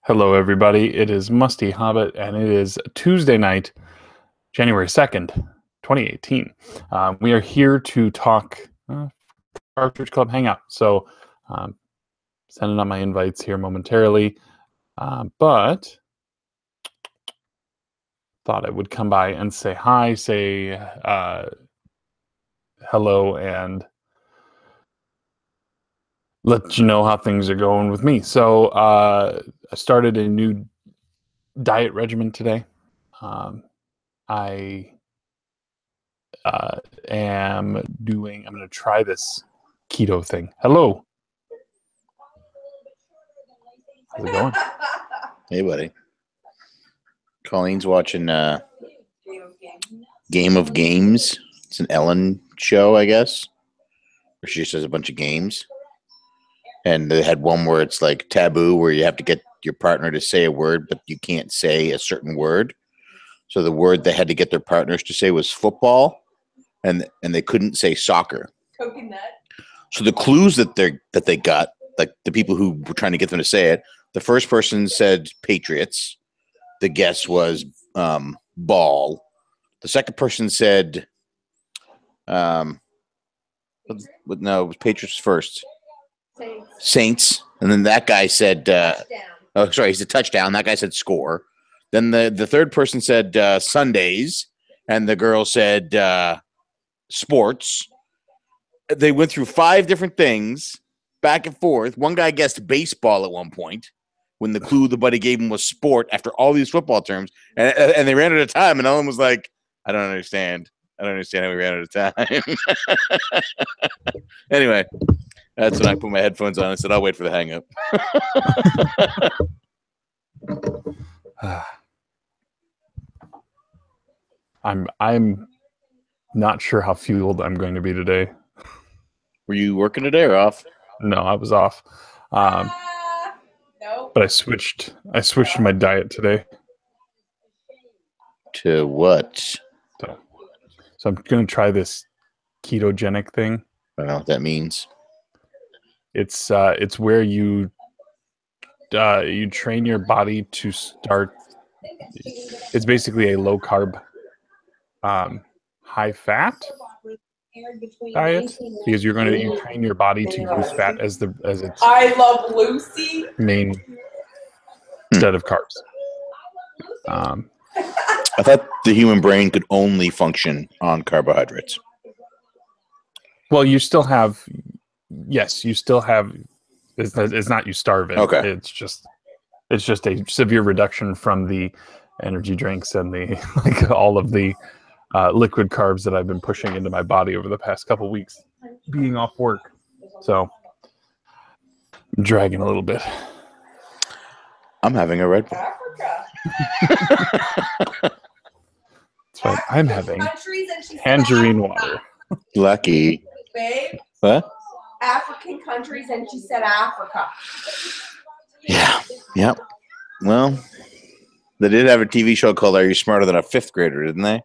Hello, everybody. It is Musty Hobbit, and it is Tuesday night, January 2nd, 2018. We are here to talk Cartridge Club Hangout. So, sending out my invites here momentarily, but thought I would come by and say hi, say hello, and let you know how things are going with me. So, I started a new diet regimen today. I I'm going to try this keto thing. Hello. How's it going? Hey, buddy. Colleen's watching Game of Games. It's an Ellen show, I guess, where she just does a bunch of games. And they had one where it's like taboo, where you have to get your partner to say a word, but you can't say a certain word. So the word they had to get their partners to say was football, and they couldn't say soccer. Coconut. So the clues that they got, like the people who were trying to get them to say it, the first person said Patriots. The guess was ball. The second person said, no, it was Patriots first. Saints. And then that guy said, he said touchdown. That guy said score. Then the third person said Sundays, and the girl said sports. They went through 5 different things, back and forth. One guy guessed baseball at one point, when the clue the buddy gave him was sport after all these football terms. And they ran out of time, and Ellen was like, I don't understand how we ran out of time. Anyway, that's when I put my headphones on and said, I'll wait for the hang-up. I'm not sure how fueled I'm going to be today. Were you working today or off? No, I was off. No. But I switched my diet today. To what? So I'm going to try this ketogenic thing. I don't know what that means. It's where you train your body to start. It's basically a low carb, high fat diet, because you train your body to use fat as its I love Lucy. main instead of carbs. I thought the human brain could only function on carbohydrates. Well, you still have. Yes, you still have. It's not you starve it. Okay. It's just a severe reduction from the energy drinks and the all of the liquid carbs that I've been pushing into my body over the past couple weeks, being off work. So I'm dragging a little bit. I'm having a Red Bull. Africa. That's right. I'm having tangerine water. Lucky. Babe. What? African countries, and she said Africa. Yeah. Yep. Well, they did have a TV show called Are You Smarter Than a Fifth Grader, didn't they?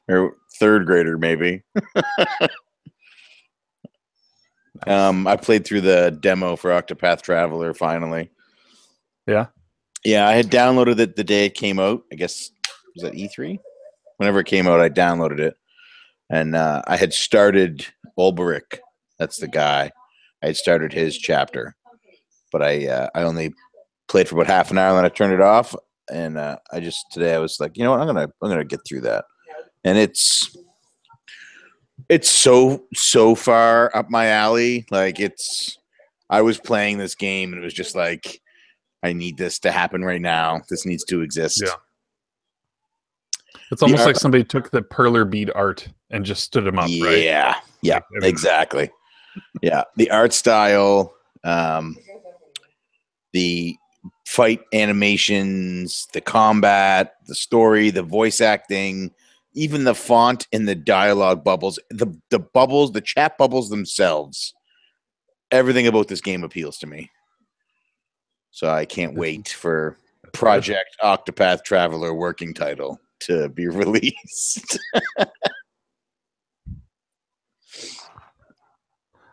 Or third grader, maybe. I played through the demo for Octopath Traveler finally. Yeah? Yeah, I had downloaded it the day it came out. I guess, was that E3? Whenever it came out, I downloaded it. And I had started Ulberich. That's the guy. I had started his chapter. But I only played for about half an hour, and then I turned it off. And today I was like, you know what, I'm gonna get through that. And it's so far up my alley. Like I was playing this game and it was just like, I need this to happen right now. This needs to exist. Yeah. It's almost like somebody took the perler bead art and just stood them up, right? Yeah. Yeah, exactly. Yeah. The art style, the fight animations, the combat, the story, the voice acting, even the font in the dialogue bubbles, the bubbles, the chat bubbles themselves. Everything about this game appeals to me. So I can't wait for Project Octopath Traveler working title to be released.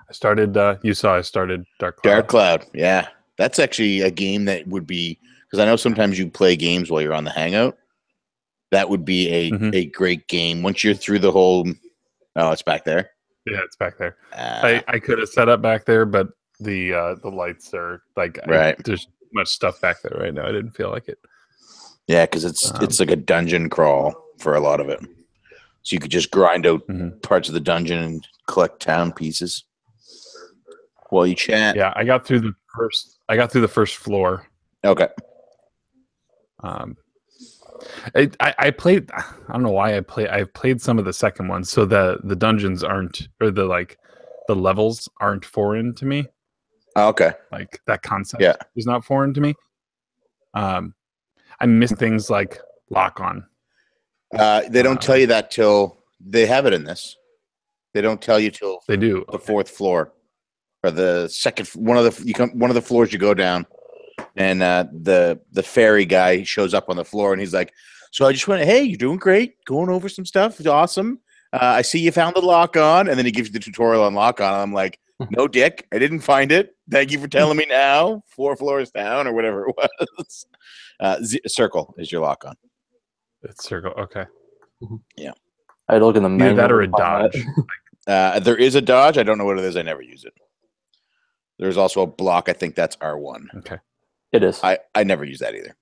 I started Dark Cloud. Dark Cloud, yeah. That's actually a game that would be, because I know sometimes you play games while you're on the Hangout. That would be a great game once you're through the whole. Oh, it's back there. Yeah, it's back there. I could have set up back there, but the lights are like right. There's much stuff back there right now. I didn't feel like it. Yeah, because it's like a dungeon crawl for a lot of it. So you could just grind out parts of the dungeon and collect town pieces while you chat. Yeah, I got through the first floor. Okay. I played. I don't know why I've played some of the second one, so the dungeons aren't, or the levels aren't foreign to me. Okay. Like that concept is not foreign to me. I miss things like lock on. They don't tell you that till they have it in this. They don't tell you till they do the fourth floor or the second one of the floors you go down, and the fairy guy shows up on the floor and he's like, "So I just went, hey, you're doing great, going over some stuff. It's awesome. I see you found the lock on," and then he gives you the tutorial on lock on. And I'm like, "No, Dick, I didn't find it. Thank you for telling me now. 4 floors down or whatever it was." Circle is your lock on. It's circle. Okay. Yeah. I'd look in the menu. Either that or a dodge. There is a dodge. I don't know what it is. I never use it. There's also a block. I think that's R1. Okay. It is. I never use that either.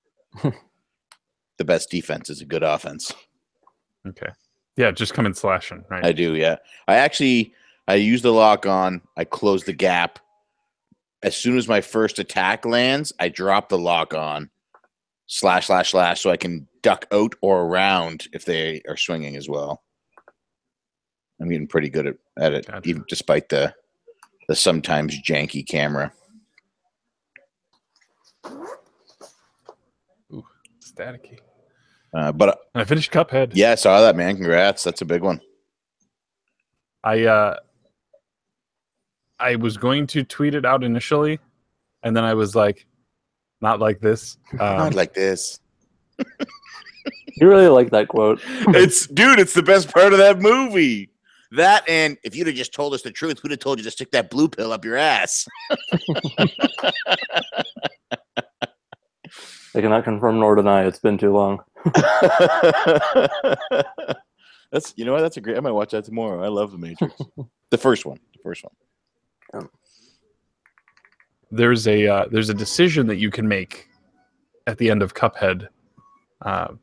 The best defense is a good offense. Okay. Yeah, just come in slashing, right? I do, yeah. I use the lock on. I close the gap. As soon as my first attack lands, I drop the lock on. Slash, so I can duck out or around if they are swinging as well. I'm getting pretty good at it, Gotcha. even despite the sometimes janky camera. Ooh, staticky. But I finished Cuphead. yeah, I saw that, man. Congrats. That's a big one. I was going to tweet it out initially, and then I was like, not like this. Not like this. You really like that quote. It's the best part of that movie. That, and if you'd have just told us the truth, who'd have told you to stick that blue pill up your ass? I cannot confirm nor deny. It's been too long. That's, you know what? That's a great. I might watch that tomorrow. I love The Matrix. The first one. There's a decision that you can make at the end of Cuphead that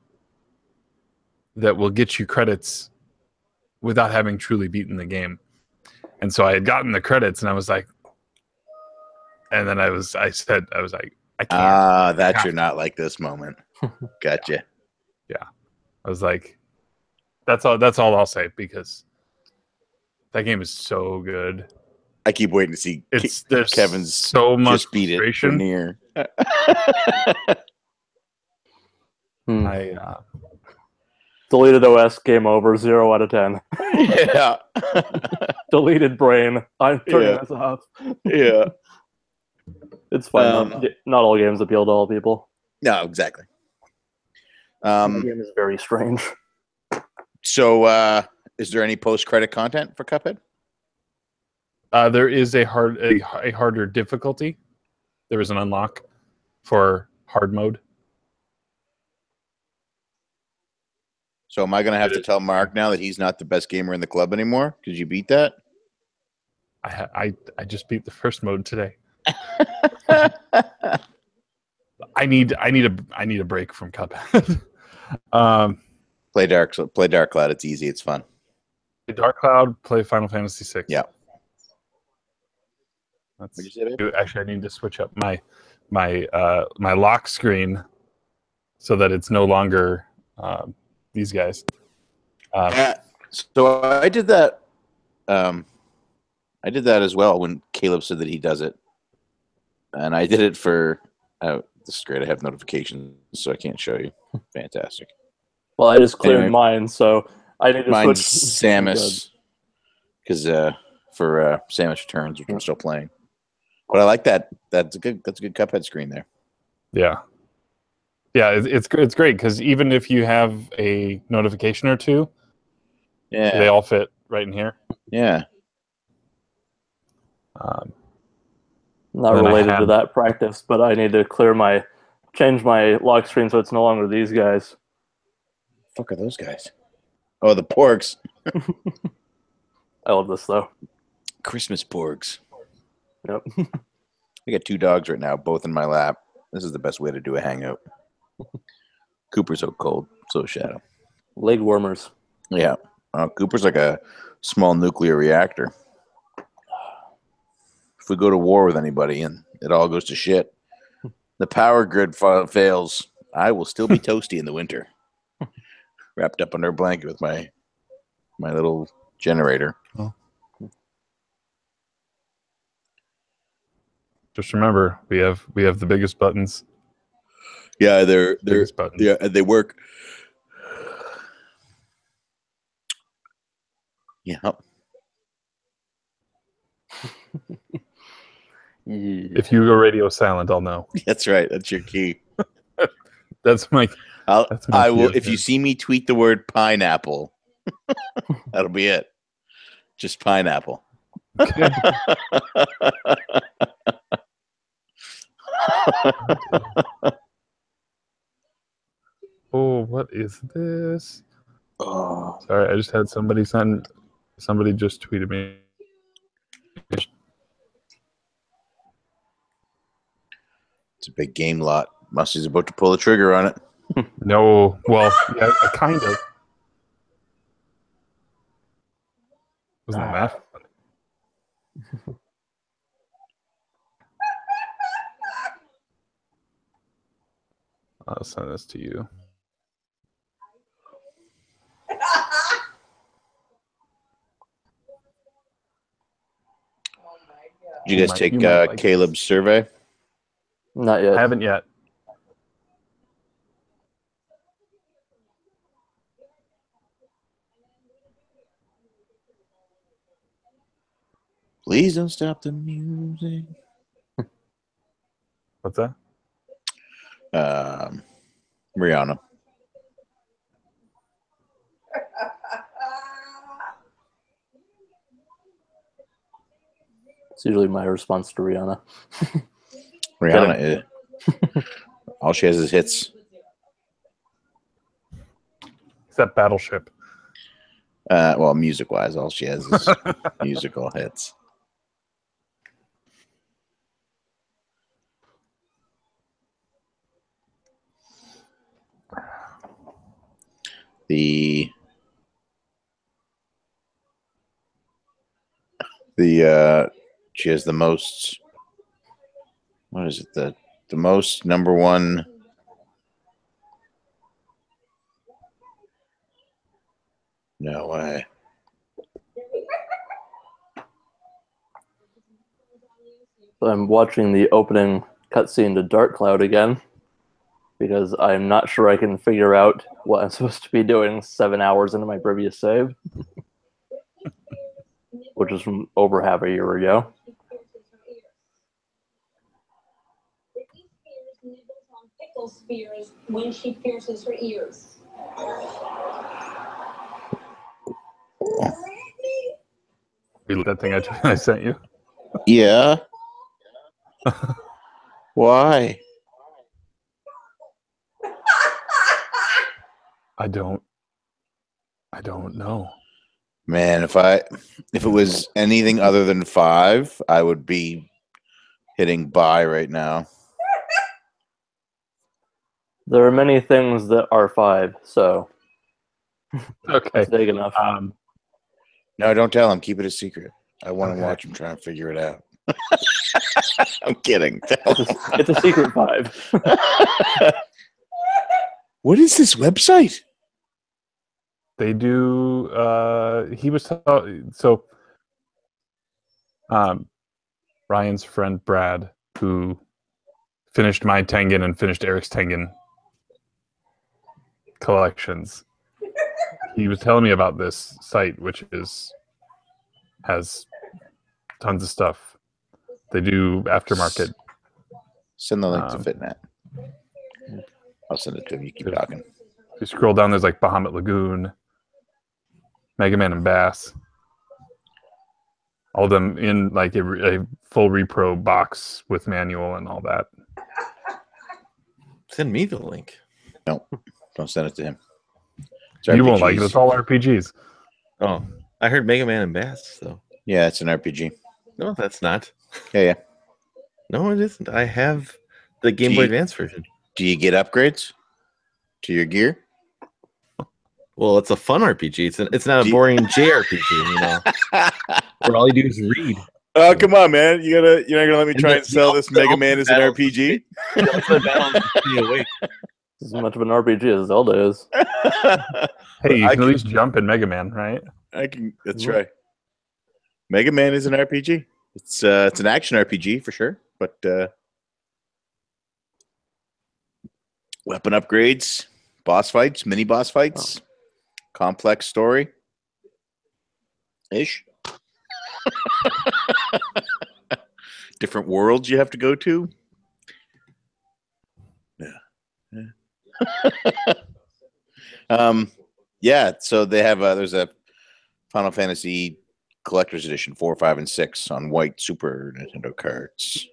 will get you credits without having truly beaten the game. And so I had gotten the credits, and I was like, and then I said, I can't. That you're not like this moment. Gotcha. Yeah. I was like, that's all I'll say, because that game is so good. I keep waiting to see There's Kevin's so much just beat it for frustration. near. Deleted OS, game over, 0 out of 10. Yeah. Deleted brain. I'm turning this off. Yeah. It's fine. Not all games appeal to all people. No, exactly. The game is very strange. So, is there any post-credit content for Cuphead? There is a harder difficulty. There is an unlock for hard mode. So am I going to have to tell Mark now that he's not the best gamer in the club anymore? Because you beat that? I just beat the first mode today. I need a break from Cuphead. Play Dark Cloud. It's easy. It's fun. Play Dark Cloud. Play Final Fantasy VI. Yeah. What'd you say, babe? Actually, I need to switch up my lock screen so that it's no longer these guys. So I did that. I did that as well when Caleb said that he does it, and I did it for. This is great. I have notifications, so I can't show you. Fantastic. Well, I just cleared mine, so I need to mine's switch. Samus, because for Samus Returns, which I'm still playing. But I like that. That's a good Cuphead screen there. Yeah. Yeah, it's great because even if you have a notification or two, they all fit right in here. Yeah. Not Then I related to had- that practice, but I need to change my lock screen so it's no longer these guys. Fuck are those guys? Oh, the porgs. I love this though. Christmas porgs. Yep. I got 2 dogs right now, both in my lap. This is the best way to do a hangout. Cooper's so cold, so Shadow. Leg warmers. Yeah. Cooper's like a small nuclear reactor. If we go to war with anybody and it all goes to shit, the power grid fails, I will still be toasty in the winter. Wrapped up under a blanket with my little generator. Oh. Just remember, we have the biggest buttons. Yeah, they're Biggest buttons. yeah, they work. Yeah. If you go radio silent, I'll know. That's right. That's your key. That's my. That's my I will. key, If you see me tweet the word pineapple, that'll be it. Just pineapple. Okay. Oh, what is this? Oh, Sorry, I just had somebody just tweeted me. it's a big game lot. Musty's about to pull the trigger on it. No, well, yeah, kind of. Wasn't that funny? I'll send this to you. Did you guys take Caleb's survey? Not yet. I haven't yet. Please don't stop the music. What's that? Rihanna. It's usually my response to Rihanna. Rihanna is. All she has is hits. Except Battleship. Well, music-wise, all she has is musical hits. The she has the most. What is it? The most number one. No way. I'm watching the opening cutscene to Dark Cloud again because I'm not sure I can figure out what I'm supposed to be doing 7 hours into my previous save, which is from over half a year ago. Spears when she pierces her ears. That thing I sent you. Yeah. Why? I don't know. Man, if it was anything other than 5, I would be hitting buy right now. There are many things that are 5, so Okay. it's big enough. No, don't tell him. Keep it a secret. I want to watch him try and figure it out. I'm kidding. It's a secret 5. What is this website? They do. He was so. Ryan's friend Brad, who finished my Tengen and finished Eric's Tengen collections, he was telling me about this site, which has tons of stuff. They do aftermarket. Send the link to FitNet. I'll send it to him. You keep talking. If you scroll down, there's like Bahamut Lagoon, Mega Man and Bass. all of them in like a full repro box with manual and all that. Send me the link. No, don't send it to him. It's You won't like it. RPGs. It's all RPGs. Oh, I heard Mega Man and Bass, though. Yeah, it's an RPG. No, that's not. Yeah. No, it isn't. I have the Game Boy Advance version. Do you get upgrades to your gear? Well, it's a fun RPG. It's not a boring JRPG, you know, where all you do is read. Oh, come on, man! You're not gonna let me try and sell this Mega Man as an RPG? This is as much of an RPG as Zelda is. Hey, you can at least jump in Mega Man, right? I can. That's right. Mega Man is an RPG. It's an action RPG for sure, but weapon upgrades, boss fights, mini boss fights, complex story ish. Different worlds you have to go to. Yeah. So they have there's a Final Fantasy Collector's Edition 4, 5, and 6 on white Super Nintendo cards.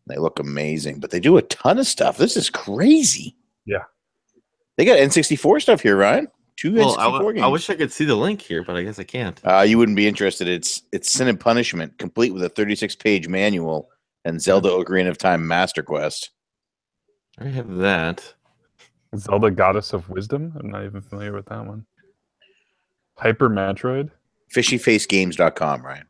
They look amazing, but they do a ton of stuff. This is crazy. Yeah. They got N64 stuff here, Ryan. Two N64 games. I wish I could see the link here, but I guess I can't. You wouldn't be interested. It's Sin and Punishment, complete with a 36-page manual and Zelda Ocarina of Time Master Quest. I have that. Zelda Goddess of Wisdom? I'm not even familiar with that one. Hyper Metroid? Fishyfacegames.com, Ryan.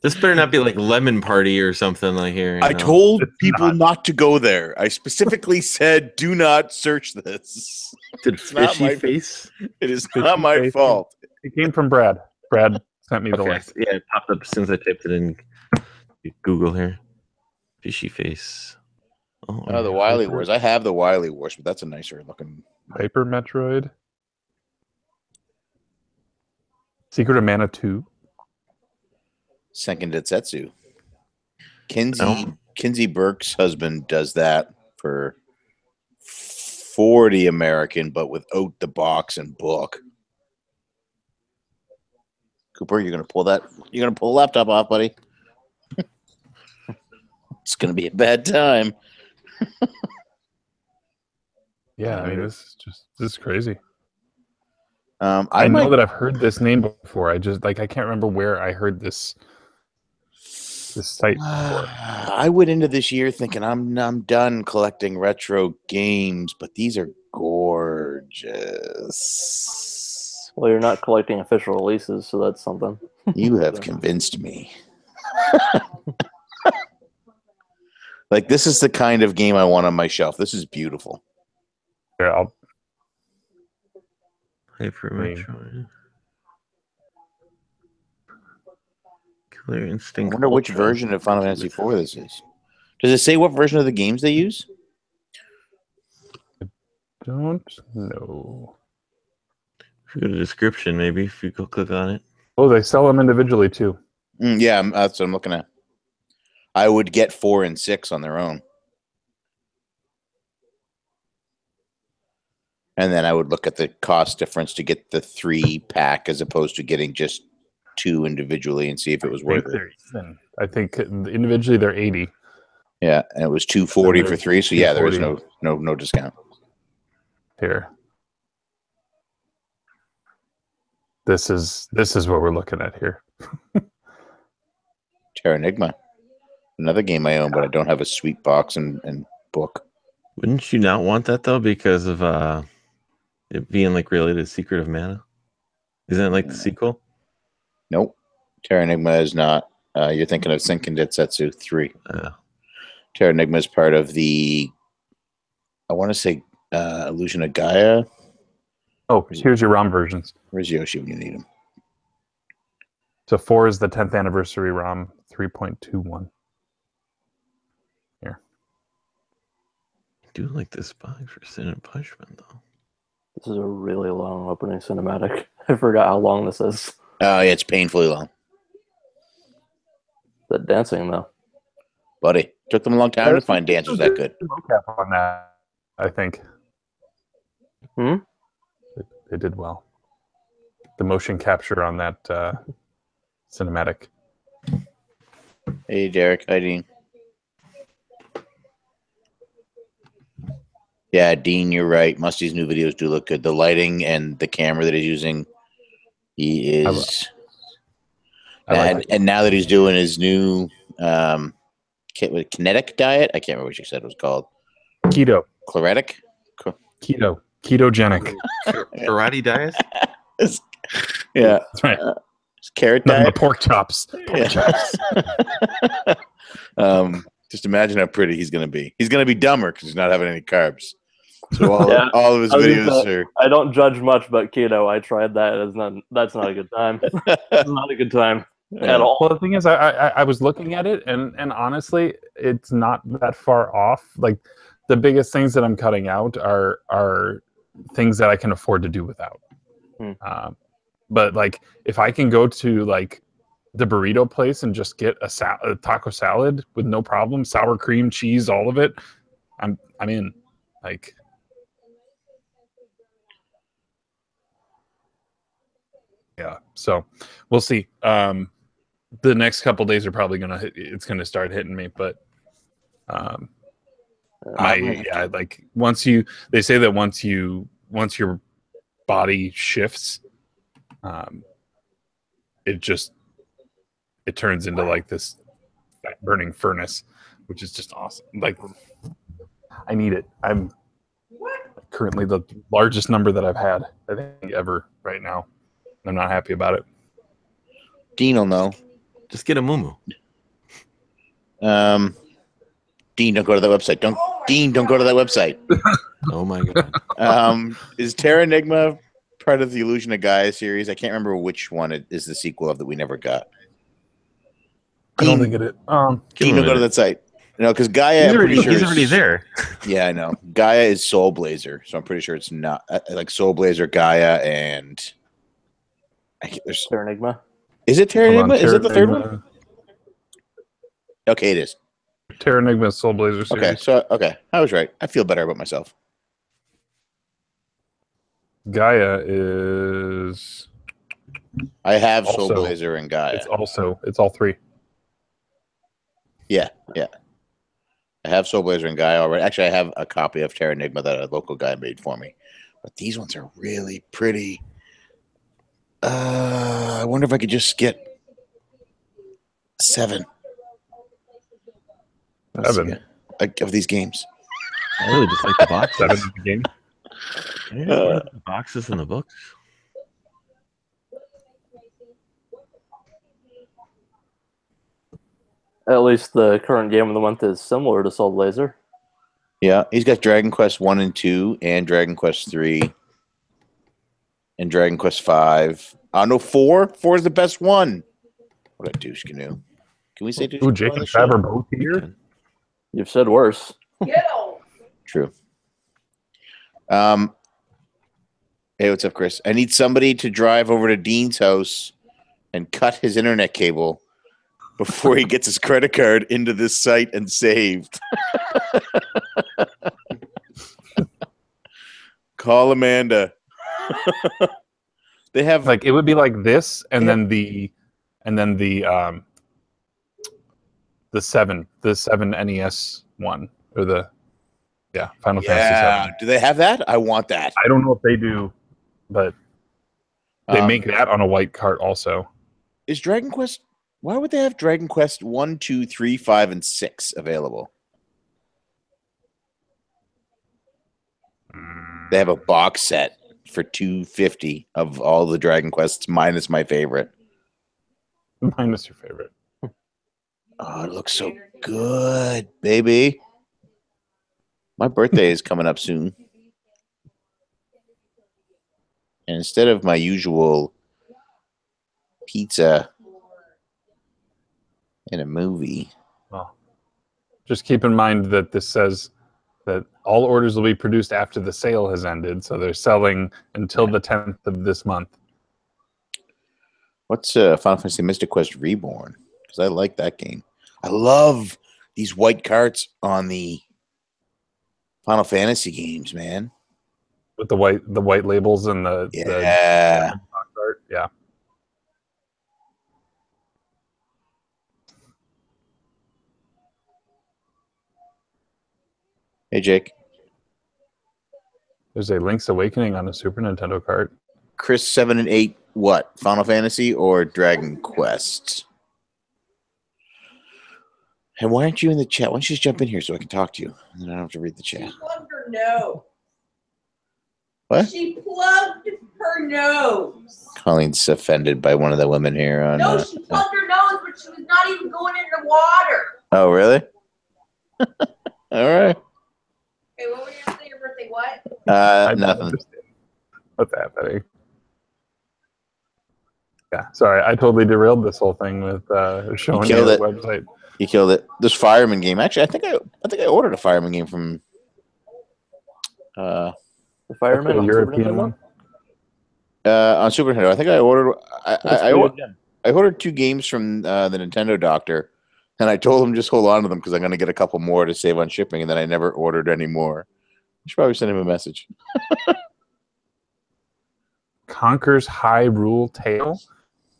This better not be like Lemon Party or something like here. I told people not to go there. I specifically said, do not search this. Did Fishy Face? It is not my fault. It came from Brad. Brad sent me the link. Yeah, it popped up as soon as I typed it in Google here. Fishy Face. Oh, the Wily Wars. I have the Wily Wars, but that's a nicer looking. Hyper Metroid. Secret of Mana 2. Senken Detsetsu. Kinsey Burke's husband does that for $40 American, but without the box and book. Cooper, you're gonna pull that? You're gonna pull the laptop off, buddy? It's gonna be a bad time. Yeah, I mean this is crazy. I know that I've heard this name before. I can't remember where I heard this site before. I went into this year thinking I'm done collecting retro games, but these are gorgeous. Well, you're not collecting official releases, so that's something. You have convinced me. Like, this is the kind of game I want on my shelf. This is beautiful. Here, I'll Hyper Metroid. Killer Instinct. I wonder which version of Final Fantasy IV this is. Does it say what version of the games they use? don't know. If you go to the description, maybe if you go click on it. Oh, they sell them individually too. Yeah, that's what I'm looking at. I would get 4 and 6 on their own. And then I would look at the cost difference to get the 3-pack as opposed to getting just 2 individually and see if it was worth it. I think individually they're 80. Yeah, and it was $240 for 3, so yeah, there was no discount. Here. This is what we're looking at here. Terra Enigma. Another game I own, but I don't have a sweet box and book. Wouldn't you not want that though, because of it being like related to Secret of Mana? Isn't it like the sequel? Nope. Terra Enigma is not. You're thinking of Senken Detsetsu 3. Terra Enigma is part of the, I want to say, Illusion of Gaia. Oh, here's your ROM versions. Where's Yoshi when you need him? So 4 is the 10th anniversary ROM, 3.21. Here. I do like this box for Sin and Punishment though. This is a really long opening cinematic. I forgot how long this is. Oh, yeah, it's painfully long. The dancing, though. Buddy, took them a long time to find dancers that good. Mocap on that, I think. They did well. the motion capture on that cinematic. Hey, Derek. Hi, Dean. Yeah, Dean, you're right. Musty's new videos do look good. The lighting and the camera that he's using, he is. And now that he's doing his new kinetic diet, I can't remember what you said it was called. Keto. Chloretic? Ketogenic. Karate diet? Yeah. That's right. Carrot Nothing diet. but pork chops. Just imagine how pretty he's going to be. He's going to be dumber because he's not having any carbs. So Yeah, all of his videos are. I don't judge much about keto. I tried that. That's not a good time. It's not a good time at all. Well, the thing is, I was looking at it, and honestly, it's not that far off. Like, the biggest things that I'm cutting out are things that I can afford to do without. But like, if I can go to like the burrito place and just get a taco salad with no problem, sour cream, cheese, all of it, I'm in. Like, yeah. So we'll see. The next couple days are probably gonna start hitting me, but like they say that once your body shifts, it turns into like this fat burning furnace, which is just awesome. Like, I need it. I'm currently the largest number that I've had, I think, ever right now. I'm not happy about it. Dean will know. Just get a muumuu. Dean, don't go to that website. Don't go to that website. Oh my god. Is Terra Enigma part of the Illusion of Gaia series? I can't remember which one it is the sequel of that we never got. I don't think it is. Dean, don't go to that site. No, because Gaia, he's already there. Yeah, I know. Gaia is Soul Blazer, so I'm pretty sure it's not like Soul Blazer, Gaia, and there's Terra Enigma. Is it Terra Enigma? Is it the third one? Okay, it is. Terra Enigma Soul Blazer series. Okay, I was right. I feel better about myself. Gaia is. I have Soul Blazer and Gaia. It's all three. Yeah. I have Soul Blazer and Gaia already. Actually, I have a copy of Terra Enigma that a local guy made for me. But these ones are really pretty. I wonder if I could just get 7. 7 of these games. I really just like the box. 7 of the game. The boxes and the books. At least the current game of the month is similar to Soul Blazer. Yeah, he's got Dragon Quest 1 and 2 and Dragon Quest 3 and Dragon Quest 5. No, 4. 4 is the best one. What a douche canoe. Can we say douche canoe? Jake and Fab are both here? You've said worse. True. Hey, what's up, Chris? I need somebody to drive over to Dean's house and cut his internet cable before he gets his credit card into this site and saved. Call Amanda. They have like, it would be like this, and then the 7 NES one, or the Final Fantasy 7. Do they have that? I want that. I don't know if they do, but they make that on a white cart also. Is Dragon Quest? Why would they have Dragon Quest 1, 2, 3, 5, and 6 available? They have a box set for $250 of all the Dragon Quests minus my favorite. Minus your favorite. Oh, it looks so good, baby. My birthday is coming up soon. And instead of my usual pizza and a movie. Well, just keep in mind that this says that all orders will be produced after the sale has ended. So they're selling until the 10th of this month. What's Final Fantasy Mystic Quest Reborn? Because I like that game. I love these white carts on the Final Fantasy games, man. With the white labels and the Cart. Yeah. Hey, Jake. There's a Link's Awakening on a Super Nintendo cart. Chris, 7 and 8, what? Final Fantasy or Dragon Quest? And why aren't you in the chat? Why don't you just jump in here so I can talk to you? And then I don't have to read the chat. She plugged her nose. What? She plugged her nose. Colleen's offended by one of the women here. On, No, she plugged her nose, but she was not even going into water. Oh, really? All right. Okay, what were you going to say? Your birthday, what? I don't Nothing. understand what's happening. Yeah, sorry, I totally derailed this whole thing with showing you killed the it. website. You killed it. This fireman game. Actually, I think I ordered a fireman game from. The Fireman The on European Super Nintendo? one. On Super Nintendo. I think I ordered. That's a I pretty good game. ordered 2 games from the Nintendo Doctor, and I told him just hold on to them because I'm going to get a couple more to save on shipping, and then I never ordered any more. I should probably send him a message. Conker's High Rule Tale.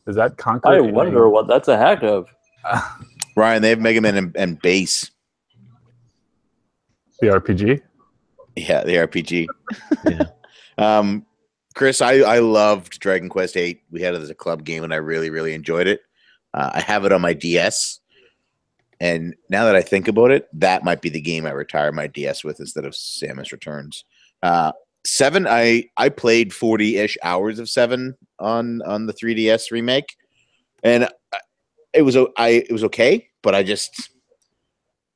Is that Conker? I wonder what that's a hack of. Ryan, they have Mega Man and Bass. The RPG. Yeah, the RPG. Yeah. Chris, I loved Dragon Quest VIII. We had it as a club game, and I really, really enjoyed it. I have it on my DS, and now that I think about it, that might be the game I retire my DS with instead of Samus Returns. 7, I played 40-ish hours of 7 on the 3DS remake, and it was okay, but I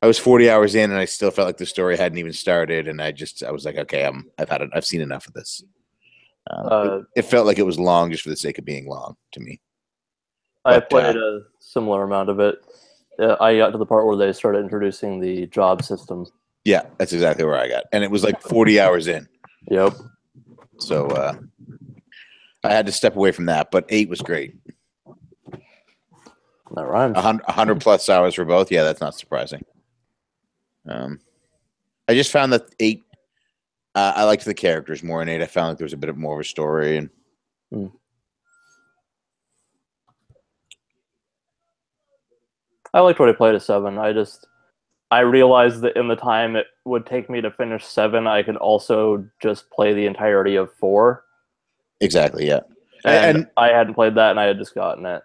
was 40 hours in, and I still felt like the story hadn't even started, and I was like, okay, I've seen enough of this. It felt like it was long just for the sake of being long to me. I But, played a similar amount of it. I got to the part where they started introducing the job system. Yeah, that's exactly where I got, and it was like 40 hours in. Yep. So I had to step away from that, but 8 was great. That rhymes. 100 plus hours for both. Yeah, that's not surprising. I just found that 8. I liked the characters more in 8. I found like there was a bit more of a story, and I liked what I played at 7. I realized that in the time it would take me to finish 7, I could also just play the entirety of 4. exactly, yeah. And I hadn't played that, and I had just gotten it.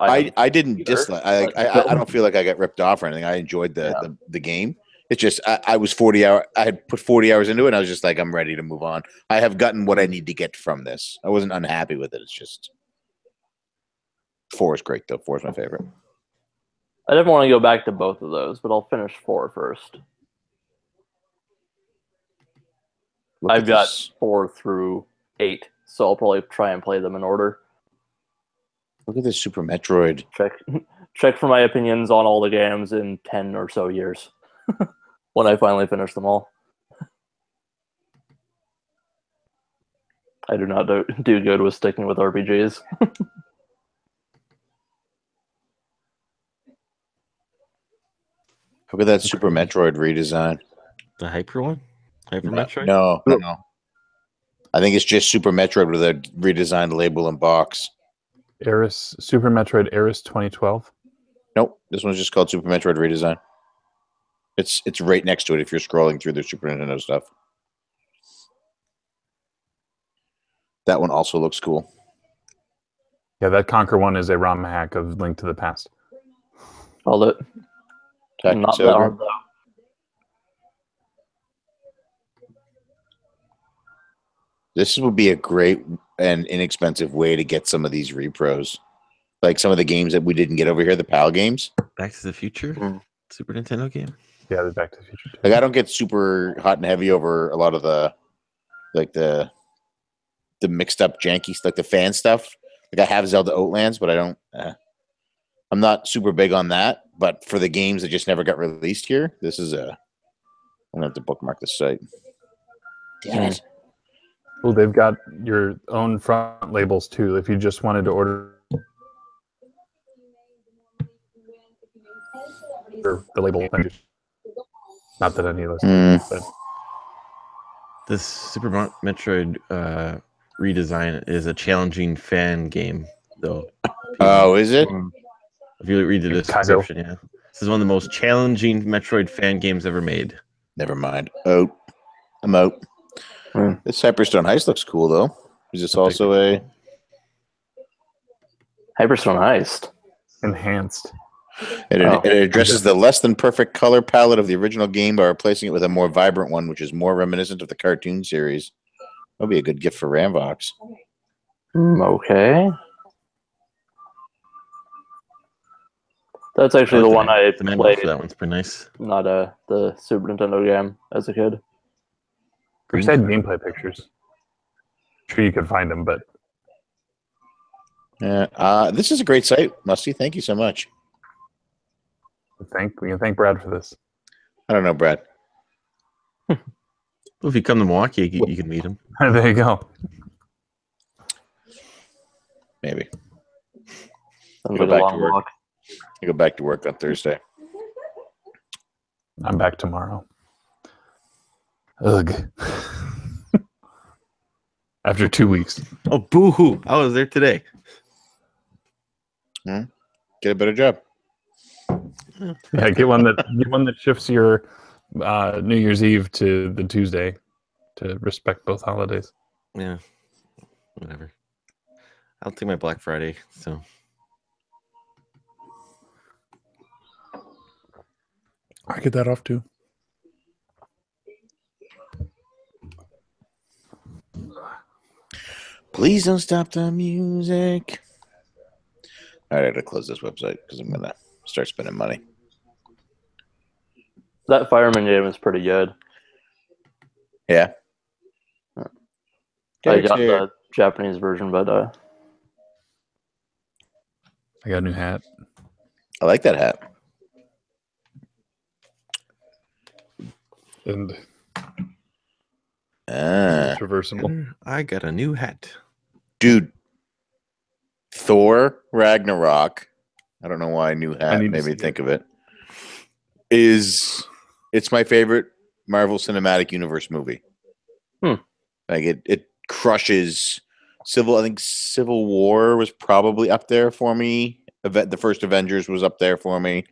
I didn't either, dislike. but I don't feel like I got ripped off or anything. I enjoyed the game. It's just I was 40 hours. I had put 40 hours into it. And I was just like, I'm ready to move on. I have gotten what I need to get from this. I wasn't unhappy with it. It's just 4 is great though. 4 is my favorite. I didn't want to go back to both of those, but I'll finish 4 first. I've got 4 through 8, so I'll probably try and play them in order. Look at this Super Metroid. Check for my opinions on all the games in 10 or so years when I finally finish them all. I do not do good with sticking with RPGs. Look at that Super Metroid redesign. The Hyper one? Hyper Metroid? No. I think it's just Super Metroid with a redesigned label and box. Super Metroid Eris 2012. Nope, this one's just called Super Metroid redesign. It's right next to it if you're scrolling through the Super Nintendo stuff. That one also looks cool. Yeah, that Conker one is a ROM hack of Link to the Past. Called it. Not that hard, though. This would be a great and inexpensive way to get some of these repros. Like some of the games that we didn't get over here, the PAL games. Back to the Future? Super Nintendo game? Yeah, the Back to the Future. Like I don't get super hot and heavy over a lot of the mixed up janky, like the fan stuff. Like I have Zelda Outlands, but I don't. I'm not super big on that. But for the games that just never got released here, this is I'm gonna have to bookmark the site. Damn it. Well, they've got your own front labels too. If you just wanted to order the label, not that any of those. But This Super Metroid redesign is a challenging fan game, though. Oh, is it? If you read the Chicago. description, yeah. This is one of the most challenging Metroid fan games ever made. Never mind. Oh, I'm out. This Hyperstone Heist looks cool, though. Is this also a... Hyperstone Heist. Enhanced. It addresses the less than perfect color palette of the original game by replacing it with a more vibrant one, which is more reminiscent of the cartoon series. That'll be a good gift for Ramvox. Okay. That's actually the one I played. That one's pretty nice. Not the Super Nintendo game as a kid. Wish they had gameplay pictures. I'm sure you could find them, but this is a great site, Musty. Thank you so much. we can thank Brad for this. I don't know, Brad. Well, if you come to Milwaukee, you can meet him. There you go. Maybe. Sounds Go like a back long to work. walk. I go back to work on Thursday. I'm back tomorrow. Ugh. After 2 weeks. Oh, boo-hoo. I was there today. Get a better job. Yeah, get one that shifts your New Year's Eve to the Tuesday to respect both holidays. Yeah. Whatever. I'll take my Black Friday, so... I get that off too. Please don't stop the music. All right, I gotta close this website because I'm gonna start spending money. That Fireman game is pretty good. Yeah. I got the Japanese version, but I got a new hat. I like that hat. And it's reversible. I got a new hat. Dude. Thor Ragnarok. I don't know why a new hat made me think of it. It's my favorite Marvel Cinematic Universe movie. Like it crushes I think Civil War was probably up there for me. The first Avengers was up there for me.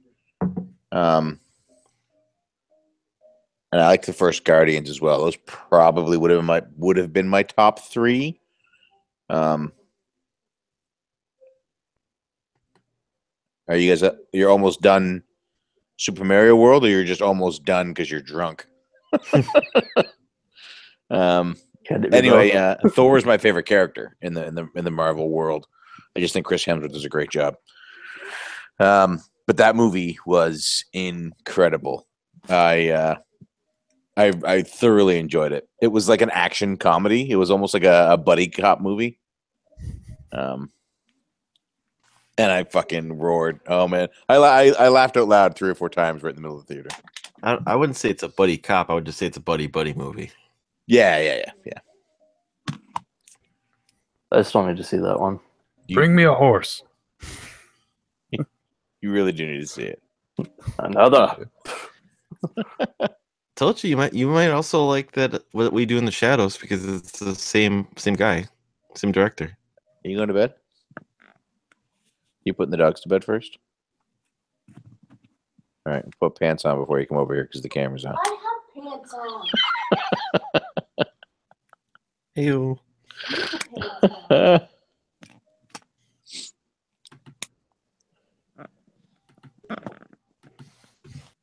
And I like the first Guardians as well. Those probably would have been my top three. Are you guys? You're almost done Super Mario World, or you're just almost done because you're drunk? Anyway, Thor is my favorite character in the Marvel world. I just think Chris Hemsworth does a great job. But that movie was incredible. I thoroughly enjoyed it. It was like an action comedy. It was almost like a buddy cop movie. And I fucking roared. Oh man, I laughed out loud 3 or 4 times right in the middle of the theater. I wouldn't say it's a buddy cop. I would just say it's a buddy movie. Yeah. I still need to see that one. Bring me a horse. You really do need to see it. Another. Told you might also like that what we do in the shadows because it's the same guy, same director. Are you going to bed? You putting the dogs to bed first? All right, put pants on before you come over here because the camera's on. I have pants on. Ew.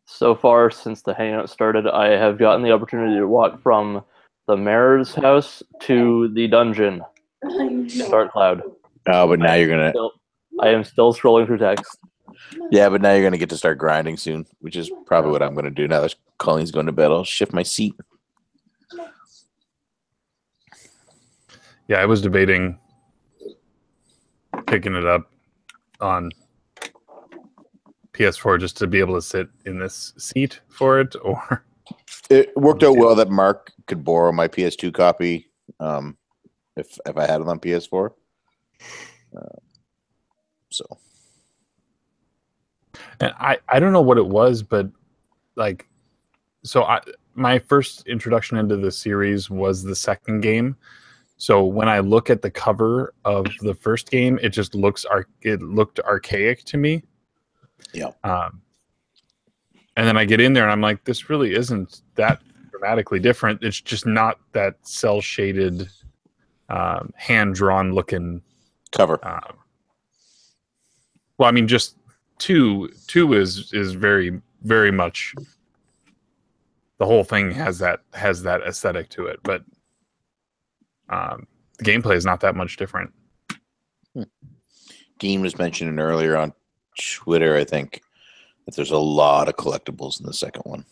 So far, since the Hangout started, I have gotten the opportunity to walk from the mayor's house to the dungeon. Dark Cloud. Oh, but now you're gonna. I am still scrolling through text. Yeah, but now you're gonna get to start grinding soon, which is probably what I'm gonna do now that Colleen's going to bed. I'll shift my seat. Yeah, I was debating picking it up on PS4 just to be able to sit in this seat for it, or it worked out well that Mark could borrow my PS2 copy if I had it on PS4. So, and I don't know what it was, but like, so my first introduction into the series was the second game, So when I look at the cover of the first game, it just looked archaic to me. Yeah. And then I get in there and I'm like, this really isn't that dramatically different. It's just not that cell shaded, hand drawn looking Cover. Well, I mean, just two is very very much. The whole thing has that aesthetic to it, but the gameplay is not that much different. Dean was mentioning earlier on Twitter, I think, that there's a lot of collectibles in the second one.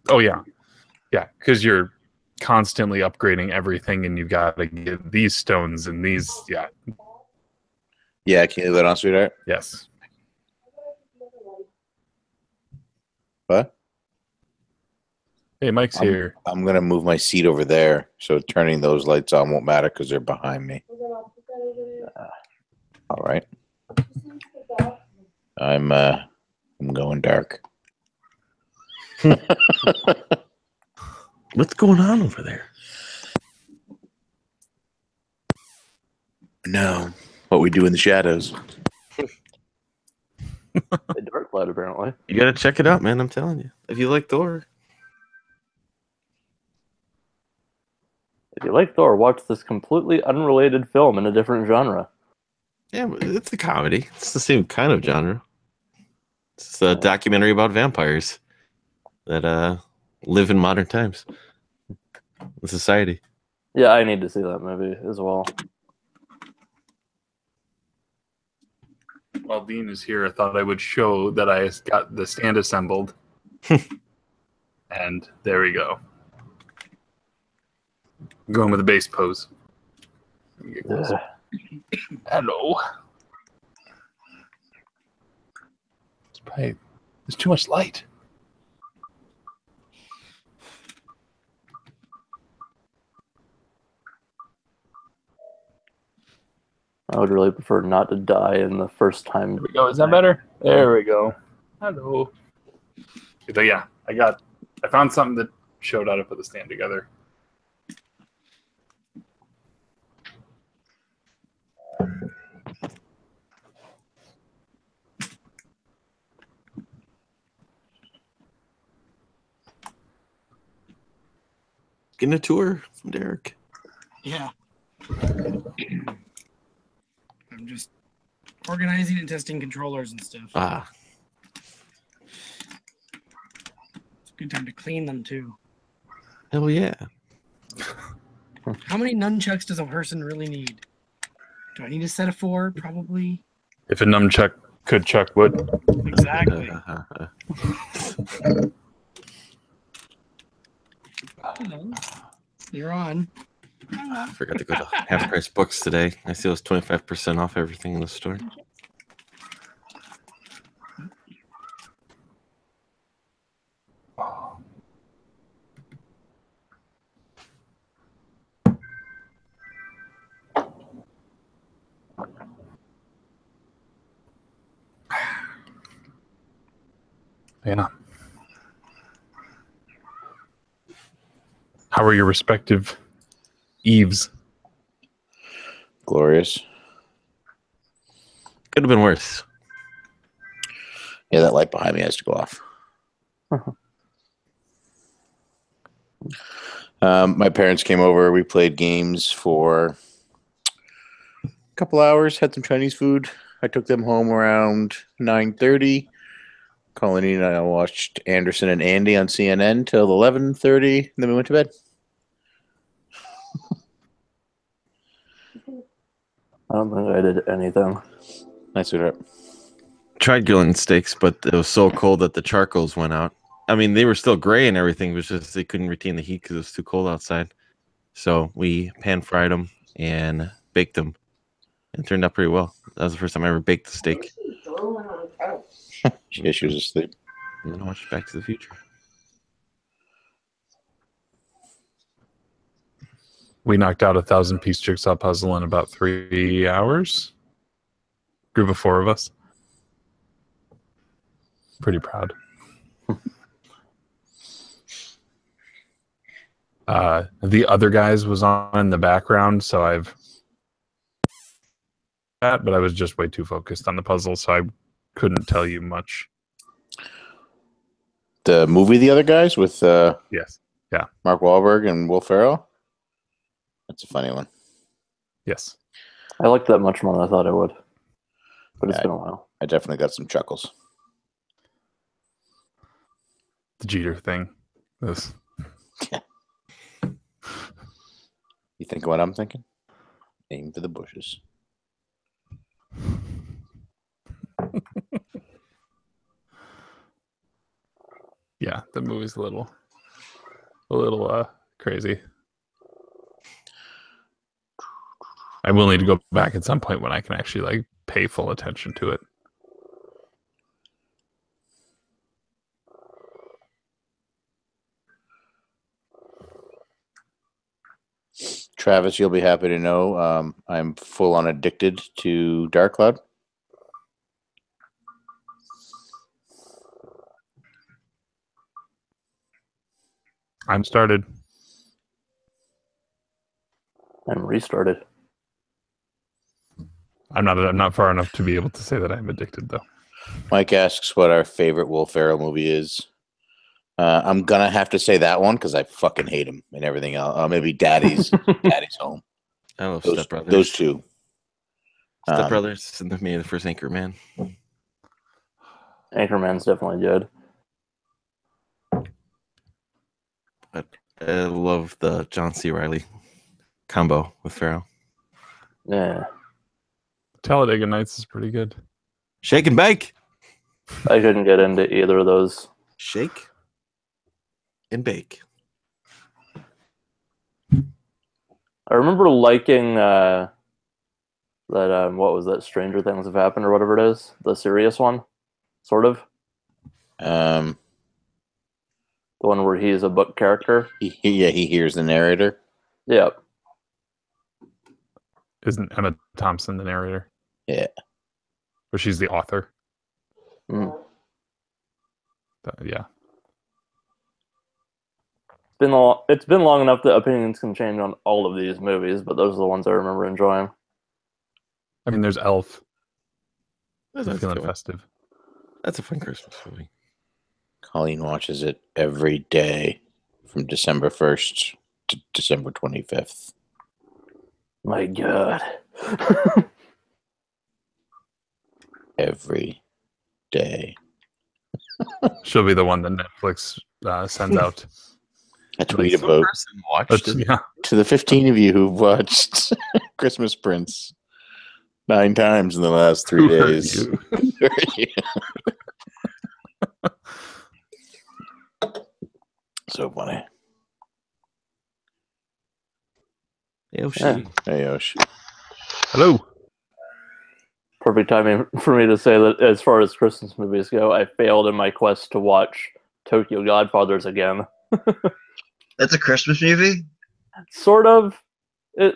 Oh yeah, because you're constantly upgrading everything, and you've got to get these stones and these. Yeah. Yeah, can you leave that on, sweetheart? Yes. What? Hey, Mike's here. I'm gonna move my seat over there, so turning those lights on won't matter because they're behind me. All right. I'm going dark. What's going on over there? No, what we do in the shadows. A dark cloud, apparently. You gotta check it out, man. I'm telling you. If you like Thor, If you like Thor, watch this completely unrelated film in a different genre. yeah, but it's a comedy. It's the same kind of genre. It's a documentary about vampires that live in modern times in society. Yeah, I need to see that movie as well. While Dean is here, I thought I would show that I got the stand assembled. And there we go. I'm going with the base pose. Let me get closer. Hello. There's too much light. I would really prefer not to die in the first time. There we go. Is that better? There we go. Hello. But yeah, I found something that showed how to put the stand together. Getting a tour from Derek. Yeah. I'm just organizing and testing controllers and stuff. Ah, It's a good time to clean them too. hell yeah. How many nunchucks does a person really need? Do I need a set of 4? Probably. If a nunchuck could chuck wood. Exactly. Hello. You're on. I forgot to go to Half Price Books today. I see it was 25% off everything in the store. Yeah. How are your respective eves? Glorious. Could have been worse. Yeah, that light behind me has to go off. My parents came over. We played games for a couple hours. Had some Chinese food. I took them home around 9:30. Colleen and I watched Anderson and Andy on CNN till 11:30. And then we went to bed. I don't think I did anything. Nice sweetheart. Tried grilling steaks, but it was so cold that the charcoals went out. I mean, they were still gray and everything, but just they couldn't retain the heat because it was too cold outside. So we pan fried them and baked them. And it turned out pretty well. That was the first time I ever baked a steak. Yeah, she was asleep. And then I watched Back to the Future. We knocked out a 1,000-piece jigsaw puzzle in about 3 hours. Group of 4 of us. Pretty proud. The Other Guys was on in the background, so I've that, but I was just way too focused on the puzzle, so I couldn't tell you much. The movie The Other Guys with Yes. Mark Wahlberg and Will Ferrell. That's a funny one. Yes. I liked that much more than I thought I would. But it's been a while. I definitely got some chuckles. The Jeter thing. This. You think what I'm thinking? Aim for the bushes. Yeah, the movie's a little crazy. I will need to go back at some point when I can actually like pay full attention to it. Travis, you'll be happy to know I'm full on addicted to Dark Cloud. I'm started. I'm restarted. I'm not far enough to be able to say that I'm addicted though. Mike asks what our favorite Will Ferrell movie is. I'm gonna have to say that one because I fucking hate him and everything else. Maybe Daddy's Home. I love Those, Step Brothers. those two. Step Brothers and the first Anchorman. Anchorman's definitely good. But I love the John C. Reilly combo with Farrell. Yeah. Talladega Nights is pretty good. Shake and bake. I couldn't get into either of those. Shake and bake. I remember liking that what was that, Stranger Things Have Happened or whatever it is, the serious one, sort of. The one where he's a book character. he hears the narrator. Yep. Isn't Emma Thompson the narrator? Yeah. Or she's the author. Mm. Yeah. It's been long enough that opinions can change on all of these movies, but those are the ones I remember enjoying. I mean, there's Elf. That's Feeling cool. festive. That's a fun Christmas movie. Colleen watches it every day from December 1st to December 25th. My God. Every day. She'll be the one that Netflix sends out. I tweet Some about person watched it. Yeah. to the 15 of you who've watched Christmas Prince 9 times in the last 3 Who hurt days. you? So funny. Yoshi. Yeah. Hey, Yosh. Hello. Perfect timing for me to say that as far as Christmas movies go, I failed in my quest to watch Tokyo Godfathers again. That's a Christmas movie? Sort of.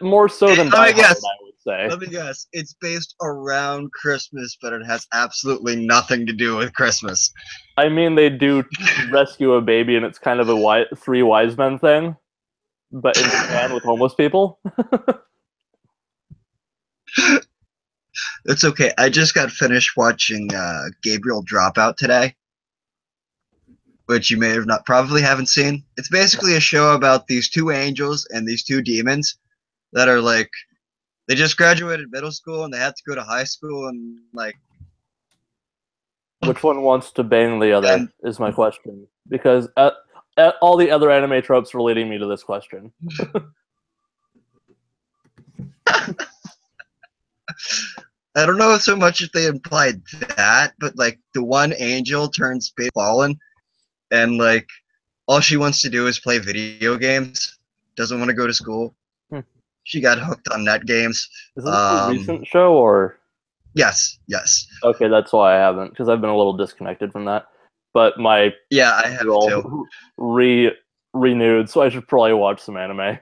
More so than Let me Die Hard, guess. I would say. Let me guess. It's based around Christmas, but it has absolutely nothing to do with Christmas. I mean, they do rescue a baby, and it's kind of a three wise men thing, but in Japan with homeless people. It's okay. I just got finished watching Gabriel Dropout today, which you may have not probably haven't seen. It's basically a show about these two angels and these two demons that are like, they just graduated middle school and they had to go to high school and like. Which one wants to bang the other is my question. Because all the other anime tropes are leading me to this question. I don't know so much if they implied that, but like the one angel turns fallen, and like all she wants to do is play video games. Doesn't want to go to school. She got hooked on net games. Is this a recent show or? Yes. Okay, that's why I haven't, because I've been a little disconnected from that. But my I have too. renewed, so I should probably watch some anime.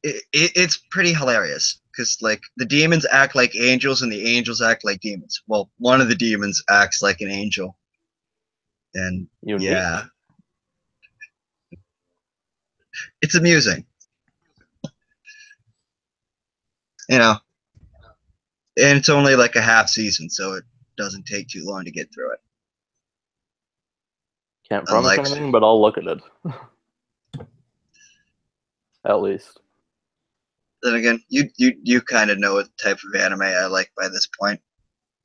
It's pretty hilarious because like the demons act like angels and the angels act like demons. Well, one of the demons acts like an angel, and Unique. yeah, It's amusing. You know, and it's only like a half season, so it doesn't take too long to get through it. Can't promise Unlike- anything, but I'll look at it. At least. Then again, you kind of know what type of anime I like by this point.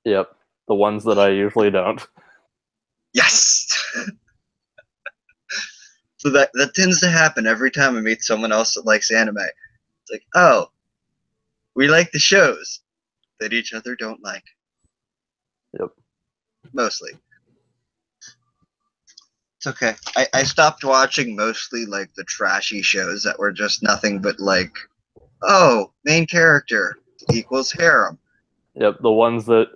Yep. The ones that I usually don't. Yes. So that tends to happen every time I meet someone else that likes anime. It's like, oh, we like the shows that each other don't like. Yep. Mostly. It's okay. I stopped watching mostly like the trashy shows that were just nothing but like, oh, main character equals harem. Yep. The ones that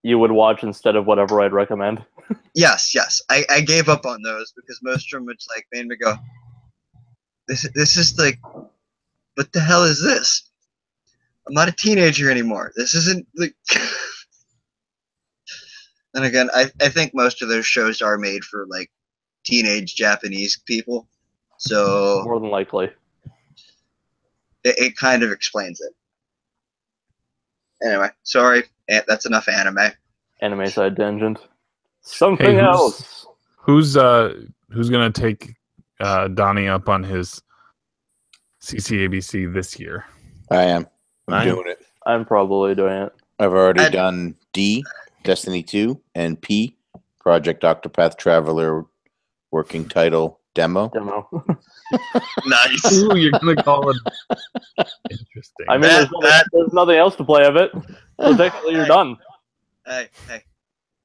you would watch instead of whatever I'd recommend. Yes. I gave up on those because most of them it's like made me go, this is like, what the hell is this? I'm not a teenager anymore. This isn't like. And again, I think most of those shows are made for like teenage Japanese people, so More than likely. it kind of explains it. Anyway, sorry, that's enough anime. Anime side tangent. Something Hey, else. Who's gonna take Donnie up on his CCABC this year? I am. I I'm am. doing it. I'm probably doing it. I've already I- done D, Destiny 2, and P, Project Octopath Traveler working title demo. Demo. Nice. Ooh, you're gonna call it interesting. I mean, That- there's nothing else to play of it. So technically, you're done. Hey.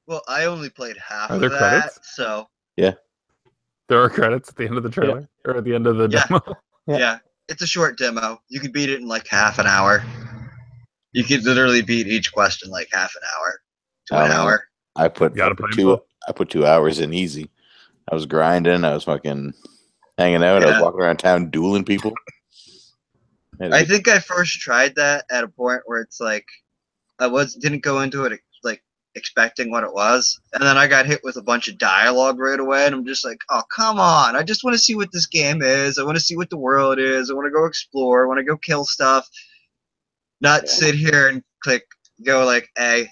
Well, I only played half Are of there that, credits? so There are credits at the end of the trailer or at the end of the Yeah. demo. yeah, it's a short demo. You can beat it in like half an hour. You could literally beat each quest in like half an hour to Oh, an man. hour. I put Gotta play 'em two. both. I put 2 hours in easy. I was grinding. I was fucking hanging out. I was Yeah. walking around town dueling people. I think I first tried that at a point where it's like didn't go into it like expecting what it was, and then I got hit with a bunch of dialogue right away, and I'm just like, oh come on! I just want to see what this game is. I want to see what the world is. I want to go explore. I want to go kill stuff. Not sit here and go like a.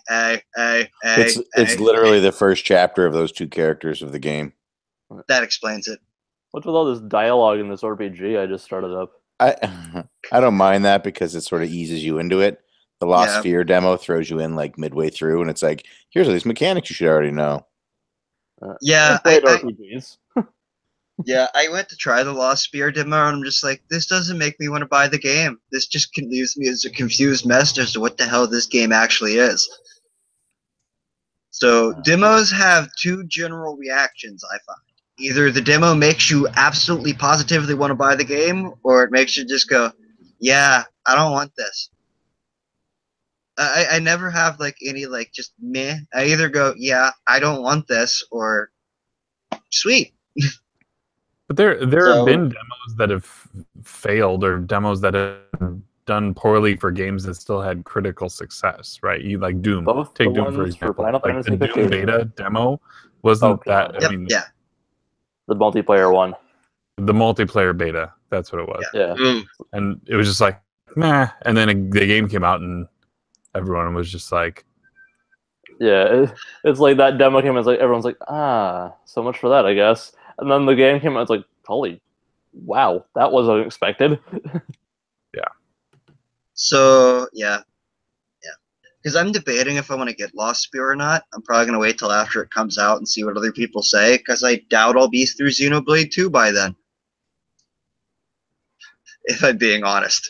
it's literally the first chapter of those 2 characters of the game. That explains it. What's with all this dialogue in this RPG I just started up? I don't mind that because it sort of eases you into it. The Lost Yeah. Sphere demo throws you in like midway through, and it's like, here's all these mechanics you should already know. Yeah, I played I- RPGs. Yeah, I went to try the Lost Spear demo, and I'm just like, this doesn't make me want to buy the game. This just leaves me as a confused mess as to what the hell this game actually is. So demos have 2 general reactions, I find. Either the demo makes you absolutely positively want to buy the game, or it makes you just go, yeah, I don't want this. I never have like any like just meh. I either go, yeah, I don't want this, or sweet. But there So- have been demos that have failed or demos that have done poorly for games that still had critical success, right? You like Doom. Both Take the Doom for ones for example. Final like Fantasy the 15. Doom beta demo wasn't Oh, that. God. I mean, Yeah. The multiplayer one. the multiplayer beta. That's what it was. Yeah. And it was just like, meh. And then the game came out, and everyone was just like, Yeah. It's like that demo came out, it's like everyone's like, so much for that, I guess. And then the game came out, it's like, holy wow, that was unexpected. So yeah. Because I'm debating if I want to get Lost Spear or not. I'm probably gonna wait till after it comes out and see what other people say. Because I doubt I'll be through Xenoblade 2 by then. If I'm being honest,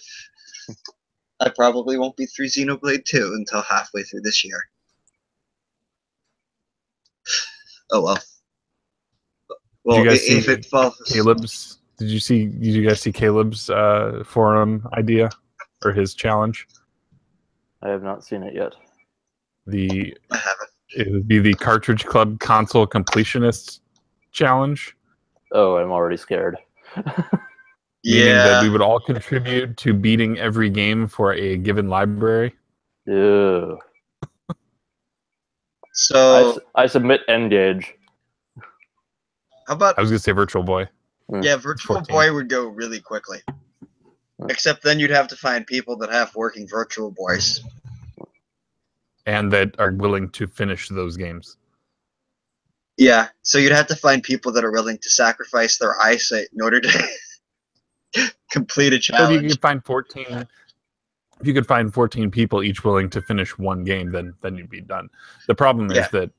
I probably won't be through Xenoblade 2 until halfway through this year. Oh well. Well, you guys if see it falls, Caleb's. Did you guys see Caleb's forum idea or his challenge? I have not seen it yet. I haven't. It would be the Cartridge Club console completionist challenge. Oh, I'm already scared. Meaning that we Yeah. would all contribute to beating every game for a given library. Ew. So I submit Engage. how about I was gonna say Virtual Boy. Yeah, Virtual 14. Boy would go really quickly. Except then you'd have to find people that have working Virtual Boys. And that are willing to finish those games. Yeah, so you'd have to find people that are willing to sacrifice their eyesight in order to complete a But if you challenge. could find 14, if you could find 14 people each willing to finish one game, then you'd be done. The problem is Yeah. that,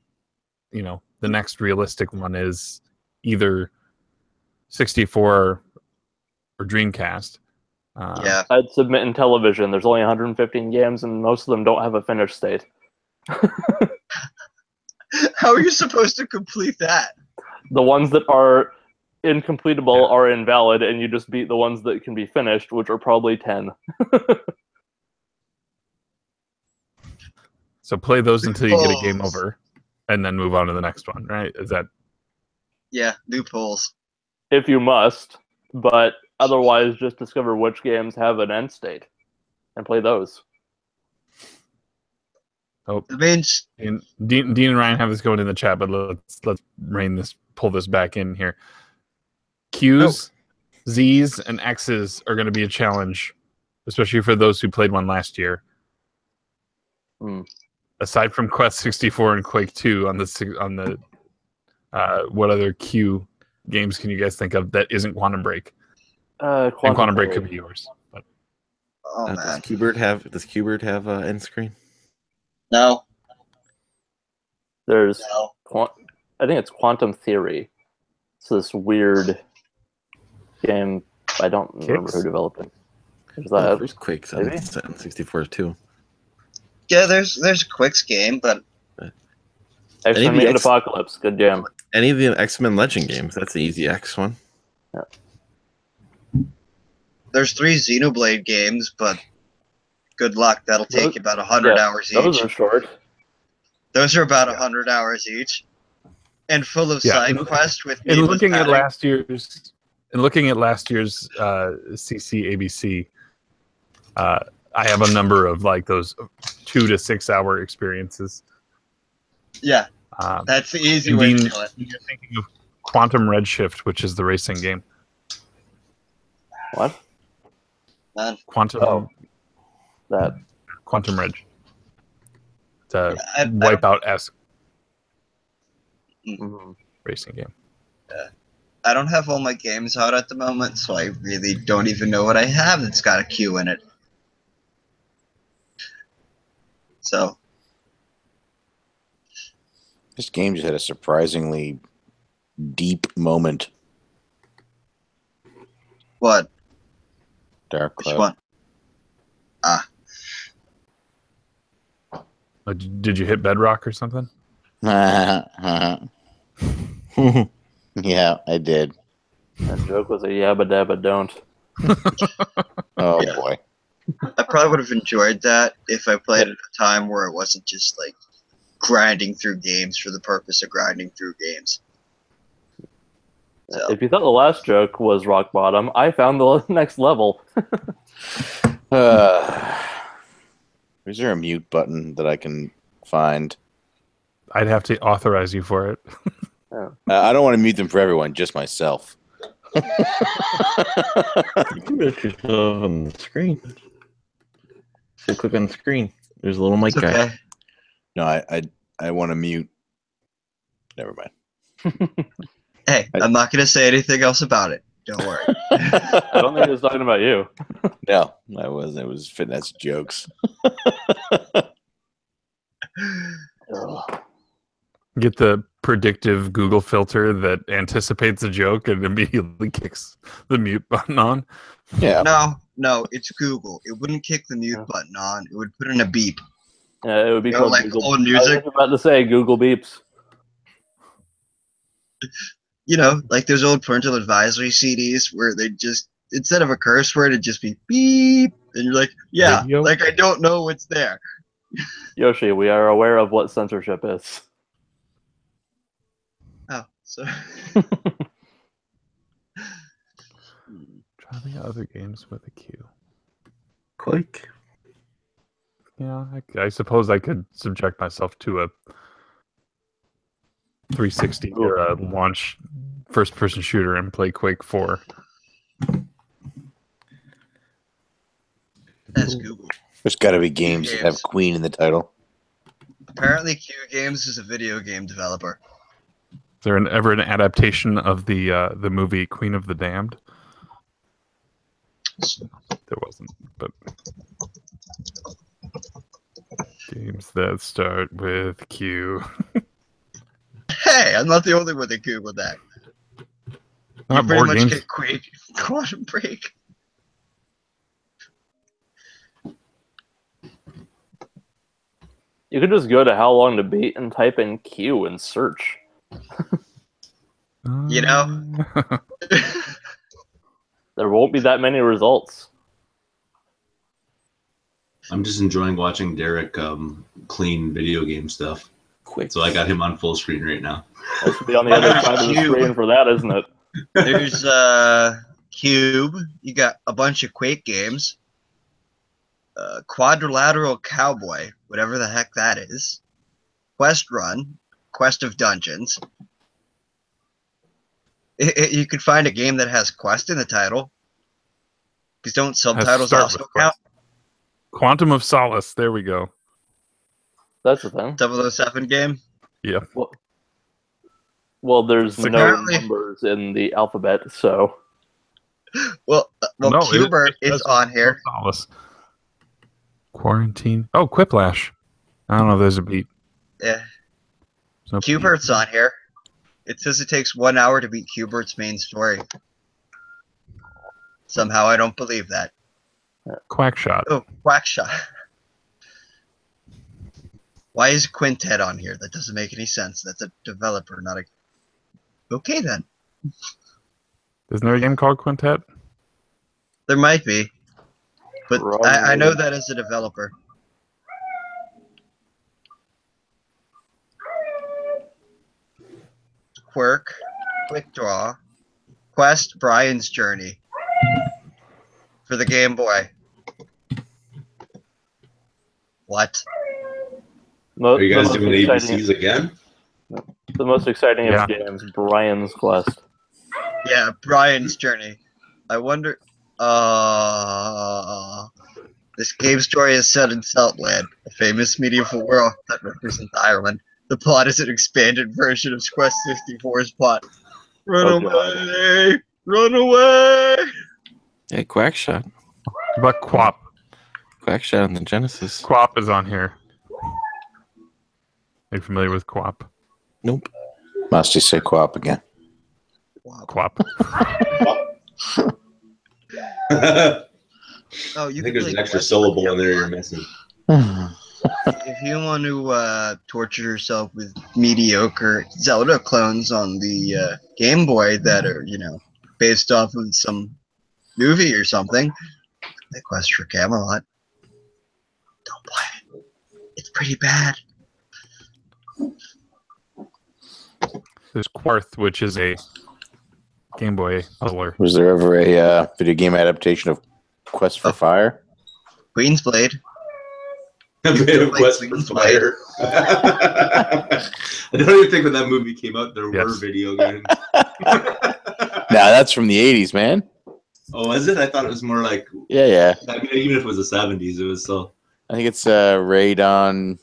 the next realistic one is either 64 or Dreamcast. Yeah. I'd submit in television. There's only 115 games, and most of them don't have a finished state. How are you supposed to complete that? The ones that are incompletable are invalid, and you just beat the ones that can be finished, which are probably 10. So play those until you get a game Loopholes. over, and then move on to the next one, right? Is that Yeah, loopholes. If you must, but otherwise just discover which games have an end state and play those. oh? It means Dean and Ryan have this going in the chat, but let's pull this back in here. Q's, Z's, and X's are going to be a challenge, especially for those who played one last year. Aside from Quest 64 and Quake 2 on the what other Q games can you guys think of that isn't Quantum Break? And Quantum Break could be yours. But oh man. Does Qbert have end screen? No. There's, No. I think it's Quantum Theory. It's this weird game. I don't remember who developed it. There's The that. first Quake's Maybe? set in 64 too. Yeah, there's a Quicks game, but X-Men Mutant Apocalypse. Good jam. Any of the X-Men Legend games, that's the easy X one. there's 3 Xenoblade games, but good luck. That'll take about 100 hours each. Those are short. Those are about 100 hours each, and full of side quests with. In looking at last year's CC ABC, I have a number of like those 2 to 6 hour experiences. Yeah, that's the easy way to do it. You're thinking of Quantum Redshift, which is the racing game. What? None. Quantum Red. It's a Wipeout-esque racing game. I don't have all my games out at the moment, so I really don't even know what I have that's got a Q in it. So This game just had a surprisingly deep moment. what? Dark Which Cloud. one? Did you hit Bedrock or something? Yeah, I did. That joke was a yabba dabba don't. Oh Yeah. boy. I probably would have enjoyed that if I played at a time where it wasn't just like grinding through games for the purpose of grinding through games. So, If you thought the last joke was rock bottom, I found the next level. Is there a mute button that I can find? I'd have to authorize you for it. I don't want to mute them for everyone, just myself. You can mute yourself on the screen. So click on the screen. There's a little mic it's guy. okay. No, I want to mute. Never mind. Hey, I'm not going to say anything else about it. Don't worry. I don't think he was talking about you. No, I was fitness jokes. Get the predictive Google filter that anticipates a joke and immediately kicks the mute button on. Yeah. No, it's Google. It wouldn't kick the mute button on. It would put in a beep. Yeah, it would be You know, called like Google. old I was music. just about to say Google beeps. You know, like those old parental advisory CDs where they just, instead of a curse word, it'd just be beep. And you're like, yeah, Radio? like I don't know what's there. Yoshi, we are aware of what censorship is. Oh, so. Try the other games with a Q. Quake. Yeah, I suppose I could subject myself to a 360 or a launch first-person shooter and play Quake 4. That's Google. There's got to be games that have Queen in the title. Apparently, Q Games is a video game developer. Is there ever an adaptation of the movie Queen of the Damned? There wasn't, but games that start with Q. Hey, I'm not the only one that Googled that. Not You pretty board much games. get Quake, Quantum Break. You could just go to How Long to Beat and type in Q and search. You know? There won't be that many results. I'm just enjoying watching Derek clean video game stuff. Quick. So I got him on full screen right now. That should be on the other side of the screen for that, isn't it? There's Cube. You got a bunch of Quake games. Quadrilateral Cowboy, whatever the heck that is. Quest Run, Quest of Dungeons. You could find a game that has Quest in the title. Because don't subtitles start also with count? Quantum of Solace. There we go. That's the thing. 007 game? Yeah. Well, there's So no apparently- numbers in the alphabet, so Well, No, Qbert it is does- on here. Solace. Quarantine. Oh, Quiplash. I don't know if there's a beat. Yeah. There's no Qbert's on here. It says it takes 1 hour to beat Qbert's main story. Somehow I don't believe that. Quackshot. Oh, Quackshot. Why is Quintet on here? That doesn't make any sense. That's a developer, not a... Okay, then. Isn't there a game called Quintet? There might be. But I know Probably. that as a developer. Quirk, Quick Draw, Quest, Brian's Journey. For the Game Boy. What? Are you guys the doing most exciting- ABCs again? The most exciting Yeah. of games, Brian's Quest. Yeah, Brian's Journey. I wonder... This game story is set in Celtland, a famous medieval world that represents Ireland. The plot is an expanded version of Quest 64's plot. Run Oh, God. away! Run away! Yeah, Quackshot. What about Quap? Quackshot on the Genesis. Quap is on here. Are you familiar with Quap? Nope. Must you say co-op again? Quap. Oh, I you think can there's play an extra Quest syllable with in there you're missing. If you want to torture yourself with mediocre Zelda clones on the Game Boy that are, based off of some movie or something, the Quest for Camelot. Don't play it. It's pretty bad. There's Quarth, which is a Game Boy puzzler. Was there ever a video game adaptation of Quest for Fire? Queen's Blade. A bit of Like Quest for Queen's Fire. I don't even think when that movie came out there were Yes. video games. Nah, that's from the 80s, man. Oh, was it? I thought it was more like, Yeah. I mean, even if it was the 70s, it was still. I think it's Ray Don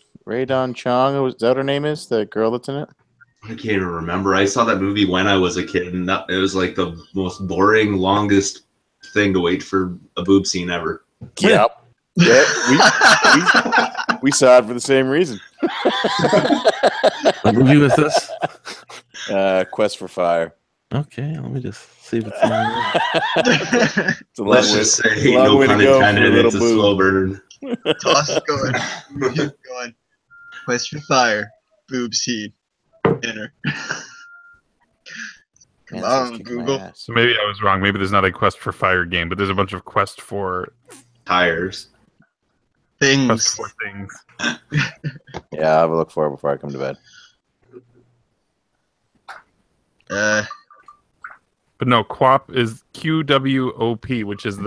Chong. Is that what her name is? The girl that's in it? I can't even remember. I saw that movie when I was a kid, and it was like the most boring, longest thing to wait for a boob scene ever. Yep. Yeah, we saw it for the same reason. What movie was this? Quest for Fire. Okay, let me just see if it's in there. It's a long Let's way- just say, long no way to pun go for a intended, little it's a boob. slow burn. Toss it going. Keep going. Quest for Fire. Boob seed. Enter. Come Man, this on, is kicking my Google. ass. So maybe I was wrong. Maybe there's not a Quest for Fire game, but there's a bunch of Quest for Tires. Things. things. Yeah, I'll have a look for it before I come to bed. But no, Quap is QWOP, which is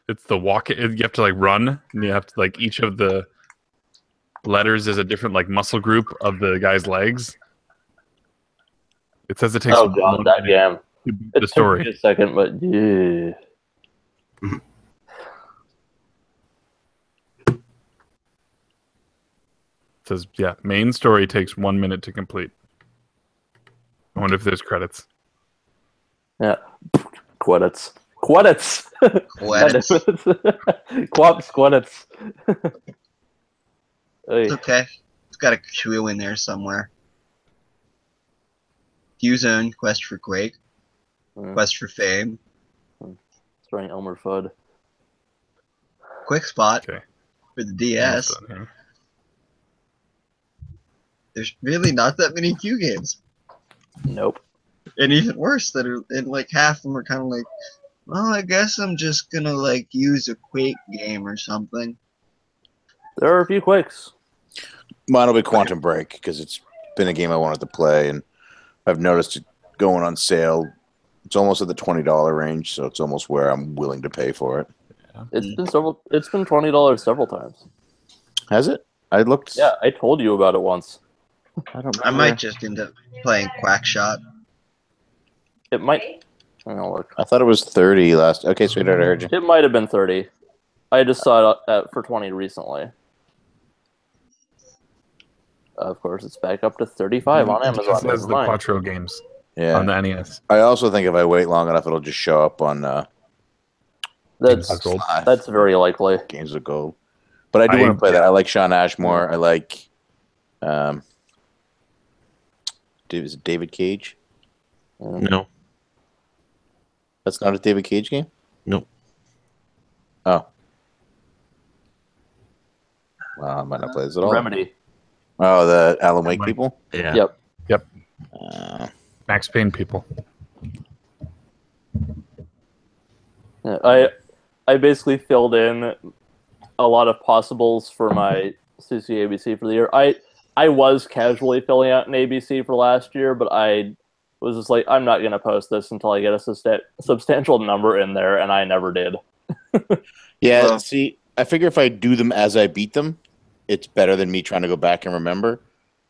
it's the walk. You have to like run, and you have to like each of the letters is a different like muscle group of the guy's legs. It says it takes Oh god, 1 that minute game. to beat It the took story. me a second, but yeah. It says, yeah, main story takes 1 minute to complete. I wonder if there's credits. Yeah. Credits. Credits! Credits. Quaps, credits. It's okay. It's got a clue in there somewhere. Q-Zone, Quest for Quake, Quest for Fame, Starring Elmer Fudd. Quick Spot Okay. for the DS. Almost done here. There's really not that many Q games. Nope. And even worse, that are, and like half of them are kind of like, well, I guess I'm just gonna like use a Quake game or something. There are a few Quakes. Mine will be Quantum Break because it's been a game I wanted to play, and I've noticed it going on sale. It's almost at the $20 range, so it's almost where I'm willing to pay for it. It's been $20 several times. Has it? I looked. Yeah, I told you about it once. I don't. I might just end up playing Quackshot. It might. Hang on, look. I thought it was 30 last. Okay, sweetheart, I heard you. It might have been 30. I just saw it for 20 recently. Of course, it's back up to 35 on Amazon. It says the Quattro games on the NES. I also think if I wait long enough, it'll just show up on. That's very likely. Games of Gold. But I do want to play that. I like Sean Ashmore. I like. Is it David Cage? No. That's not a David Cage game? Nope. Oh. Well, I might not play this at all. Remedy. Oh, the Alan Wake people? Yeah. Yep. Max Payne people. Yeah, I basically filled in a lot of possibles for my CCABC for the year. I was casually filling out an ABC for last year, but I was just like, I'm not going to post this until I get a substantial number in there, and I never did. Yeah, see, I figure if I do them as I beat them, it's better than me trying to go back and remember.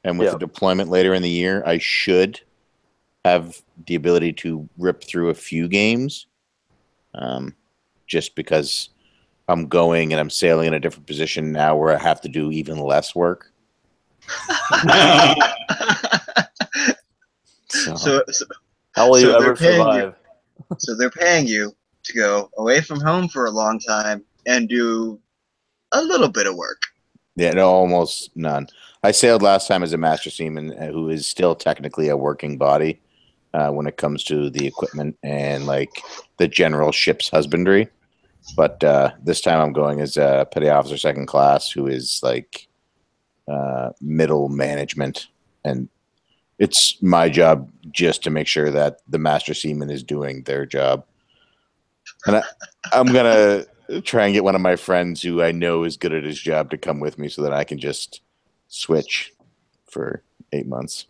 And with the deployment later in the year, I should have the ability to rip through a few games, just because I'm going and I'm sailing in a different position now where I have to do even less work. So how will you they're ever paying survive? So they're paying you to go away from home for a long time and do a little bit of work. Yeah, no, almost none. I sailed last time as a master seaman who is still technically a working body when it comes to the equipment and like the general ship's husbandry. But this time I'm going as a petty officer second class who is like middle management, and it's my job just to make sure that the master seaman is doing their job. And I'm gonna try and get one of my friends who I know is good at his job to come with me so that I can just switch for 8 months.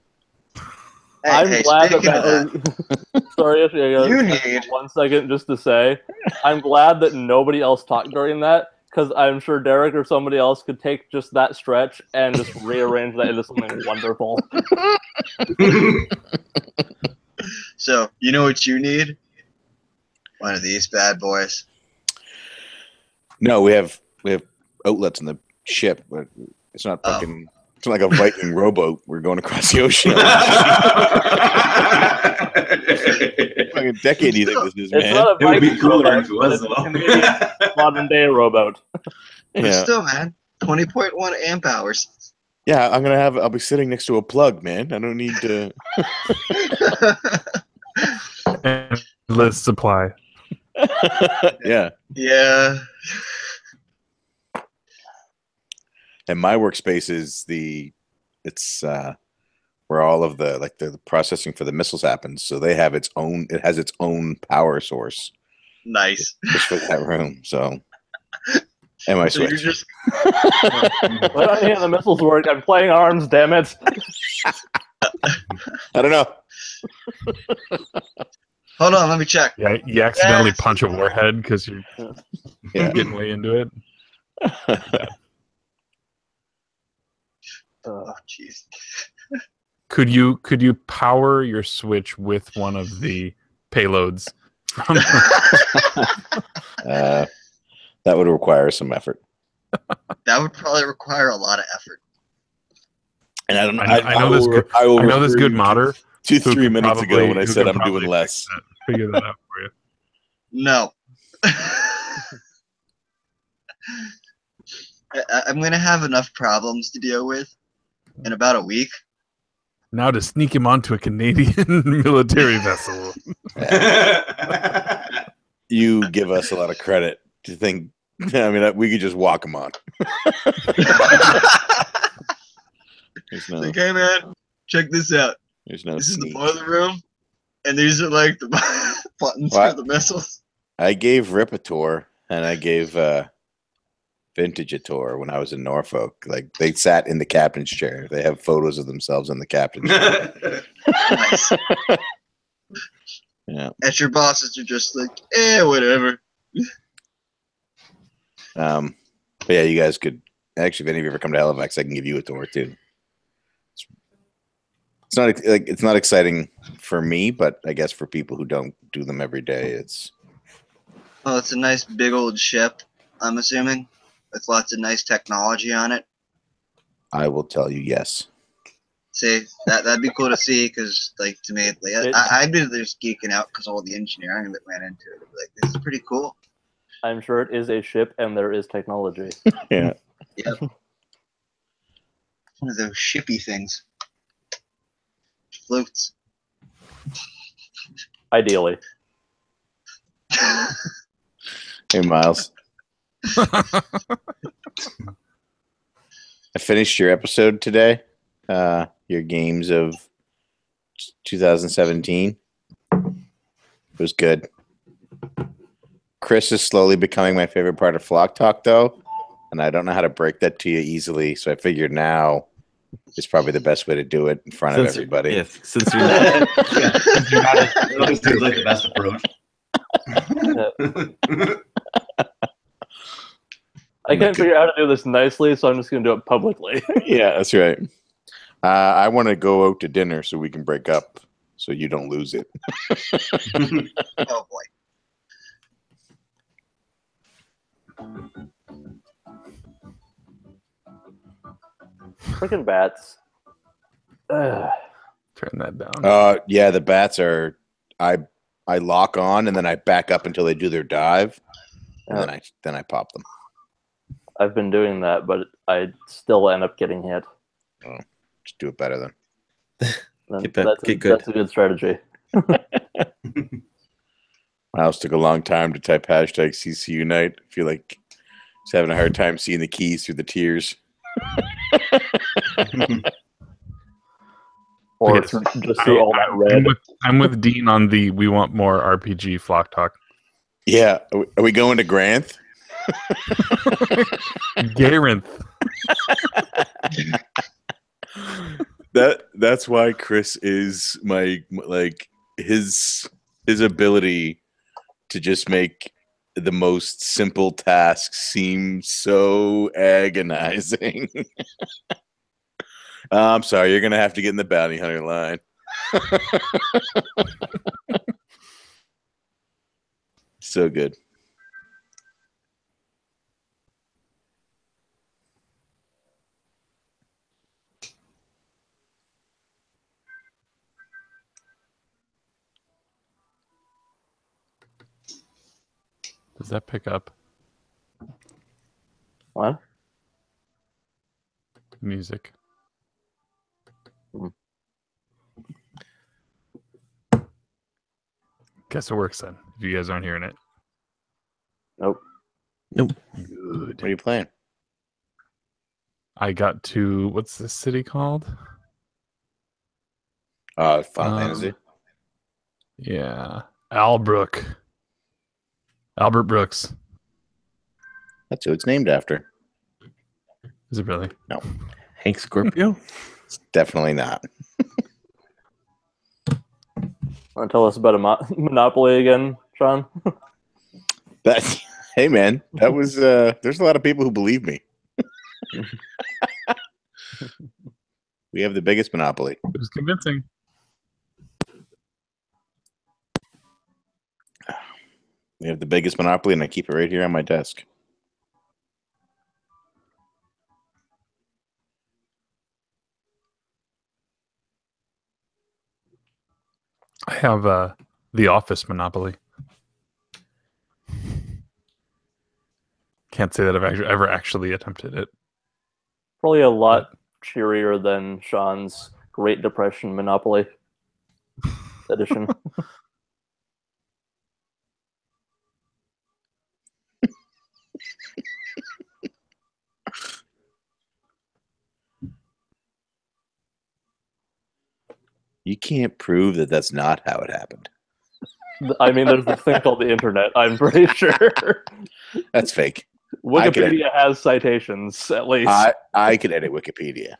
I'm glad that sorry, you need 1 second just to say, I'm glad that nobody else talked during that, because I'm sure Derek or somebody else could take just that stretch and just rearrange that into something wonderful. So, you know what you need? One of these bad boys. No, we have outlets in the ship, but it's not fucking. It's not like a Viking rowboat. We're going across the ocean. Like a decade, do you think this is, man? It's not a It would be Viking cooler rowboat, if it was, but it's though. a Canadian modern day rowboat. But still, man, 20.1 amp hours. Yeah, I'll be sitting next to a plug, man. I don't need to. Endless supply. Yeah. Yeah. And my workspace is where all of the processing for the missiles happens. So it has its own power source. Nice. Just for that room. So and my switch. Just... Why don't any of the missiles work? I'm playing arms, damn it. I don't know. Hold on, let me check. Yeah, you accidentally punch a warhead because you're getting way into it. Oh, jeez. Could you power your Switch with one of the payloads from? That would require some effort. That would probably require a lot of effort. And I don't know. I know this good. I know this good modder. To who 3 could minutes ago probably- when I who said could I'm doing probably less. figure that out for you. No. I'm going to have enough problems to deal with in about a week. Now to sneak him onto a Canadian military vessel. You give us a lot of credit to think. I mean, we could just walk him on. There's no. Like, hey man, check this out. There's no. This is the sneak. boiler room, and these are like the buttons What? for the missiles. I gave Rip a tour, and I gave Vintage a tour when I was in Norfolk. Like they sat in the captain's chair. They have photos of themselves in the captain's chair. Nice. Yeah. And your bosses are just like, whatever. But yeah, you guys could actually, if any of you ever come to Halifax, I can give you a tour too. It's not like it's not exciting for me, but I guess for people who don't do them every day, it's. Oh, it's a nice big old ship, I'm assuming, with lots of nice technology on it. I will tell you yes. See, that'd be cool to see, because, like, to me, like, I'd be just geeking out because all the engineering that went into it. I'd be like, this is pretty cool. I'm sure it is a ship and there is technology. Yeah. Yep. One of those shippy things. Floats. Ideally. Hey, Miles. I finished your episode today. Your games of 2017. It was good. Chris is slowly becoming my favorite part of Flock Talk, though, and I don't know how to break that to you easily. So I figured now is probably the best way to do it in front of everybody. Yes, since you're not, It always seems like the best approach. I can't figure out how to do this nicely, so I'm just going to do it publicly. Yeah, that's right. I want to go out to dinner so we can break up, so you don't lose it. Oh boy. Freaking bats. Ugh. Turn that down. Yeah, the bats are. I lock on and then I back up until they do their dive, and then I pop them. I've been doing that, but I still end up getting hit. Oh, just do it better then. Get good. That's a good strategy. Miles took a long time to type hashtag CC Unite. I feel like he's having a hard time seeing the keys through the tears. Or Yes. just through all that red. I'm with Dean on the we want more RPG Flock Talk. Yeah, are we going to Granth? Garenth. That's why Chris is my like his ability to just make the most simple tasks seem so agonizing. I'm sorry, you're gonna have to get in the bounty hunter line. So good. Does that pick up What? music? Guess it works then. If you guys aren't hearing it. Nope. Good. What are you playing? I got to what's the city called? Final Fantasy. Yeah, Albrook. Albert Brooks. That's who it's named after. Is it really? No, Hank Scorpio. it's definitely not. Want to tell us about a Monopoly again, Sean? That hey man, that was there's a lot of people who believe me. We have the biggest monopoly. It was convincing. We have the biggest monopoly, and I keep it right here on my desk. I have the Office monopoly. Can't say that I've ever actually attempted it. Probably a lot cheerier than Sean's Great Depression Monopoly edition. You can't prove that that's not how it happened. I mean, there's this thing called the internet, I'm pretty sure. That's fake. Wikipedia has citations, at least. I could edit Wikipedia.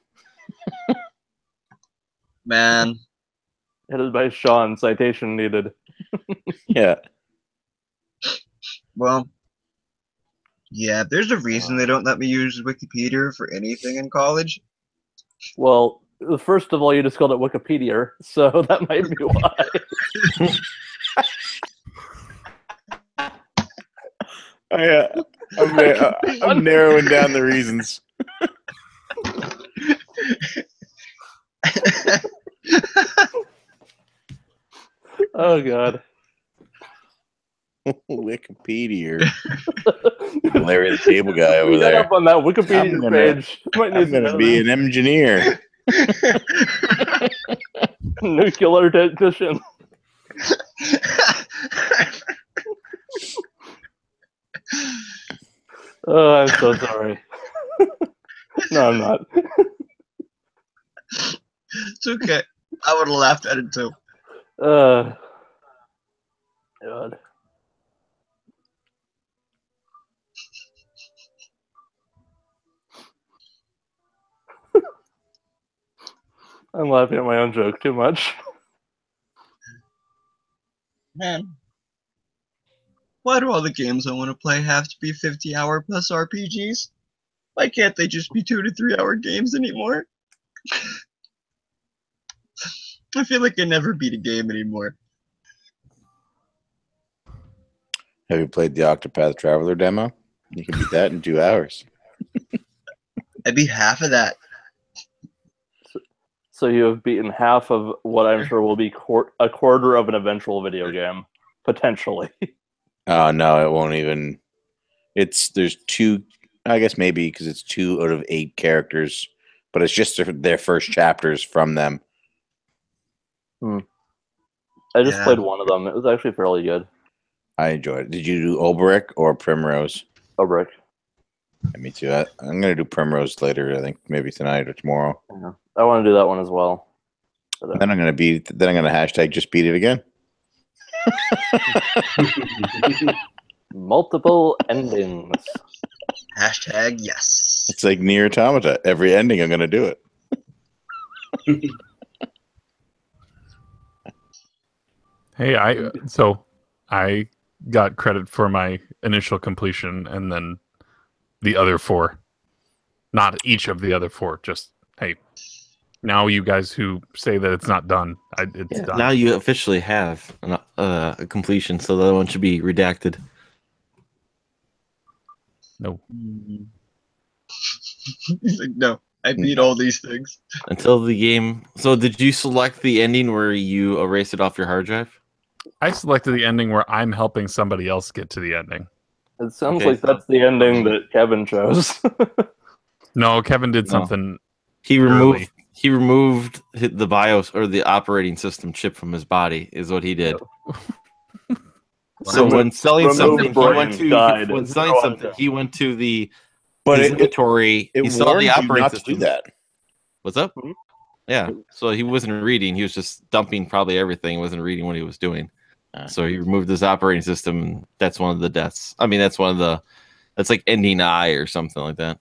Man, Headed by Sean, citation needed. Yeah. well, yeah, there's a reason they don't let me use Wikipedia for anything in college. Well, first of all, you just called it Wikipedia, so that might be why. I'm narrowing down the reasons. Oh, God. Wikipedia. Larry the Cable Guy over We got there. up on that Wikipedia I'm gonna- page. Might I'm need going to be an engineer. nuclear technician. Oh, I'm so sorry. No, I'm not. It's okay. I would have laughed at it too. God. I'm laughing at my own joke too much. Man, why do all the games I want to play have to be 50-hour plus RPGs? Why can't they just be 2 to 3 hour games anymore? I feel like I never beat a game anymore. Have you played the Octopath Traveler demo? You can beat that in 2 hours. I beat half of that. So you have beaten half of what I'm sure will be a quarter of an eventual video game, potentially. Oh, no, it won't even. There's 2, I guess maybe because it's 2 out of 8 characters, but it's just their first chapters from them. I just played one of them. It was actually fairly good. I enjoyed it. Did you do Oberick or Primrose? Oberick. Yeah, me too. I'm going to do Primrose later. I think maybe tonight or tomorrow. Yeah. I want to do that one as well. But, then I'm going to hashtag just beat it again. Multiple endings. Hashtag yes. It's like Nier Automata. Every ending, I'm going to do it. Hey, I got credit for my initial completion, and then the other 4. Not each of the other 4. Just hey, now you guys who say that it's not done, it's done. Now you officially have a completion, so the other one should be redacted. No. He's like, no, I beat all these things. Until the game. So did you select the ending where you erase it off your hard drive? I selected the ending where I'm helping somebody else get to the ending. It sounds like that's the ending that Kevin chose. No, Kevin did something. He removed the BIOS or the operating system chip from his body. Is what he did. So when selling something, he went to the inventory. He saw the operating system. Do that. What's up? Mm-hmm. Yeah. So he wasn't reading. He was just dumping probably everything. He wasn't reading what he was doing. So he removed his operating system. That's one of the deaths. I mean, that's like ending I or something like that.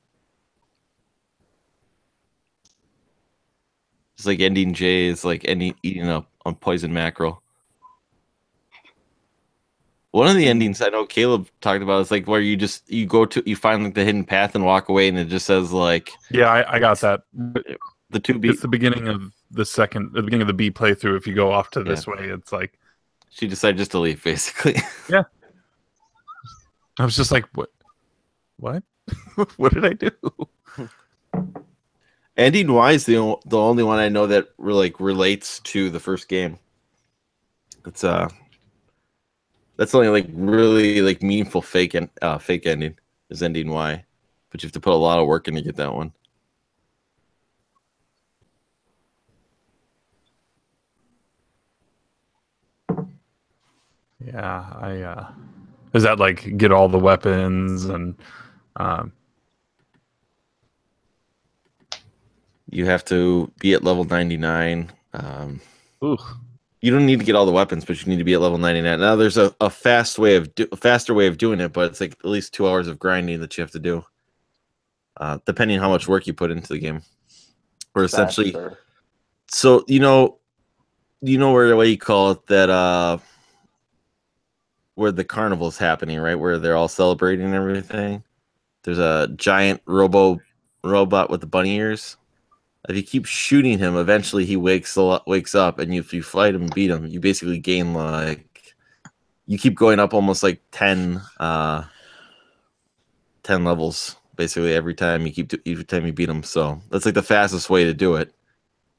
It's like ending J is like eating up on poison mackerel. One of the endings I know Caleb talked about is like where you find like the hidden path and walk away, and it just says like, yeah, I got that. The 2B. It's the beginning of the beginning of the B playthrough. If you go off to this way, it's like she decided just to leave, basically. Yeah. I was just like, what? What? What did I do? Ending Y is the only one I know that relates to the first game. It's that's only like really like meaningful fake ending is ending Y, but you have to put a lot of work in to get that one. Yeah, is that like get all the weapons and you have to be at level 99. Ooh. You don't need to get all the weapons, but you need to be at level 99. Now there's a faster way of doing it, but it's like at least 2 hours of grinding that you have to do, depending on how much work you put into the game. Or essentially, Faster. so you know where what you call it that where the carnival's happening, right? Where they're all celebrating and everything. There's a giant robot with the bunny ears. If you keep shooting him, eventually he wakes up, and if you fight him and beat him, you basically gain you keep going up almost like 10 levels basically every time you beat him. So that's like the fastest way to do it.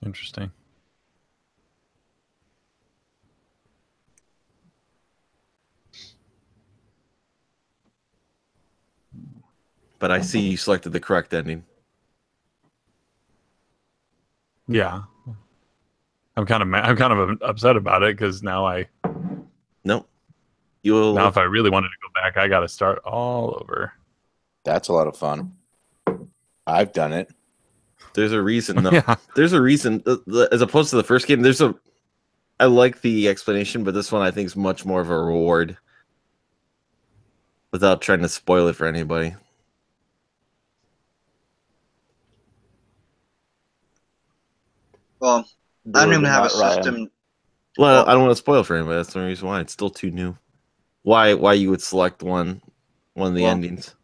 Interesting. But I see you selected the correct ending. Yeah, I'm kind of upset about it because now Nope. Now if I really wanted to go back, I got to start all over. That's a lot of fun. I've done it. There's a reason, though. Yeah. There's a reason. As opposed to the first game, I like the explanation, but this one I think is much more of a reward. Without trying to spoil it for anybody. Well, I don't even have a system. Well, I don't want to spoil for anybody. That's the reason why. It's still too new. Why you would select one of the endings.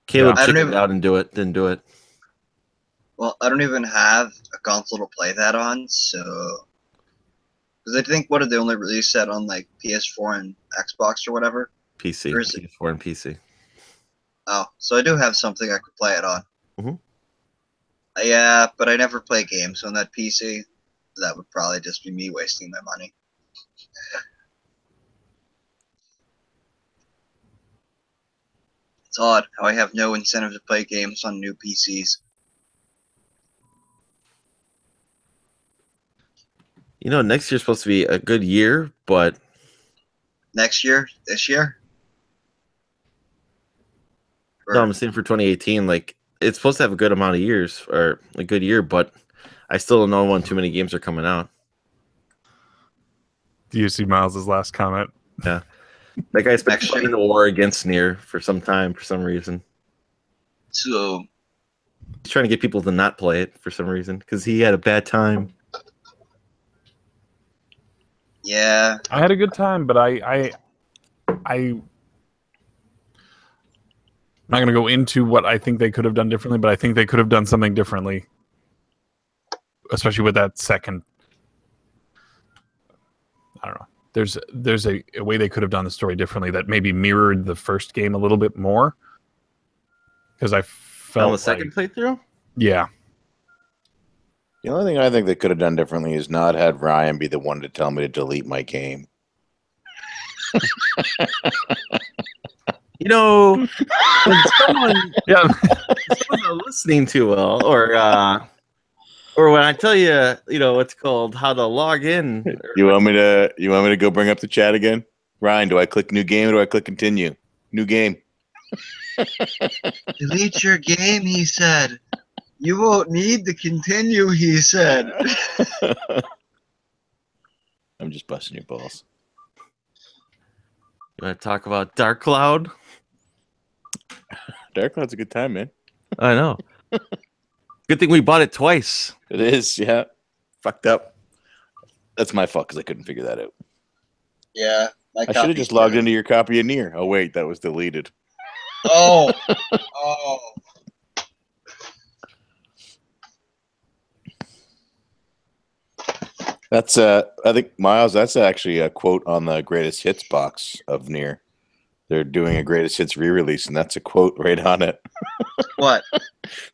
Caleb chickened out and didn't do it. Well, I don't even have a console to play that on, so... Because I think, what did they only release that on, like, PS4 and Xbox or whatever? PC. PS4 and PC. Oh, so I do have something I could play it on. Mm-hmm. Yeah, but I never play games on that PC. That would probably just be me wasting my money. It's odd how I have no incentive to play games on new PCs. You know, next year's supposed to be a good year, but... Next year? This year? No, I'm saying for 2018, like, it's supposed to have a good amount of years, or a good year, but I still don't know when too many games are coming out. Do you see Miles's last comment? Yeah. That guy's been fighting the war against Nier for some time, for some reason. So... He's trying to get people to not play it for some reason, because he had a bad time. Yeah. I had a good time, but I'm not going to go into what I think they could have done differently, but I think they could have done something differently, especially with that second. I don't know. There's a way they could have done the story differently that maybe mirrored the first game a little bit more. Because I felt on the second playthrough? Yeah. The only thing I think they could have done differently is not had Ryan be the one to tell me to delete my game. You know, when someone's not listening too well, or when I tell you, what's called how to log in. You want me to go bring up the chat again? Ryan, do I click new game or do I click continue? New game. Delete your game, he said. You won't need to continue, he said. I'm just busting your balls. You want to talk about Dark Cloud? Dark Cloud's a good time, man. I know. Good thing we bought it twice. It is, yeah. Fucked up. That's my fault because I couldn't figure that out. Yeah. I should have just logged into your copy of Nier. Oh, wait, that was deleted. Oh. Oh. That's I think Miles. That's actually a quote on the greatest hits box of Nier. They're doing a greatest hits re-release, and that's a quote right on it. What?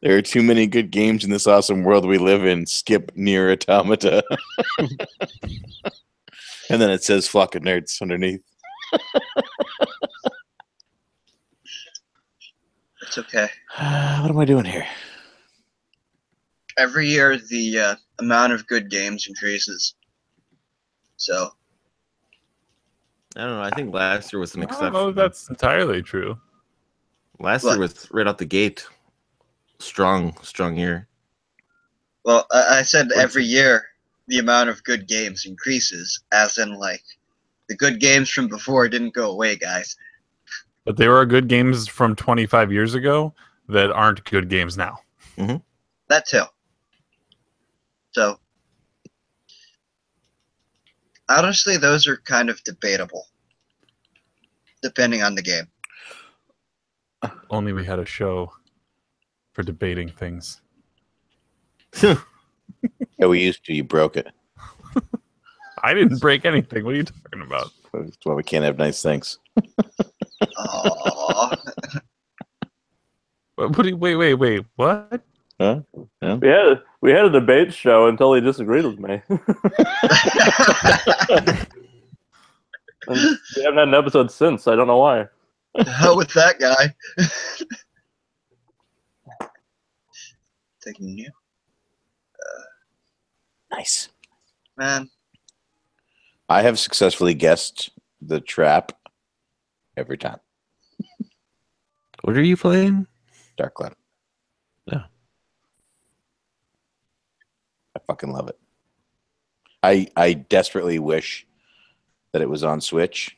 There are too many good games in this awesome world we live in. Skip Nier Automata. And then it says "flock of nerds" underneath. It's okay. What am I doing here? Every year, the amount of good games increases. So, I don't know. I think last year was an I don't exception. know if that's entirely true. Last What? year was right out the gate. Strong year. well, I said every year the amount of good games increases, as in, like, the good games from before didn't go away, guys. But there are good games from 25 years ago that aren't good games now. That too. So, honestly, those are kind of debatable, depending on the game. Only we had a show for debating things. Yeah, we used to. You broke it. I didn't break anything. What are you talking about? That's why we can't have nice things. Aww. Wait. What? Huh? Yeah. We had a debate show until he disagreed with me. And we haven't had an episode since. I don't know why. The hell with that guy. Taking you, Nice. man. I have successfully guessed the trap every time. What are you playing? Dark Cloud. Yeah. I fucking love it. I desperately wish that it was on Switch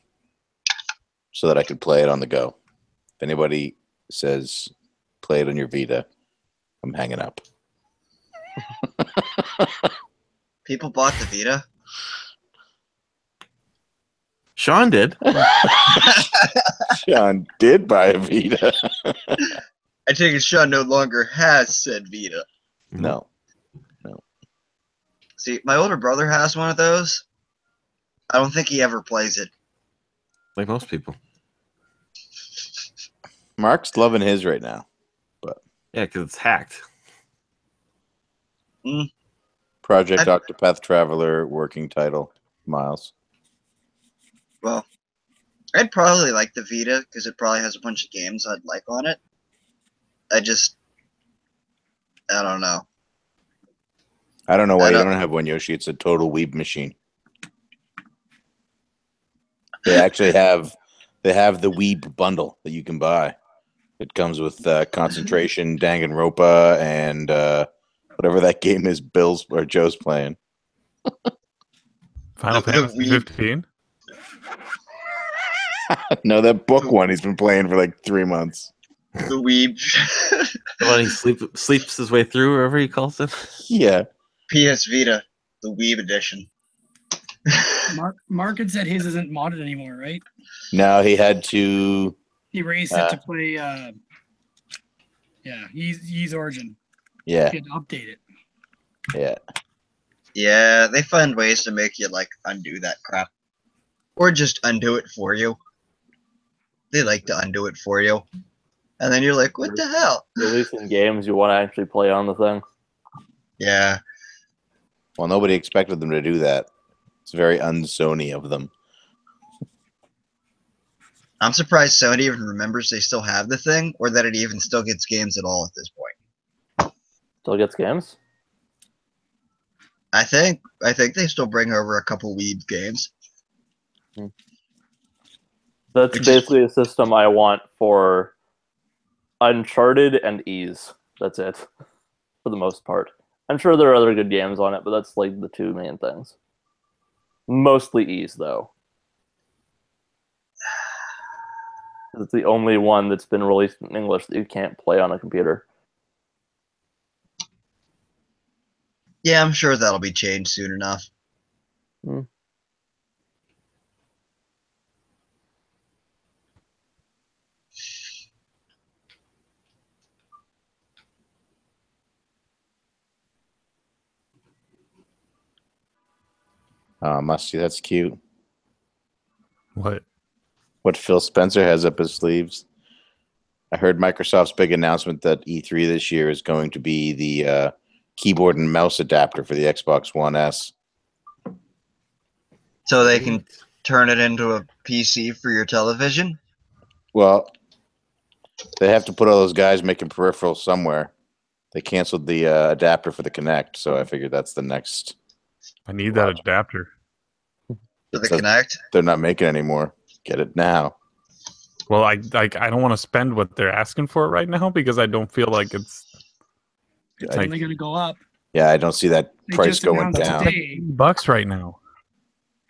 so that I could play it on the go. If anybody says play it on your Vita, I'm hanging up. People bought the Vita. Sean did. Sean did buy a Vita. I take it Sean no longer has said Vita. No. See, my older brother has one of those. I don't think he ever plays it. Like most people. Mark's loving his right now. Yeah, because it's hacked. Project Octopath Traveler working title. Miles. Well, I'd probably like the Vita because it probably has a bunch of games I'd like on it. I don't know. I don't know why I you don't- don't have one, Yoshi. It's a total weeb machine. They actually have the weeb bundle that you can buy. It comes with concentration, Danganronpa, and whatever that game is Bill's or Joe's playing. Final The Fantasy Wii. 15? No, that book one he's been playing for like 3 months. The Weeb. When he sleeps his way through, wherever he calls it. Yeah. PS Vita, the Weeb edition. Mark had said his isn't modded anymore, right? Now he had to. He raised it to play. Ys Origin. Yeah. He had to update it. Yeah. Yeah, they find ways to make you like undo that crap, or just undo it for you. They like to undo it for you, and then you're like, "What the hell?" Releasing games you want to actually play on the thing. Yeah, Well, nobody expected them to do that. It's very un-Sony of them. I'm surprised Sony even remembers they still have the thing, or that it even still gets games at all at this point. Still gets games? I think they still bring over a couple Weeb games. That's Which is- basically a system I want for Uncharted and Ys. That's it, for the most part. I'm sure there are other good games on it, but that's like the two main things. Mostly Ys, though. It's the only one that's been released in English that you can't play on a computer. Yeah, I'm sure that'll be changed soon enough. Musty, that's cute. What? What Phil Spencer has up his sleeves. I heard Microsoft's big announcement that E3 this year is going to be the keyboard and mouse adapter for the Xbox One S. So they can turn it into a PC for your television? Well, they have to put all those guys making peripherals somewhere. They canceled the adapter for the Kinect, so I figured that's the next. I need that adapter. For the Kinect? They're not making it anymore. Get it now. Well, I don't want to spend what they're asking for it right now because I don't feel like it's It's only going to go up. Yeah, I don't see that They price just going announced down. today. $bucks right now.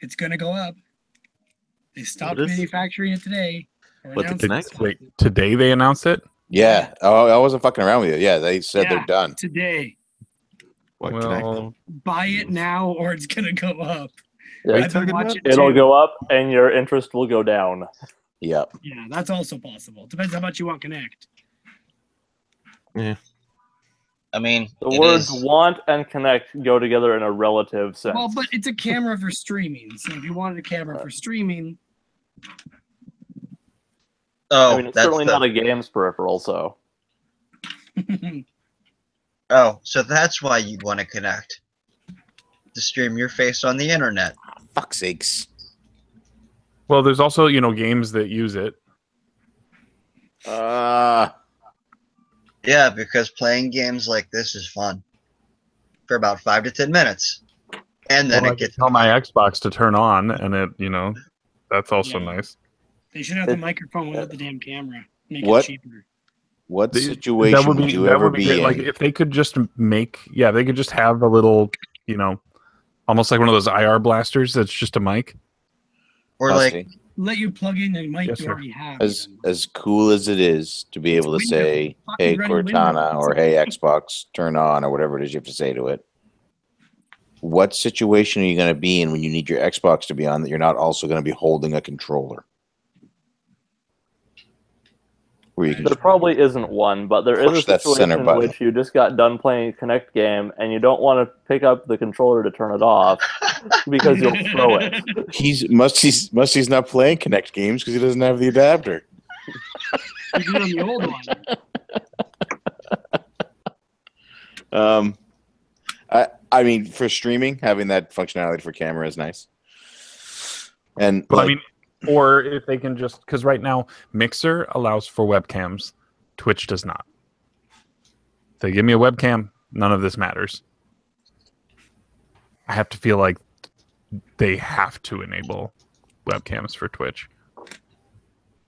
It's going to go up. They stopped What is- manufacturing it today. or What, the announced it Kinect? stopped Wait, it today they announced it? Yeah. Oh, I wasn't fucking around with you. Yeah, they said Yeah. they're done. today. What Well, Buy it now or it's going to go up. Yeah. What are you I've been talking about? watching It'll too. go up, and your interest will go down. Yep. Yeah, that's also possible. Depends how much you want Connect. I mean, The it words is- "want" and "connect" go together in a relative sense. Well, but it's a camera for streaming. So if you wanted a camera for streaming, Oh, I mean, it's that's certainly the- not a games peripheral, so Oh, so that's why you'd want to connect. To stream your face on the internet. Fuck sakes. well, there's also games that use it. Yeah, because playing games like this is fun. For about 5 to 10 minutes. And then Well, I it can gets tell my Xbox to turn on, and it that's also Yeah. nice. they should have the microphone without the damn camera. Make What? it cheaper. What That situation would you that ever would be great. in? Like if they could just they could just have a little, almost like one of those IR blasters that's just a mic. or like Musty, Let you plug in the mic Yes, you sir. already have. as even. as cool as it is to be able to Windows. say, Fucking "Hey running Cortana" Windows. or "Hey Xbox, turn on" or whatever it is you have to say to it. What situation are you going to be in when you need your Xbox to be on that you're not also going to be holding a controller? Where you can there probably isn't one. But there is Push a that center situation in button. which you just got done playing a Connect game, and you don't want to pick up the controller to turn it off because you'll throw it. Musty's not playing Kinect games because he doesn't have the adapter. You did on the old one. I mean, for streaming, having that functionality for camera is nice. And But like, I mean, or if they can just because right now Mixer allows for webcams, Twitch does not. If they give me a webcam, none of this matters. I have to feel like they have to enable webcams for Twitch.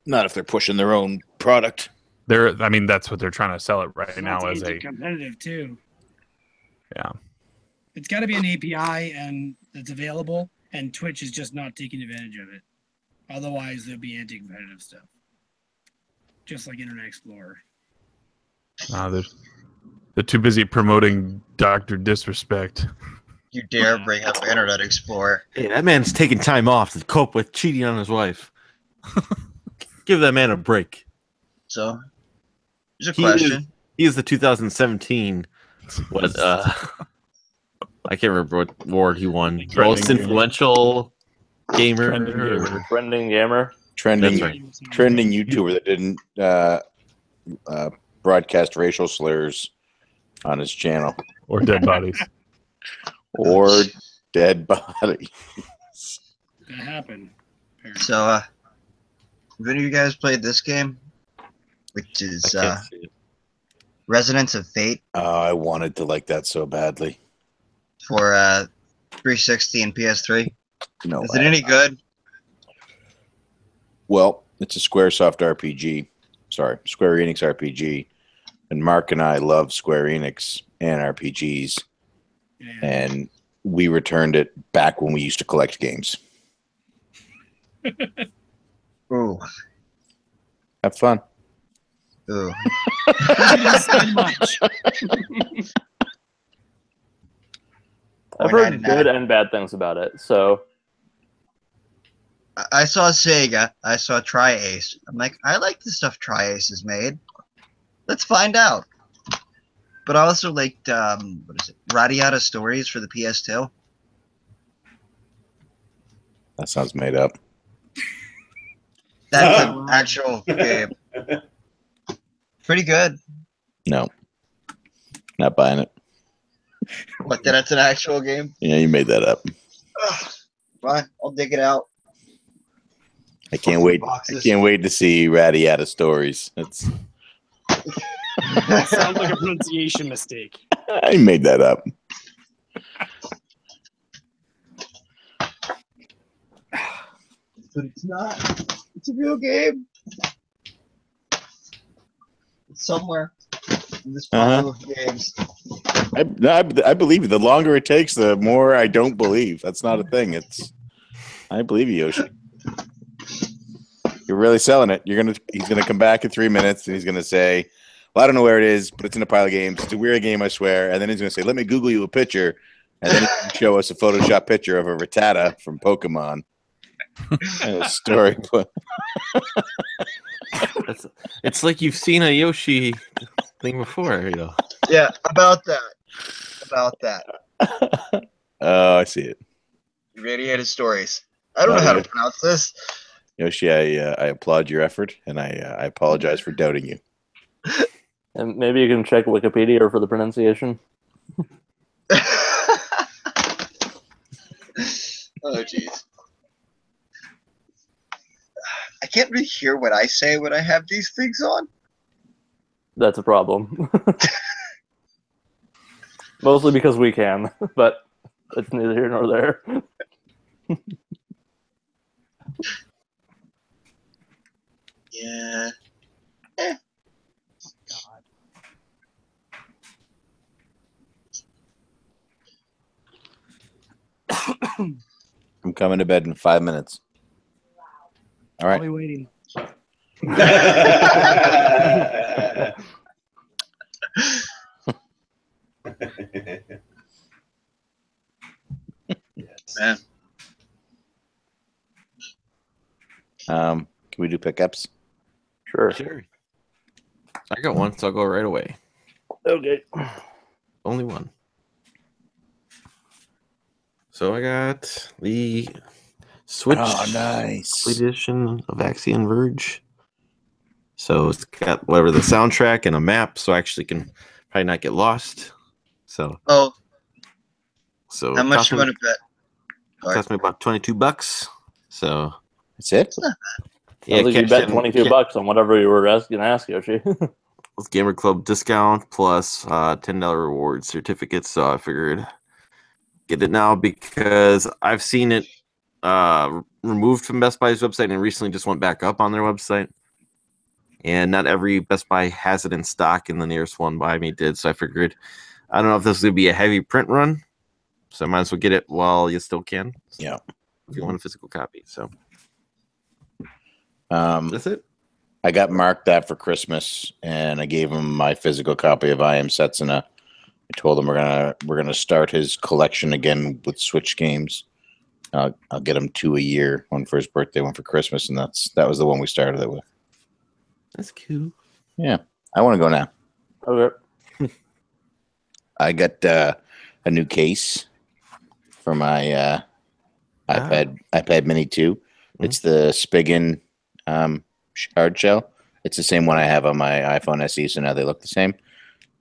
not if they're pushing their own product. I mean, that's what they're trying to sell it right And now that's as a competitive too. yeah. It's got to be an API and it's available, and Twitch is just not taking advantage of it. Otherwise, there'll be anti-competitive stuff, just like Internet Explorer. They're too busy promoting Dr. Disrespect. you dare bring up Internet Explorer. Hey, that man's taking time off to cope with cheating on his wife. Give that man a break. So, here's a He question. He is the 2017. What? I can't remember what award he won. Trending Most gamer. influential gamer. Trending gamer. Trending gamer. Trending, That's right. trending YouTuber that didn't broadcast racial slurs on his channel Or dead bodies. or dead body. That happened. So, have any of you guys played this game? Which I is can't see it. Resonance of Fate Oh, I wanted to like that so badly. for 360 and PS3. No, Is it any good? Well, it's a SquareSoft RPG. Sorry, Square Enix RPG. And Mark and I love Square Enix and RPGs. Yeah. And we returned it back when we used to collect games. Ooh. Have fun. Ooh. So much. I've heard $4.99. good and bad things about it. So I saw Sega. I saw Tri-Ace. I'm like, I like the stuff Tri-Ace has made. Let's find out. But I also liked, what is it? Radiata Stories for the PS2. That sounds made up. That's an actual game. Pretty good. No. Not buying it. But that's an actual game. Yeah, you made that up. Fine, I'll dig it out. I can't wait. I can't wait to see Radiata stories. It's. That sounds like a pronunciation mistake. I made that up. But it's not. It's a real game. It's somewhere in this pile of games. I believe you. The longer it takes, the more I don't believe. That's not a thing. I believe you, Yoshi. You're really selling it. He's gonna come back in 3 minutes and he's gonna say, "Well, I don't know where it is, but it's in a pile of games. It's a weird game, I swear." And then he's gonna say, "Let me Google you a picture," and then he's gonna show us a Photoshop picture of a Rattata from Pokemon. And a story. It's like you've seen a Yoshi thing before, you know. Yeah, about that. Oh, I see it. Radiated stories. I don't know how to pronounce this. Yoshi, I applaud your effort, and I apologize for doubting you. And maybe you can check Wikipedia for the pronunciation. Oh, jeez. I can't really hear what I say when I have these things on. That's a problem. Mostly because we can, but it's neither here nor there. Yeah. I'm coming to bed in 5 minutes. All right. I'll be waiting. Man. Can we do pickups? Sure. I got one, so I'll go right away. Okay. Only one. So I got the Switch nice edition of Axiom Verge. So it's got whatever the soundtrack and a map, so I actually can probably not get lost. So how cost much you want to bet? Cost me about $22. So that's it. Yeah, I think you bet $22 on whatever you were going to ask, Yoshi. With Gamer Club discount plus $10 reward certificates. So I figured get it now because I've seen it removed from Best Buy's website and recently just went back up on their website. And not every Best Buy has it in stock, and the nearest one by me did. So I figured, I don't know if this is going to be a heavy print run, so I might as well get it while you still can. Yeah. If you want a physical copy. So that's it. I got Mark that for Christmas, and I gave him my physical copy of I Am Setsuna. I told him we're gonna start his collection again with Switch games. I'll get him 2 a year, one for his birthday, one for Christmas, and that was the one we started it with. That's cool. Yeah, I want to go now. Okay. I got a new case for my iPad Mini 2. It's the Spigen hard shell. It's the same one I have on my iPhone SE, so now they look the same,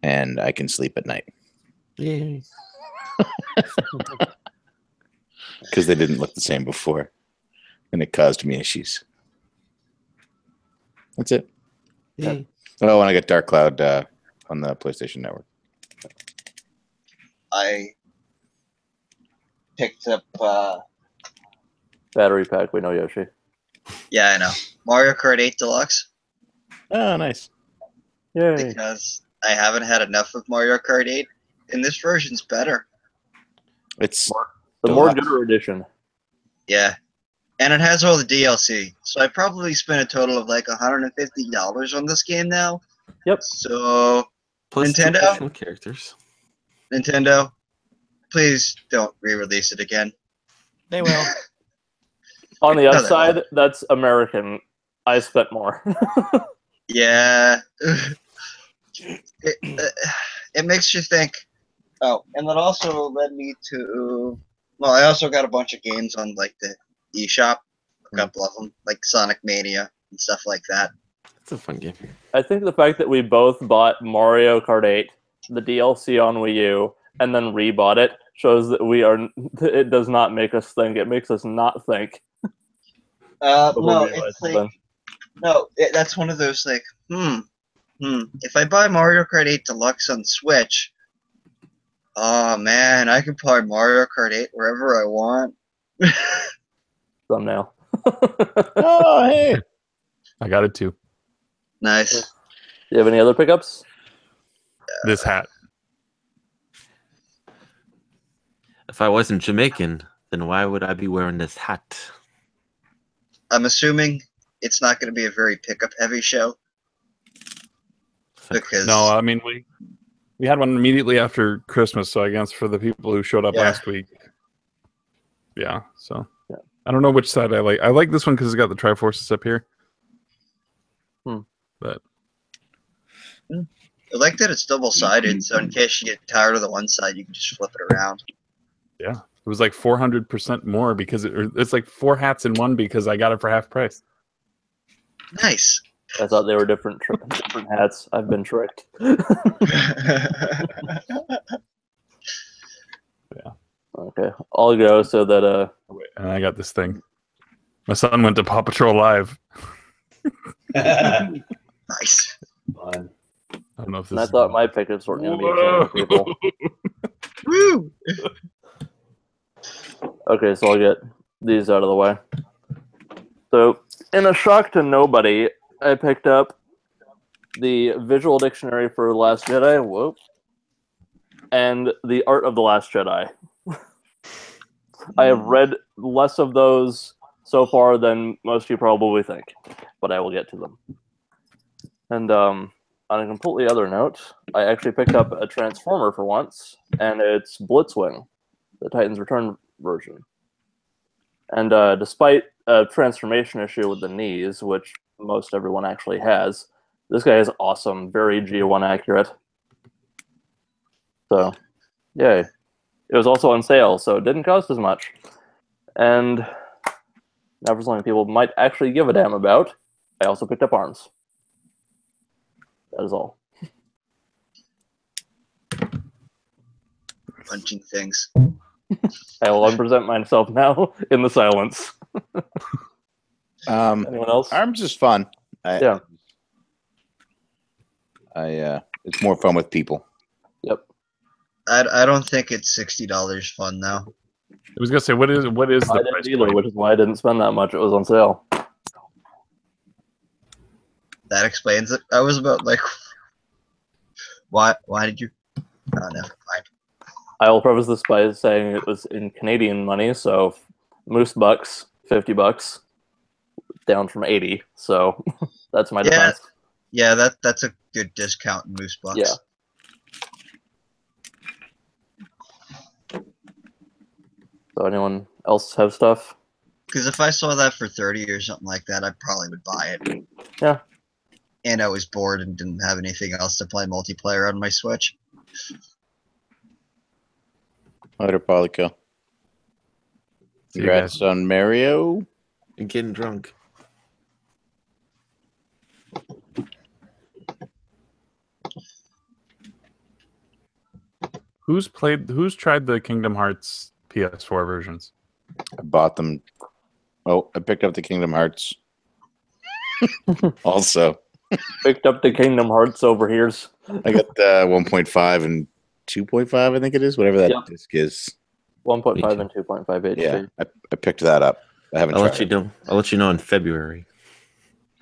and I can sleep at night. Yay. Because they didn't look the same before, and it caused me issues. That's it. Yay. Oh, and I got Dark Cloud on the PlayStation Network. I picked up Battery pack, we know, Yoshi. yeah, I know. Mario Kart 8 Deluxe. Oh, nice. Yay. Because I haven't had enough of Mario Kart 8, and this version's better. It's the more gooder edition. Yeah. And it has all the DLC. So I probably spent a total of like $150 on this game now. Yep. So Plus two Nintendo, additional characters. Nintendo, please don't re-release it again. They will. On the No, they upside, that's American. I spent more. Yeah. It makes you think. Oh, and that also led me to. Well, I also got a bunch of games on like the eShop. A couple of them, like Sonic Mania and stuff like that. It's a fun game. I think the fact that we both bought Mario Kart 8, the DLC on Wii U, and then rebought it shows that it does not make us think. It makes us not think. No, it's like, that's one of those like, if I buy Mario Kart 8 Deluxe on Switch, oh man, I can play Mario Kart 8 wherever I want. Thumbnail. Oh, hey. I got it too. Nice. Do you have any other pickups? This hat. If I wasn't Jamaican, then why would I be wearing this hat? I'm assuming it's not going to be a very pickup-heavy show. Because No, I mean we had one immediately after Christmas, so I guess for the people who showed up last week. Yeah, so I don't know which side I like. I like this one because it's got the Triforces up here. But I like that it's double-sided, so in case you get tired of the one side, you can just flip it around. yeah, it was like 400% more because it's like 4 hats in one because I got it for half price. Nice. I thought they were different hats. I've been tricked. Yeah. Okay, I'll go so that And I got this thing. My son went to Paw Patrol Live. Nice. Fun. I don't know if this. and I thought my pickups weren't going to be exciting for people. Woo! Okay, so I'll get these out of the way. So, in a shock to nobody, I picked up the Visual Dictionary for The Last Jedi, whoop, and The Art of the Last Jedi. I have read less of those so far than most of you probably think, but I will get to them. And on a completely other note, I actually picked up a Transformer for once, and it's Blitzwing, the Titan's Return version. And despite a transformation issue with the knees, which most everyone actually has, this guy is awesome, very G1 accurate. So, yay. It was also on sale, so it didn't cost as much. And now for something people might actually give a damn about, I also picked up arms. That is all. Punching things. I will unpresent myself now in the silence. Anyone else? Arms is fun. Yeah. It's more fun with people. Yep. I don't think it's $60 fun though. I was gonna say, what is I the didn't price either, point? which is why I didn't spend that much. It was on sale. That explains it. I was about like, why did you? Oh, never mind. I will preface this by saying it was in Canadian money, so moose bucks, $50, down from 80. So that's my defense. Yeah, that's a good discount in moose bucks. Yeah. So anyone else have stuff? Because if I saw that for 30 or something like that, I probably would buy it. Yeah. And I was bored and didn't have anything else to play multiplayer on my Switch. Later, Polyco. See you Congrats on Mario. And getting drunk. Who's tried the Kingdom Hearts PS4 versions? I bought them. Oh, I picked up the Kingdom Hearts. Also, Picked up the Kingdom Hearts over here's. I got the 1.5 and 2.5, I think it is, whatever that disc is. 1.5 and 2.5 HP. Yeah, I picked that up. I haven't I'll tried let you know. I'll let you know in February.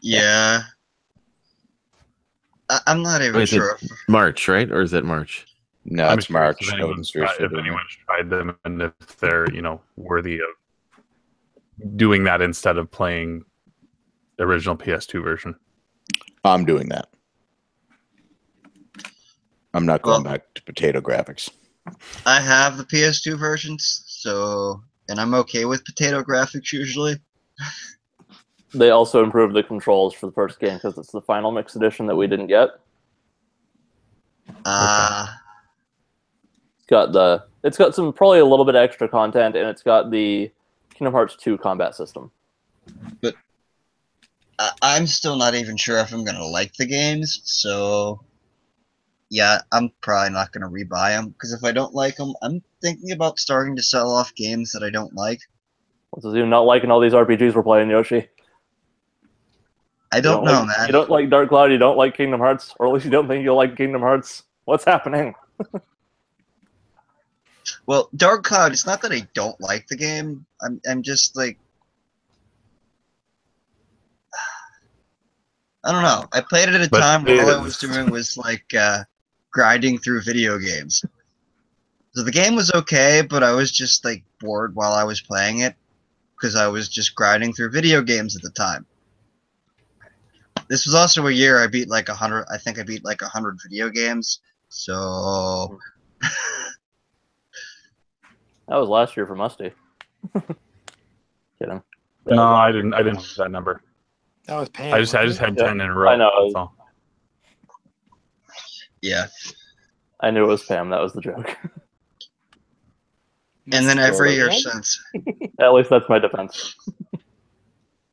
Yeah. I'm not even Is it sure. March, right? Or is it March? No, I'm it's curious March. if anyone's tried them and if they're worthy of doing that instead of playing the original PS2 version. I'm doing that. I'm not going back to potato graphics. I have the PS2 versions, so and I'm okay with potato graphics usually. They also improved the controls for the first game because it's the final mix edition that we didn't get. It's got some probably a little bit extra content, and it's got the Kingdom Hearts 2 combat system. But I'm still not even sure if I'm gonna like the games, so yeah, I'm probably not gonna rebuy them because if I don't like them, I'm thinking about starting to sell off games that I don't like. What's with you not liking all these RPGs we're playing, Yoshi? I don't know, like, man. You don't like Dark Cloud, you don't like Kingdom Hearts, or at least you don't think you'll like Kingdom Hearts. What's happening? Well, Dark Cloud, it's not that I don't like the game. I'm just like, I don't know. I played it at a But time where all I it was is. doing was like grinding through video games. So the game was okay, but I was just like bored while I was playing it because I was just grinding through video games at the time. This was also a year I beat like 100. I think I beat like 100 video games. So That was last year for Musty. Kidding. No, I didn't have that number. That was Pam. I just wasn't had it? 10 in a row. I know. That's all. yeah. I knew it was Pam. That was the joke. And then every year Yeah. since, At least that's my defense.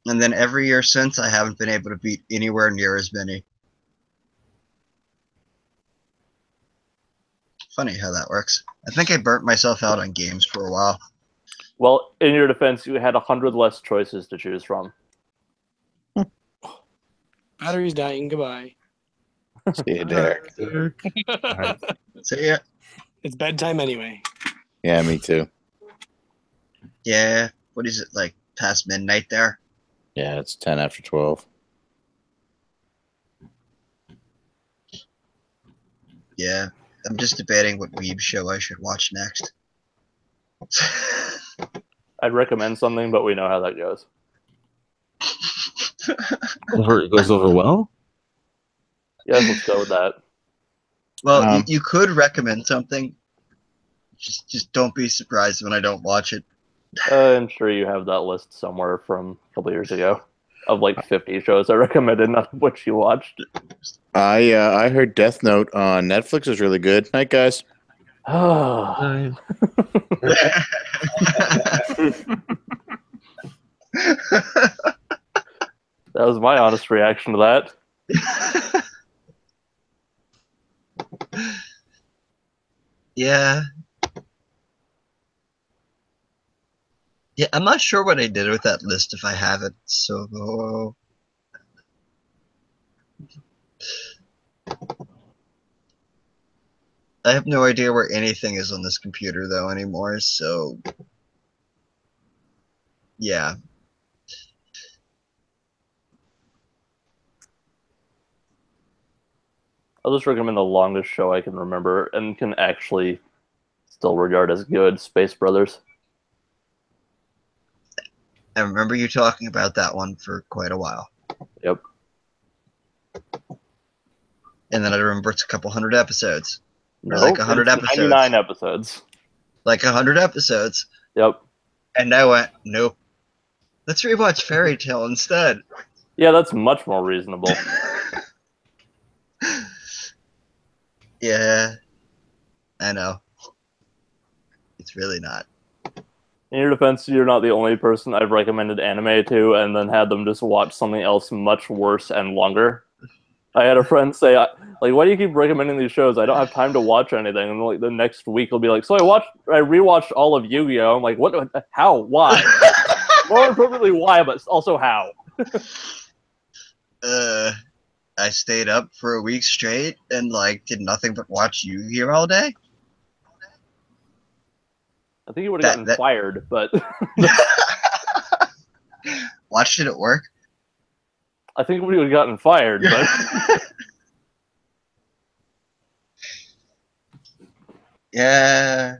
and then every year since, I haven't been able to beat anywhere near as many. Funny how that works. I think I burnt myself out on games for a while. Well, in your defense, you had 100 less choices to choose from. Battery's dying. Goodbye. See you, Derek. Alright. So yeah, It's bedtime anyway. Yeah, me too. yeah. What is it like past midnight there? Yeah, it's 10 after 12. Yeah, I'm just debating what weeb show I should watch next. I'd recommend something, but we know how that goes. It goes over well. Yes, let's go with that. Well, you could recommend something. Just don't be surprised when I don't watch it. I'm sure you have that list somewhere from a couple years ago of like 50 shows I recommended, none of which you watched. I heard Death Note on Netflix is really good. Night, guys. Oh, that was my honest reaction to that. Yeah. Yeah, I'm not sure what I did with that list if I have it. So I have no idea where anything is on this computer though anymore, so yeah. I'll just recommend the longest show I can remember and can actually still regard as good, Space Brothers. I remember you talking about that one for quite a while. Yep. And then I remember it's a couple hundred episodes. No, like 100 it's episodes. 99 episodes. Like 100 episodes. Yep. And I went, nope. Let's rewatch Fairy Tale instead. Yeah, that's much more reasonable. Yeah. I know. It's really not. In your defense, you're not the only person I've recommended anime to and then had them just watch something else much worse and longer. I had a friend say, like, why do you keep recommending these shows? I don't have time to watch anything. And like the next week he'll be like, so I rewatched all of Yu-Gi-Oh! I'm like, what? How? Why? More appropriately, why, but also how? I stayed up for a week straight and like did nothing but watch Yu-Gi-Oh! All day. I think he would have gotten fired, but watched it at work. I think we would have gotten fired, but yeah.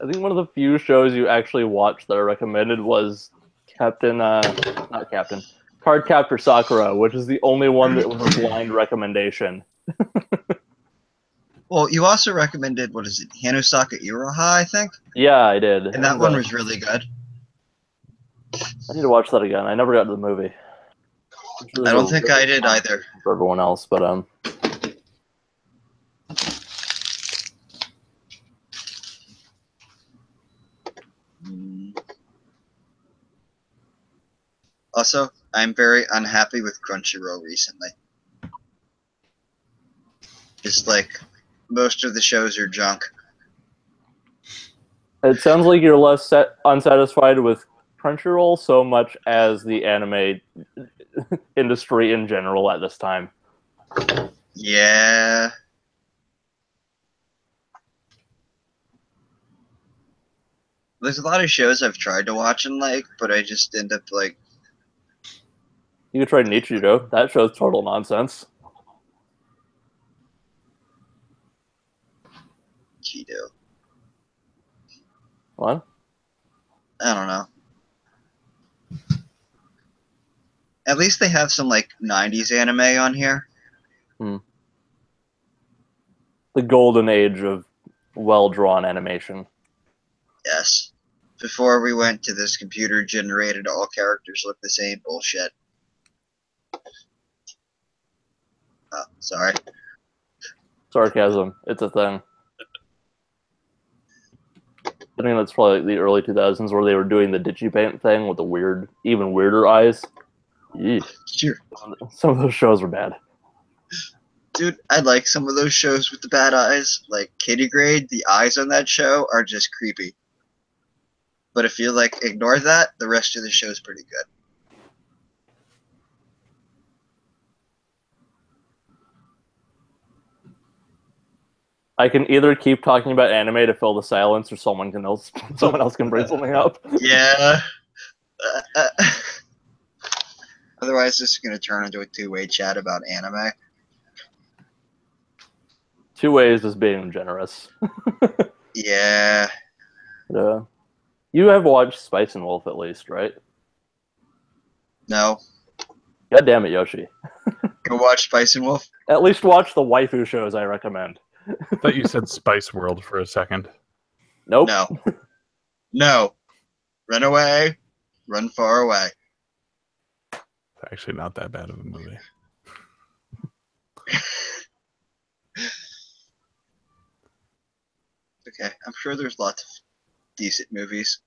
I think one of the few shows you actually watched that I recommended was Card Captor Sakura, which is the only one that was a blind recommendation. Well, you also recommended, what is it, Hanusaka Iroha, I think? Yeah, I did. And that one was really good. I need to watch that again. I never got to the movie. I don't think I did either. For everyone else, but Also, I'm very unhappy with Crunchyroll recently. Just like most of the shows are junk. It sounds like you're less unsatisfied with Crunchyroll so much as the anime industry in general at this time. Yeah. There's a lot of shows I've tried to watch and like, but I just end up like, You could try Nichijou. That show's total nonsense. Cheeto. What? I don't know. At least they have some like 90s anime on here. The golden age of well-drawn animation. Yes. Before we went to this computer-generated all characters look the same bullshit. Oh, sorry. Sarcasm. It's a thing. I think that's probably like the early 2000s where they were doing the DigiPaint thing with the weird, even weirder eyes. Yeesh. Sure. Some of those shows were bad. Dude, I like some of those shows with the bad eyes. Like Kitty Grade, the eyes on that show are just creepy. But if you like ignore that, the rest of the show is pretty good. I can either keep talking about anime to fill the silence, or someone else can bring something up. Yeah. Otherwise, this is going to turn into a two-way chat about anime. 2 ways is being generous. Yeah. You have watched Spice and Wolf at least, right? No. God damn it, Yoshi. Go watch Spice and Wolf. At least watch the waifu shows I recommend. I thought you said Spice World for a second. Nope. No. No. Run away. Run far away. It's actually not that bad of a movie. Okay, I'm sure there's lots of decent movies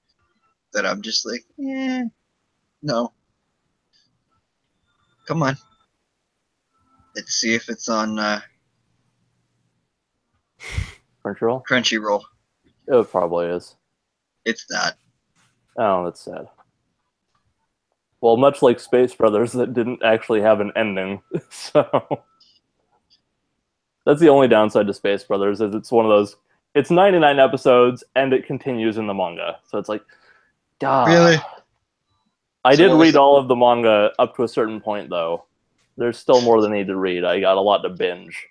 that I'm just like, no. Come on. Let's see if it's on Crunchyroll? Crunchyroll. It probably is. It's not. Oh, that's sad. Well, much like Space Brothers, that didn't actually have an ending, so that's the only downside to Space Brothers. Is it's one of those. It's 99 episodes and it continues in the manga, so it's like, God. Really? I So did what was read the- all of the manga up to a certain point, though. There's still more than I need to read. I got a lot to binge.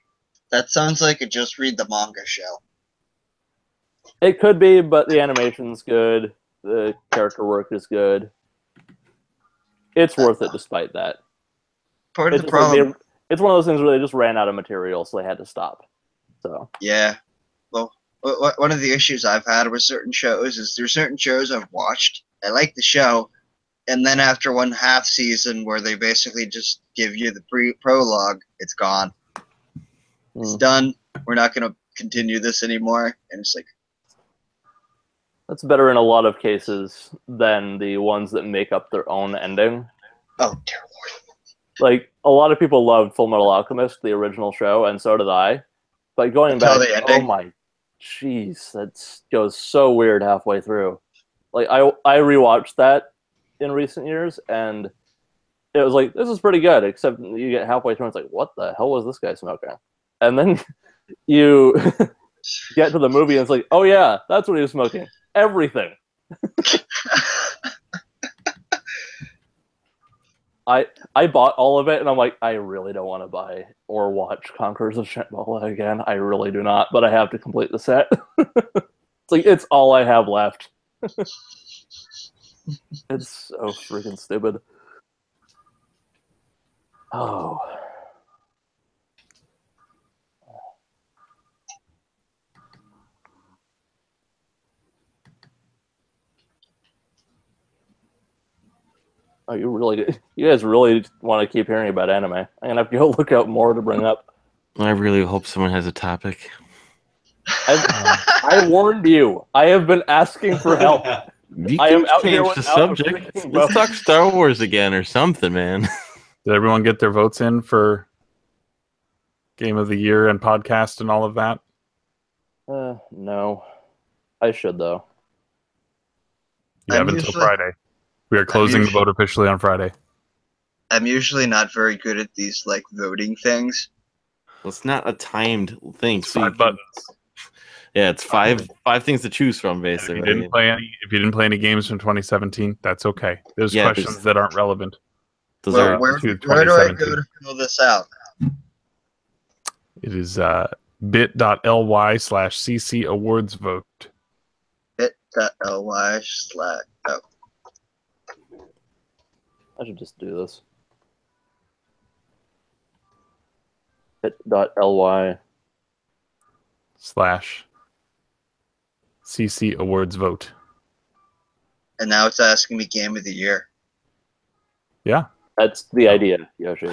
That sounds like a just read the manga show. It could be, but the animation's good. The character work is good. It's worth it despite that. Part of It's the just like problem. it's one of those things where they just ran out of material, so they had to stop. So Yeah. Well, one of the issues I've had with certain shows is there's certain shows I've watched. I like the show, and then after one half season where they basically just give you the prologue, it's gone. It's done. We're not going to continue this anymore. And it's like, that's better in a lot of cases than the ones that make up their own ending. oh, dear Lord. Like, a lot of people loved Full Metal Alchemist, the original show, and so did I. But going Until back, the oh ending? my, jeez, that goes so weird halfway through. Like, I rewatched that in recent years, and it was like, this is pretty good, except you get halfway through and it's like, what the hell was this guy smoking? And then you get to the movie and it's like, oh yeah, that's what he was smoking. Everything. I bought all of it, and I'm like, I really don't want to buy or watch Conquerors of Shambhala again. I really do not, but I have to complete the set. It's like, it's all I have left. It's so freaking stupid. Oh. Oh, you guys really want to keep hearing about anime. I'm gonna have to go look out more to bring up. I really hope someone has a topic. I warned you. I have been asking for help. You I am can out here change the without a subject. freaking Let's vote. talk Star Wars again or something, man. Did everyone get their votes in for Game of the Year and podcast and all of that? No. I should, though. You I'm have until usually- Friday. We are closing the vote officially on Friday. I'm usually not very good at these like voting things. Well, it's not a timed thing. It's So you 5 can- buttons. Yeah, it's five things to choose from, If basically. you didn't play any games from 2017, that's okay. There's Yeah, questions that aren't relevant. Those Where, are where, to where do I go 2017. to fill this out? It is bit.ly/CC awards vote. bit.ly/ oh, I should just do this. bit.ly. /CC awards vote. and now it's asking me game of the year. Yeah. That's the idea, Yoshi.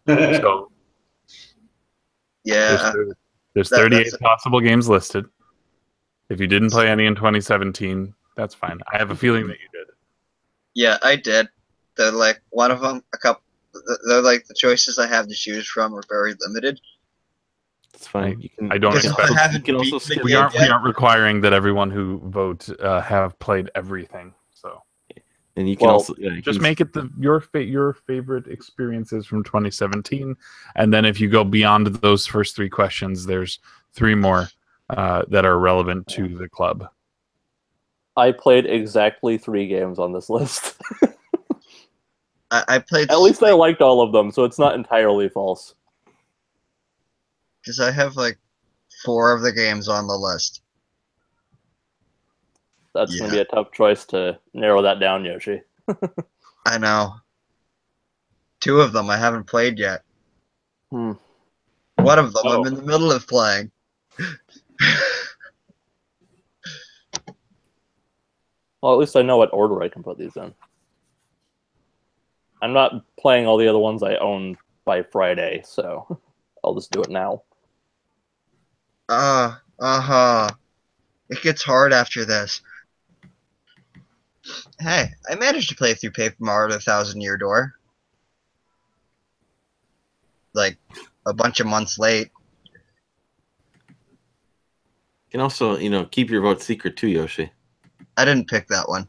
So Yeah, there's That- 38 that's- possible games listed. If you didn't play any in 2017, that's fine. I have a feeling that you did. yeah, I did. They're like one of them. A couple. They're like the choices I have to choose from are very limited. It's fine. I don't Because expect. I haven't you can also beaten the skip We game aren't yet. requiring that everyone who vote have played everything. So And you can Well, also you just can- make it your favorite experiences from 2017, and then if you go beyond those first 3 questions, there's 3 more that are relevant to the club. I played exactly 3 games on this list. I played At least I liked all of them, so it's not entirely false. because I have like 4 of the games on the list. That's going to be a tough choice to narrow that down, Yoshi. I know. 2 of them I haven't played yet. Hmm. One of them Oh. I'm in the middle of playing. Well, at least I know what order I can put these in. I'm not playing all the other ones I own by Friday, so I'll just do it now. It gets hard after this. Hey, I managed to play through Paper Mario: The Thousand Year Door. Like a bunch of months late. you can also keep your vote secret too, Yoshi. I didn't pick that one.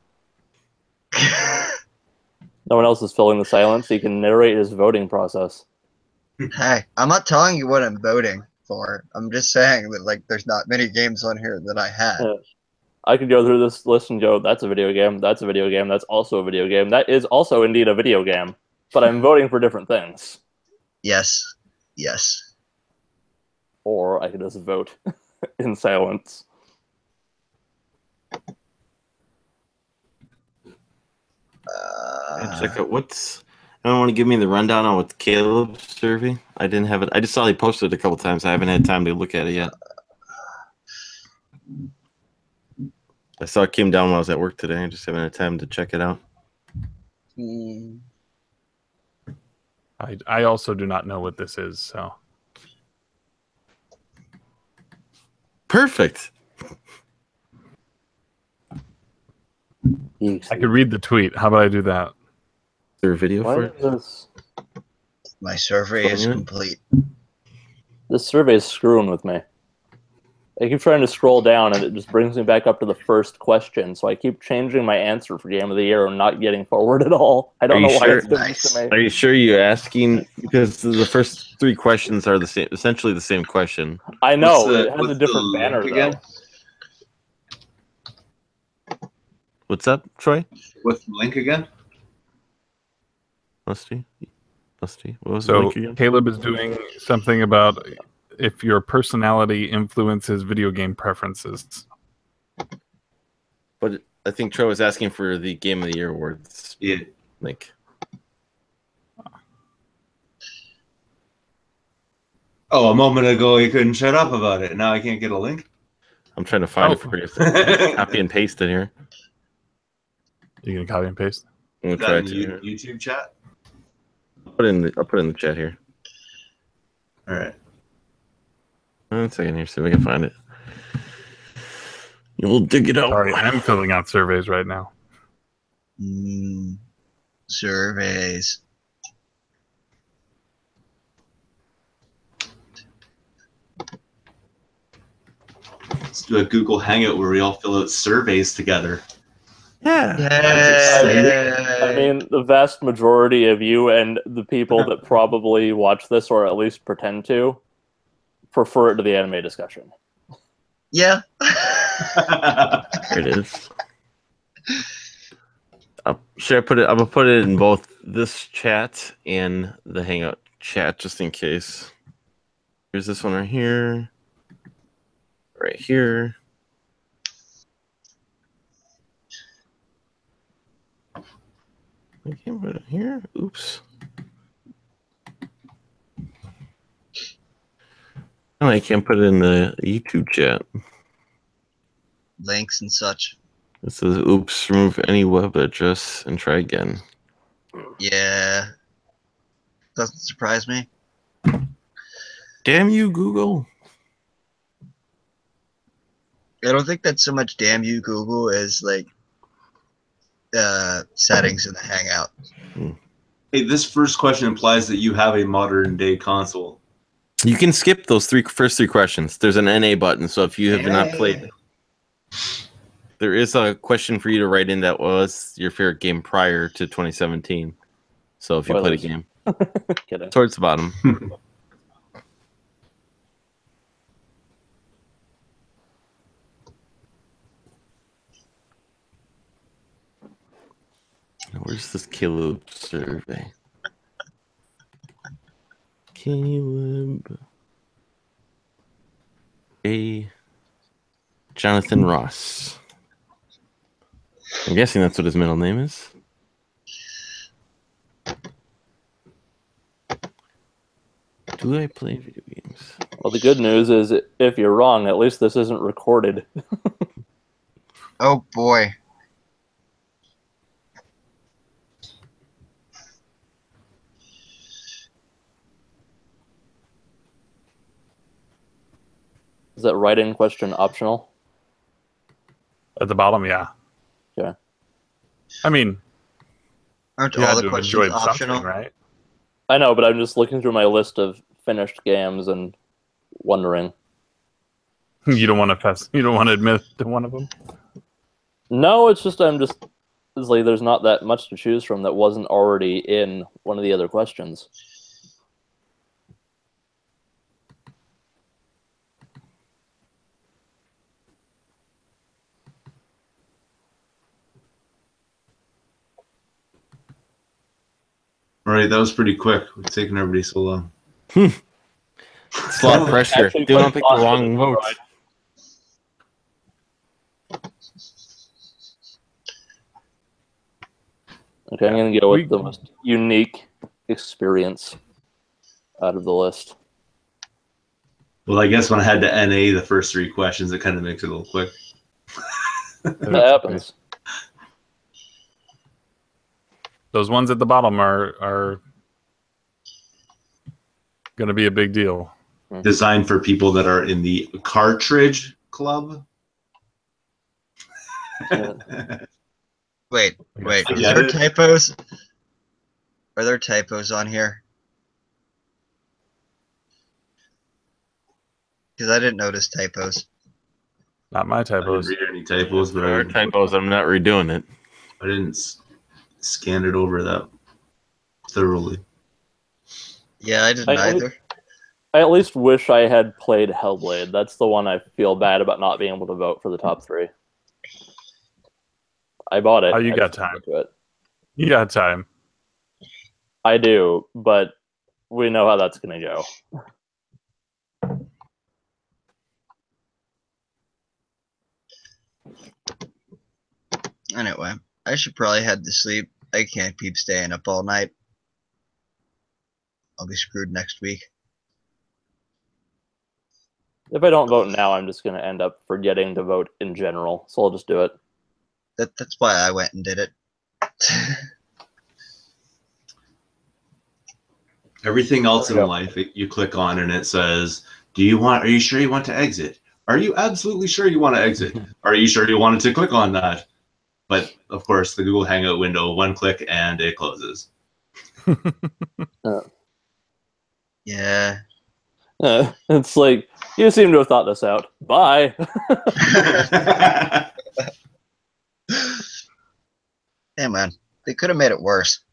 No one else is filling the silence, so you can narrate his voting process. Hey, I'm not telling you what I'm voting for. I'm just saying that like there's not many games on here that I had. Yeah. I could go through this list and go, that's a video game, that's a video game, that's also a video game, that is also indeed a video game, but I'm voting for different things. Yes. Yes. Or I could just vote in silence. Check out what's. I don't want to give me the rundown on what Caleb's survey. I didn't have it. I just saw he posted it a couple times. I haven't had time to look at it yet. I saw it came down while I was at work today. I just haven't had time to check it out. I also do not know what this is, so Perfect. I could read the tweet. How about I do that? Is there a video Why for is it? this? My survey is Phone it? complete. This survey is screwing with me. I keep trying to scroll down and it just brings me back up to the first question, so I keep changing my answer for Game of the Year and not getting forward at all. I don't Are know you why sure? it's doing this to me. Are you sure you're asking? Because the first 3 questions are the same, essentially the same question. I know, What's the- it has a what's the different link banner again? though. What's up, Troy? What's the link again? Musty? What was the So link again? Caleb is doing something about if your personality influences video game preferences. But I think Troy was asking for the Game of the Year awards Yeah. link. Oh, a moment ago he couldn't shut up about it. Now I can't get a link. I'm trying to find it for you. Copy and paste it here. You can copy and paste. I'm Is gonna try that to. in Here. YouTube chat? I'll put it in the chat here. All right. 1 second here, see if I can find it. You'll dig it out. Sorry, I'm filling out surveys right now. Surveys. Let's do a Google Hangout where we all fill out surveys together. Yeah. I mean, the vast majority of you and the people that probably watch this, or at least pretend to, prefer it to the anime discussion. Yeah. There it is. Should I put it? I'm gonna put it in both this chat and the Hangout chat, just in case. Here's this one right here. Right here. I can't put it here. Oops. Oh, I can't put it in the YouTube chat. Links and such. It says, oops, remove any web address and try again. Yeah. Doesn't surprise me. Damn you, Google. I don't think that's so much damn you, Google, as like settings in the Hangout. Hey, this first question implies that you have a modern day console. You can skip those first three questions. There's an NA button, so if you have not played, there is a question for you to write in that was your favorite game prior to 2017. So if you played a game, towards the bottom. Where's this Caleb survey? Caleb A. Jonathan Ross. I'm guessing that's what his middle name is. Do I play video games? Well, the good news is if you're wrong, at least this isn't recorded. Oh boy. Is that write-in question optional? At the bottom, yeah. Yeah. I mean, aren't you all had the to have questions enjoyed optional? something, right? I know, but I'm just looking through my list of finished games and wondering. You don't want to admit to one of them. No, it's just it's like there's not that much to choose from that wasn't already in one of the other questions. All right, that was pretty quick. We're taking everybody so long. It's a lot of pressure. Actually, Do not pick the quite wrong vote. right. Okay, I'm going to go with the most unique experience out of the list. Well, I guess when I had to NA the first three questions, it kind of makes it a little quick. That happens. Those ones at the bottom are going to be a big deal. Designed for people that are in the Cartridge Club. Wait. I Is get there it. typos? Are there typos on here? Because I didn't notice typos. Not my I didn't typos. read any typos, but There are typos. I'm not redoing it. I didn't scan it over that thoroughly. Yeah, I didn't either. I at least wish I had played Hellblade. That's the one I feel bad about not being able to vote for the top three. I bought it. Oh, you I got just didn't time. do it. You got time. I do, but we know how that's going to go. Anyway, I should probably head to sleep. I can't keep staying up all night. I'll be screwed next week. If I don't vote now, I'm just going to end up forgetting to vote in general, so I'll just do it. That's why I went and did it. Everything else in life, you click on and it says, are you sure you want to exit? Are you absolutely sure you want to exit? Are you sure you wanted to click on that? But of course, the Google Hangout window, one click and it closes. Yeah. It's like, you seem to have thought this out. Bye. Hey, man. They could have made it worse.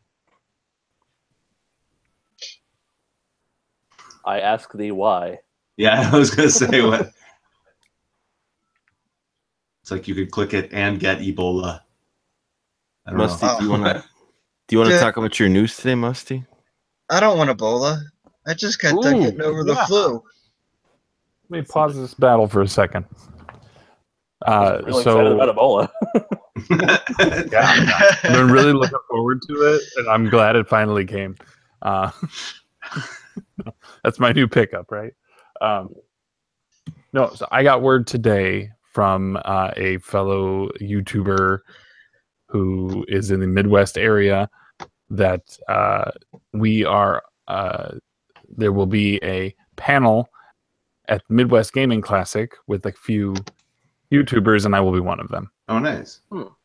I ask thee why. Yeah, I was gonna say what. It's like you could click it and get Ebola. I don't Musty, know. do you want to talk about your news today, Musty? I don't want Ebola. I just got done getting over the flu. Let me pause this battle for a second. Really excited about Ebola. Yeah, I've been really looking forward to it, and I'm glad it finally came. That's my new pickup, right? No, so I got word today from a fellow YouTuber who is in the Midwest area that we are. There will be a panel at Midwest Gaming Classic with a few YouTubers, and I will be one of them. Oh, nice. So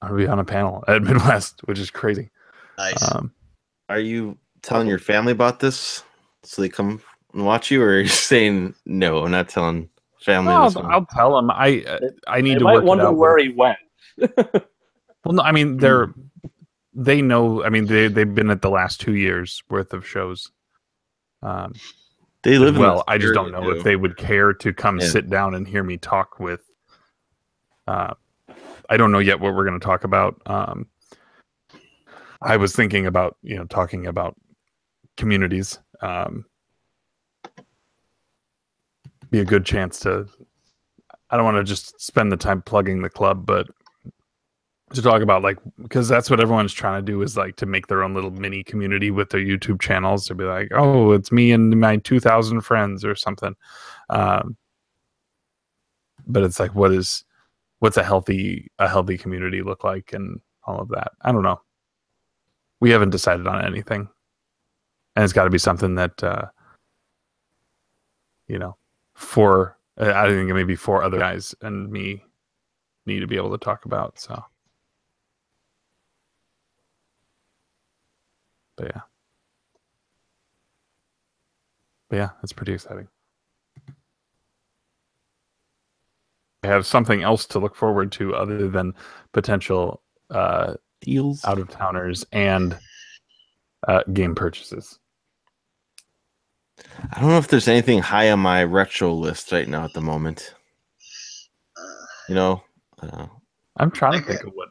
I'll be on a panel at Midwest, which is crazy. Nice. Are you telling your family about this so they come and watch you, or are you saying no? I'm not telling family. I'll tell them. I need to might work it wonder out where he went. Well, no, I mean they know. I mean they've been at the last 2 years worth of shows. They live well. I just don't know if they would care to come Yeah. sit down and hear me talk with. I don't know yet what we're going to talk about. I was thinking about talking about communities. Be a good chance to. I don't want to just spend the time plugging the club, but to talk about because that's what everyone's trying to do is to make their own little mini community with their YouTube channels to be like, oh, it's me and my 2,000 friends or something. But it's like, what's a healthy community look like and all of that? I don't know. We haven't decided on anything, and it's got to be something that I think maybe 4 other guys and me need to be able to talk about. So. But yeah, it's pretty exciting. I have something else to look forward to other than potential deals, out of towners, and game purchases. I don't know if there's anything high on my retro list right now at the moment. I'm trying to think of what.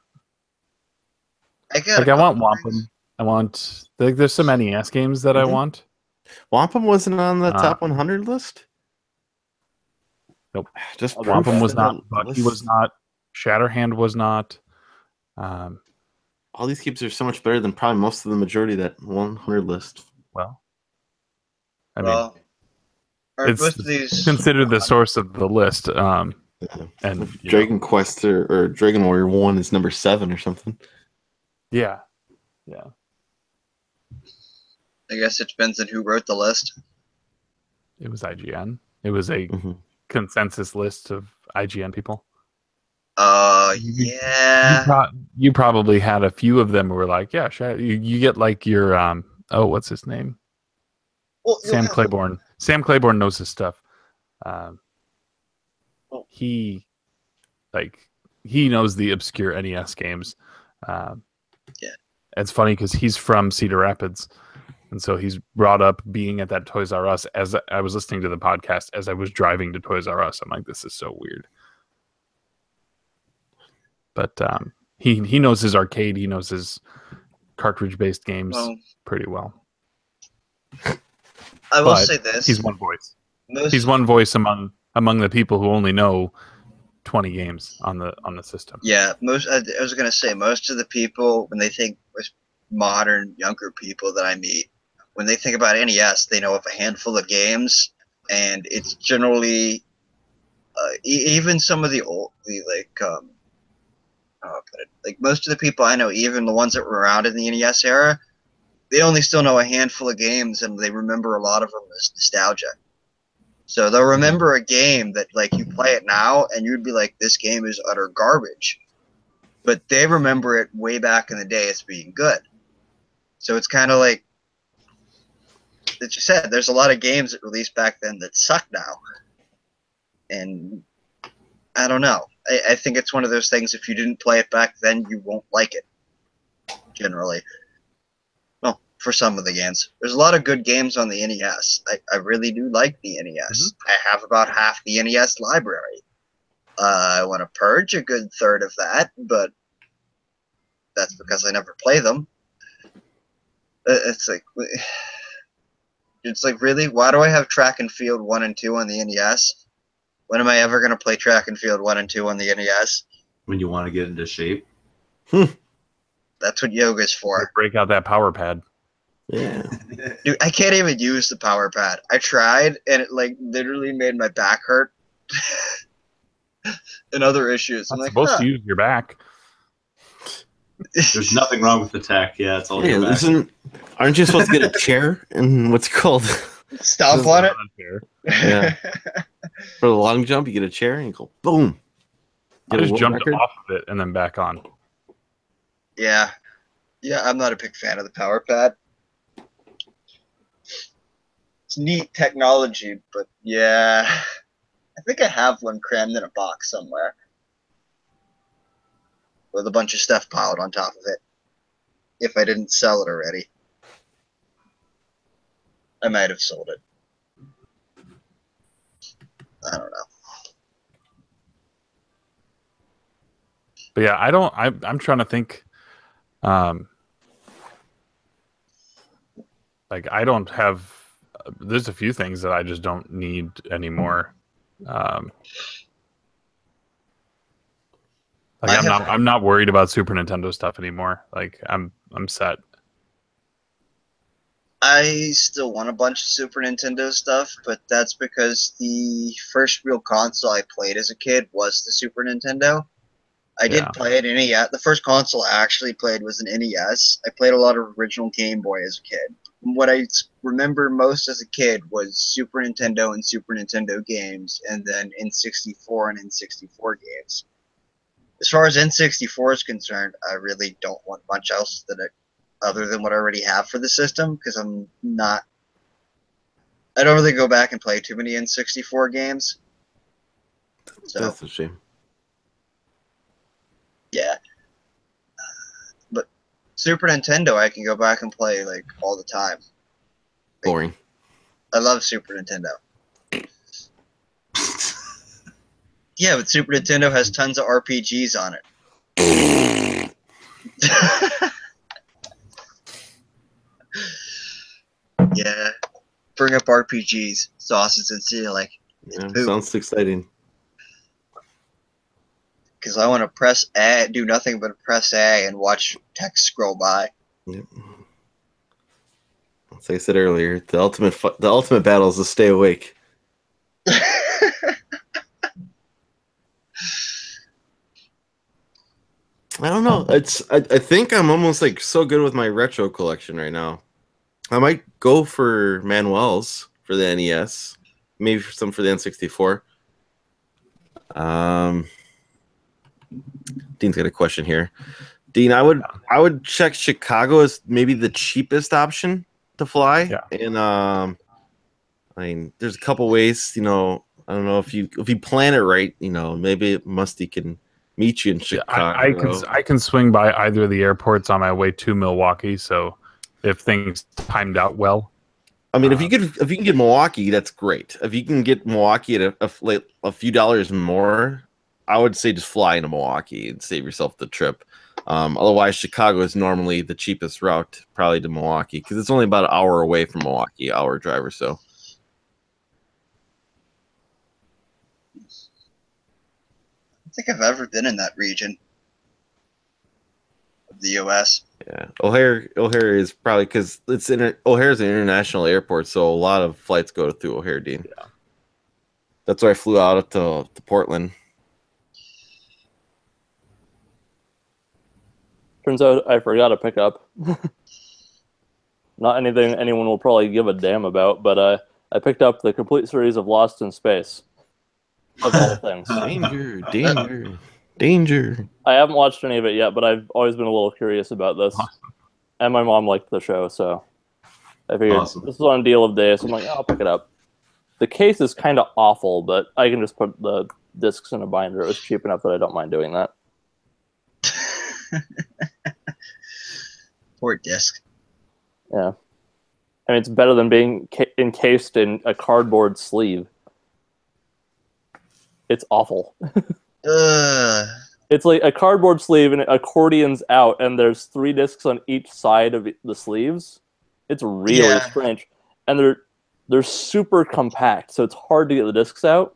I want Wampum. I want. There's some NES games that I want. Wampum wasn't on the top 100 list. Nope. Just Wampum was not. Bucky was not. Shatterhand was not. All these games are so much better than probably most of the majority of that 100 list. Well, I mean, it's most of these considered the source of the list. And Dragon Quest or Dragon Warrior 1 is number 7 or something. Yeah. I guess it depends on who wrote the list. It was IGN. It was a consensus list of IGN people. Yeah. You probably had a few of them who were like, yeah, sure. You get your what's his name? Well, Sam Claiborne. Sam Claiborne knows his stuff. He knows the obscure NES games. It's funny because he's from Cedar Rapids, and so he's brought up being at that Toys R Us. As I was listening to the podcast as I was driving to Toys R Us, I'm like, this is so weird. But he knows his arcade, he knows his cartridge-based games pretty well. I will say this: he's one voice. He's one voice among the people who only know 20 games on the system. Yeah, I was gonna say most of the people, when they think modern younger people that I meet, when they think about NES, they know of a handful of games, and it's generally even some of the most of the people I know, even the ones that were around in the NES era, they only still know a handful of games, and they remember a lot of them as nostalgia. So they'll remember a game that like you play it now and you'd be like, this game is utter garbage. But they remember it way back in the day as being good. So it's kind of like that you said, there's a lot of games that released back then that suck now. And I don't know. I think it's one of those things, if you didn't play it back then, you won't like it. Generally. Well, for some of the games. There's a lot of good games on the NES. I really do like the NES. Mm-hmm. I have about half the NES library. I want to purge a good third of that, but that's because I never play them. It's like, really? Why do I have Track and Field 1 and 2 on the NES? When am I ever going to play Track and Field 1 and 2 on the NES? When you want to get into shape. That's what yoga's for. Break out that power pad. Yeah. Dude, I can't even use the power pad. I tried, and it like literally made my back hurt. And other issues. I'm Not like, supposed to use your back. There's nothing wrong with the tech. Yeah, it's all Yeah, your back. aren't you supposed to get a chair and what's it called? Stomp on it. Yeah. For the long jump, you get a chair and you go boom. I Get a just world jumped record. off of it and then back on. Yeah. Yeah, I'm not a big fan of the power pad. It's neat technology, but yeah. I think I have one crammed in a box somewhere. With a bunch of stuff piled on top of it. If I didn't sell it already. I might have sold it. I don't know. But yeah, I'm trying to think. Like I don't have. There's a few things that I just don't need anymore. Like I'm not worried about Super Nintendo stuff anymore. Like I'm set. I still want a bunch of Super Nintendo stuff, but that's because the first real console I played as a kid was the Super Nintendo. I did play it in NES. The first console I actually played was an NES. I played a lot of original Game Boy as a kid. What I remember most as a kid was Super Nintendo and Super Nintendo games, and then N64 and N64 games. As far as N64 is concerned, I really don't want much else other than what I already have for the system, because I don't really go back and play too many N64 games. So, that's a shame. Yeah. But Super Nintendo, I can go back and play like all the time. Boring. I love Super Nintendo. Yeah, but Super Nintendo has tons of RPGs on it. Yeah. Bring up RPGs, sauces, and ceiling. Yeah, sounds exciting. Because I want to press A, do nothing but press A and watch text scroll by. Yep. As I said earlier, the ultimate battle is to stay awake. I don't know. I think I'm almost like so good with my retro collection right now. I might go for Manuels for the NES, maybe some for the N64. Dean's got a question here. Dean, I would check Chicago as maybe the cheapest option to fly. Yeah. And I mean, there's a couple ways. I don't know if you plan it right. Maybe Musty can meet you in Chicago. I can swing by either of the airports on my way to Milwaukee. So if things timed out well, I mean, if you can get Milwaukee, that's great. If you can get Milwaukee at a few dollars more, I would say just fly into Milwaukee and save yourself the trip. Otherwise, Chicago is normally the cheapest route, probably to Milwaukee, because it's only about an hour away from Milwaukee, hour drive or so. I don't think I've ever been in that region of the U.S. Yeah, O'Hare is probably because O'Hare is an international airport, so a lot of flights go through O'Hare, Dean. Yeah, that's why I flew out to Portland. Turns out I forgot to pick up. Not anything anyone will probably give a damn about, but I picked up the complete series of Lost in Space. Of all things. Danger, danger, danger. I haven't watched any of it yet, but I've always been a little curious about this. And my mom liked the show, so I figured this is on a deal of day, so I'm like, I'll pick it up. The case is kind of awful, but I can just put the discs in a binder. It was cheap enough that I don't mind doing that. Poor disc. Yeah. I mean, it's better than being encased in a cardboard sleeve. It's awful. It's like a cardboard sleeve and it accordions out, and there's 3 discs on each side of the sleeves. It's really strange. And they're super compact, so it's hard to get the discs out.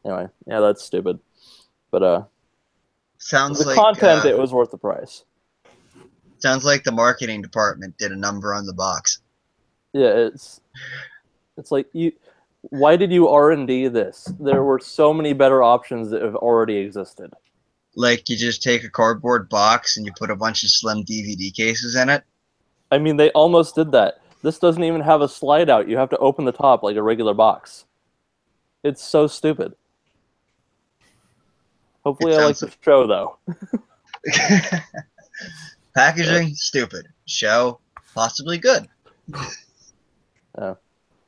Anyway, yeah, that's stupid. But sounds the like content, it was worth the price. Sounds like the marketing department did a number on the box. Yeah, it's like why did you R&D this? There were so many better options that have already existed. Like you just take a cardboard box and you put a bunch of slim DVD cases in it. I mean, they almost did that. This doesn't even have a slide out. You have to open the top like a regular box. It's so stupid. Hopefully I like the show, though. Packaging, stupid. Show, possibly good.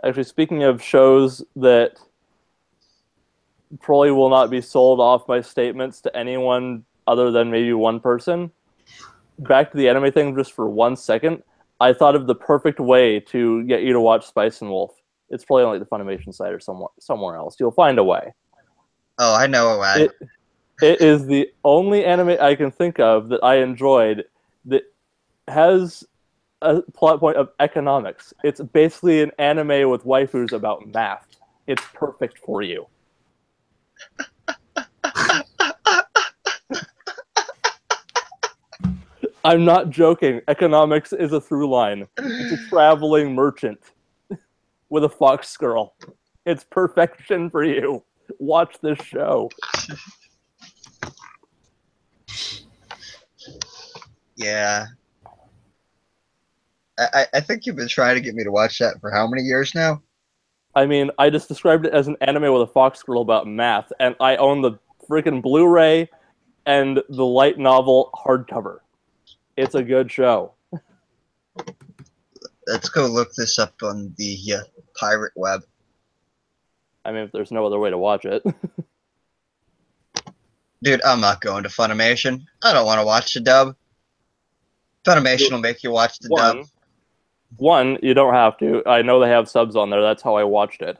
Actually, speaking of shows that probably will not be sold off my statements to anyone other than maybe one person, back to the anime thing just for 1 second, I thought of the perfect way to get you to watch Spice and Wolf. It's probably on like the Funimation site or somewhere else. You'll find a way. Oh, I know a way. It is the only anime I can think of that I enjoyed that has a plot point of economics. It's basically an anime with waifus about math. It's perfect for you. I'm not joking. Economics is a through line. It's a traveling merchant with a fox girl. It's perfection for you. Watch this show. Yeah. I think you've been trying to get me to watch that for how many years now? I mean, I just described it as an anime with a fox girl about math, and I own the freaking Blu-ray and the light novel hardcover. It's a good show. Let's go look this up on the pirate web. I mean, if there's no other way to watch it. Dude, I'm not going to Funimation. I don't want to watch the dub. Funimation will make you watch the dub. One, you don't have to. I know they have subs on there. That's how I watched it.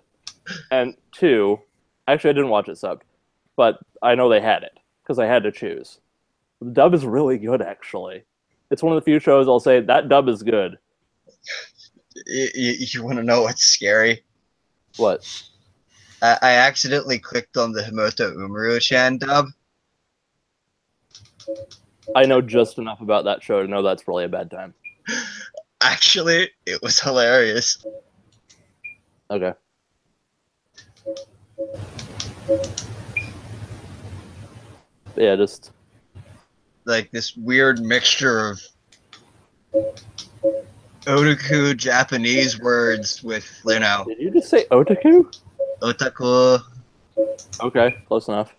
And 2, actually, I didn't watch it subbed, but I know they had it because I had to choose. The dub is really good, actually. It's one of the few shows I'll say that dub is good. You want to know what's scary? What? I accidentally clicked on the Himoto Umaru-chan dub. I know just enough about that show to know that's probably a bad time. Actually, it was hilarious. Okay. Yeah, just like this weird mixture of otaku Japanese words with, you know. Did you just say otaku? Otaku. Okay, close enough.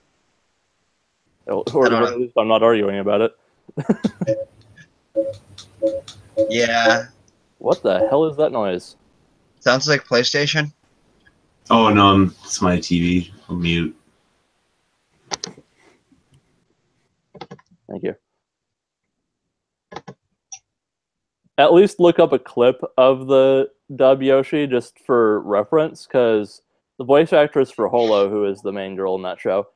Or at least I'm not arguing about it. Yeah. What the hell is that noise? Sounds like PlayStation. Oh no, it's my TV. I'll mute. Thank you. At least look up a clip of the dub Yoshi just for reference, because the voice actress for Holo, who is the main girl in that show,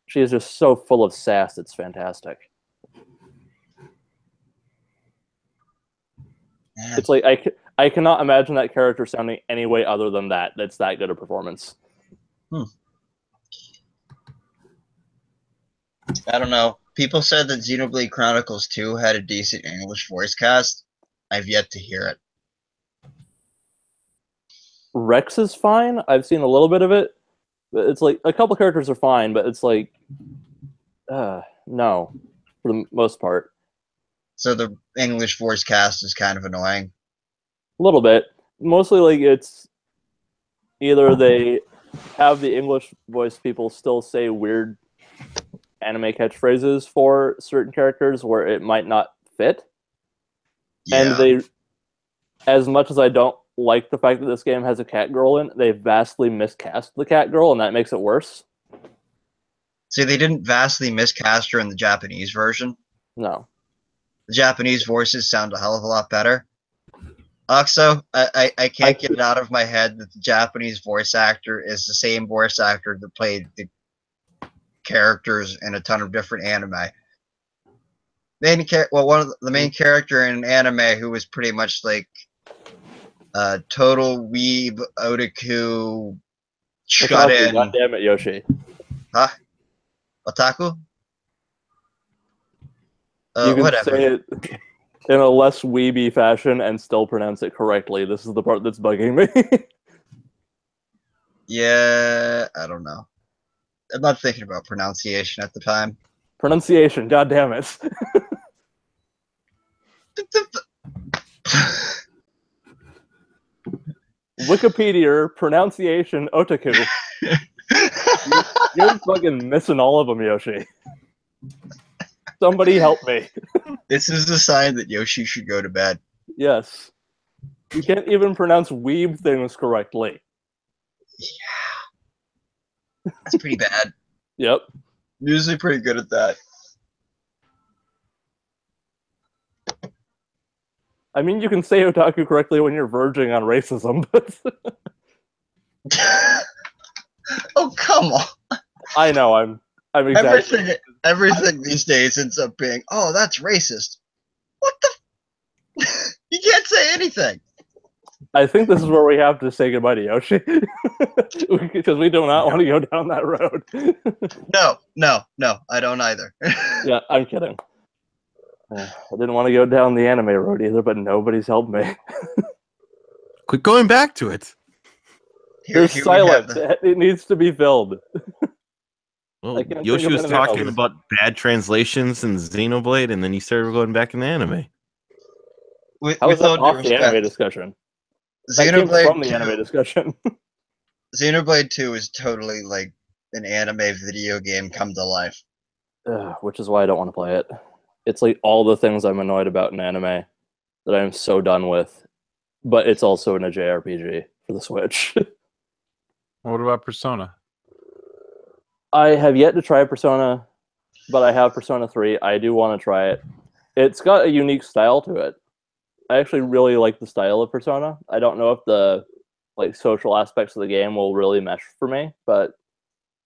she is just so full of sass, it's fantastic. Man. It's like, I cannot imagine that character sounding any way other than that. That's that good a performance. I don't know. People said that Xenoblade Chronicles 2 had a decent English voice cast. I've yet to hear it. Rex is fine. I've seen a little bit of it. But it's like, a couple characters are fine, but it's like, no, for the most part. So the English voice cast is kind of annoying. A little bit. Mostly, like, it's either they have the English voice people still say weird anime catchphrases for certain characters where it might not fit. Yeah. And they, as much as I don't like the fact that this game has a cat girl in it, they vastly miscast the cat girl, and that makes it worse. See, they didn't vastly miscast her in the Japanese version. No. The Japanese voices sound a hell of a lot better. Also, I can't get it out of my head that the Japanese voice actor is the same voice actor that played the characters in a ton of different anime. The main character in an anime who was pretty much like a total weeb, otaku, shut in. God damn it, Yoshi. Huh? Otaku? You can Whatever. say it in a less weeby fashion and still pronounce it correctly. This is the part that's bugging me. Yeah, I don't know. I'm not thinking about pronunciation at the time. Pronunciation, god damn it. Wikipedia, pronunciation, otaku. You're fucking missing all of them, Yoshi. Somebody help me. This is a sign that Yoshi should go to bed. Yes. You can't even pronounce weeb things correctly. Yeah. That's pretty bad. Yep. I'm usually pretty good at that. I mean, you can say otaku correctly when you're verging on racism, but... Oh, come on. I know, I'm exaggerating. Everything these days ends up being, oh, that's racist. What the? You can't say anything. I think this is where we have to say goodbye to Yoshi. Because we do not want to go down that road. No, I don't either. Yeah, I'm kidding. I didn't want to go down the anime road either, but nobody's helped me. Quit going back to it. There's silence. It needs to be filled. Well, Yoshi was talking about bad translations in Xenoblade, and then you started going back in the anime. How is that off the anime discussion? Xenoblade from the anime discussion. Xenoblade 2 is totally like an anime video game come to life. Which is why I don't want to play it. It's like all the things I'm annoyed about in anime that I'm so done with, but it's also in a JRPG for the Switch. What about Persona? I have yet to try Persona, but I have Persona 3. I do want to try it. It's got a unique style to it. I actually really like the style of Persona. I don't know if the like social aspects of the game will really mesh for me, but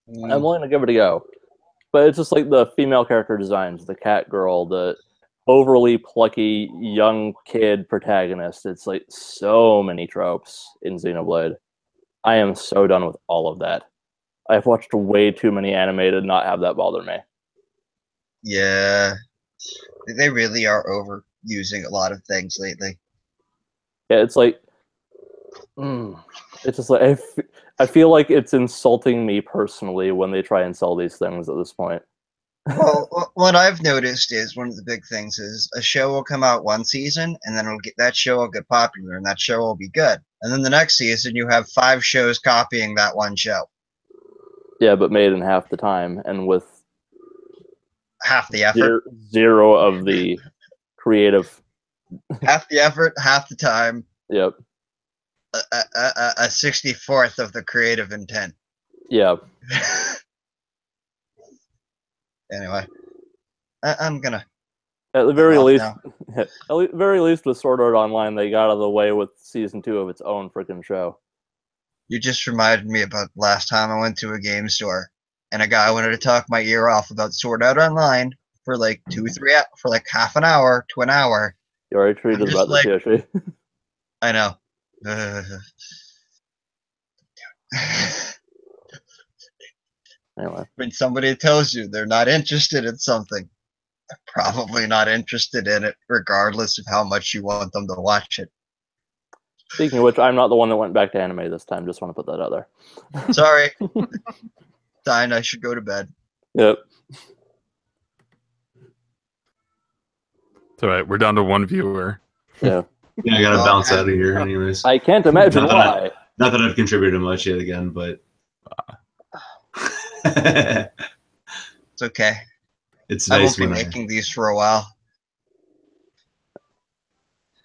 I'm willing to give it a go. But it's just like the female character designs, the cat girl, the overly plucky young kid protagonist. It's like so many tropes in Xenoblade. I am so done with all of that. I've watched way too many anime to not have that bother me. Yeah. They really are overusing a lot of things lately. Yeah, it's like... it's just like... I feel like it's insulting me personally when they try and sell these things at this point. Well, what I've noticed is one of the big things is a show will come out one season, and then that show will get popular, and that show will be good. And then the next season, you have 5 shows copying that one show. Yeah, but made in half the time, and with half the effort. Zero of the creative. Half the effort, half the time. Yep. A 64th of the creative intent. Yeah. Anyway, I'm gonna. At the very least, with Sword Art Online, they got out of the way with season 2 of its own freaking show. You just reminded me about last time I went to a game store, and a guy wanted to talk my ear off about Sword Art Online for like for like half an hour to an hour. You already treated about this, Yoshi. I know. Anyway. When somebody tells you they're not interested in something, they're probably not interested in it, regardless of how much you want them to watch it. Speaking of which, I'm not the one that went back to anime this time. Just want to put that out there. Sorry. Fine, I should go to bed. Yep. It's all right. We're down to one viewer. Yeah. Yeah, I gotta bounce out of here anyways. I can't imagine why. Not that I've contributed much yet again, but It's okay. it's I nice won't be when making these for a while.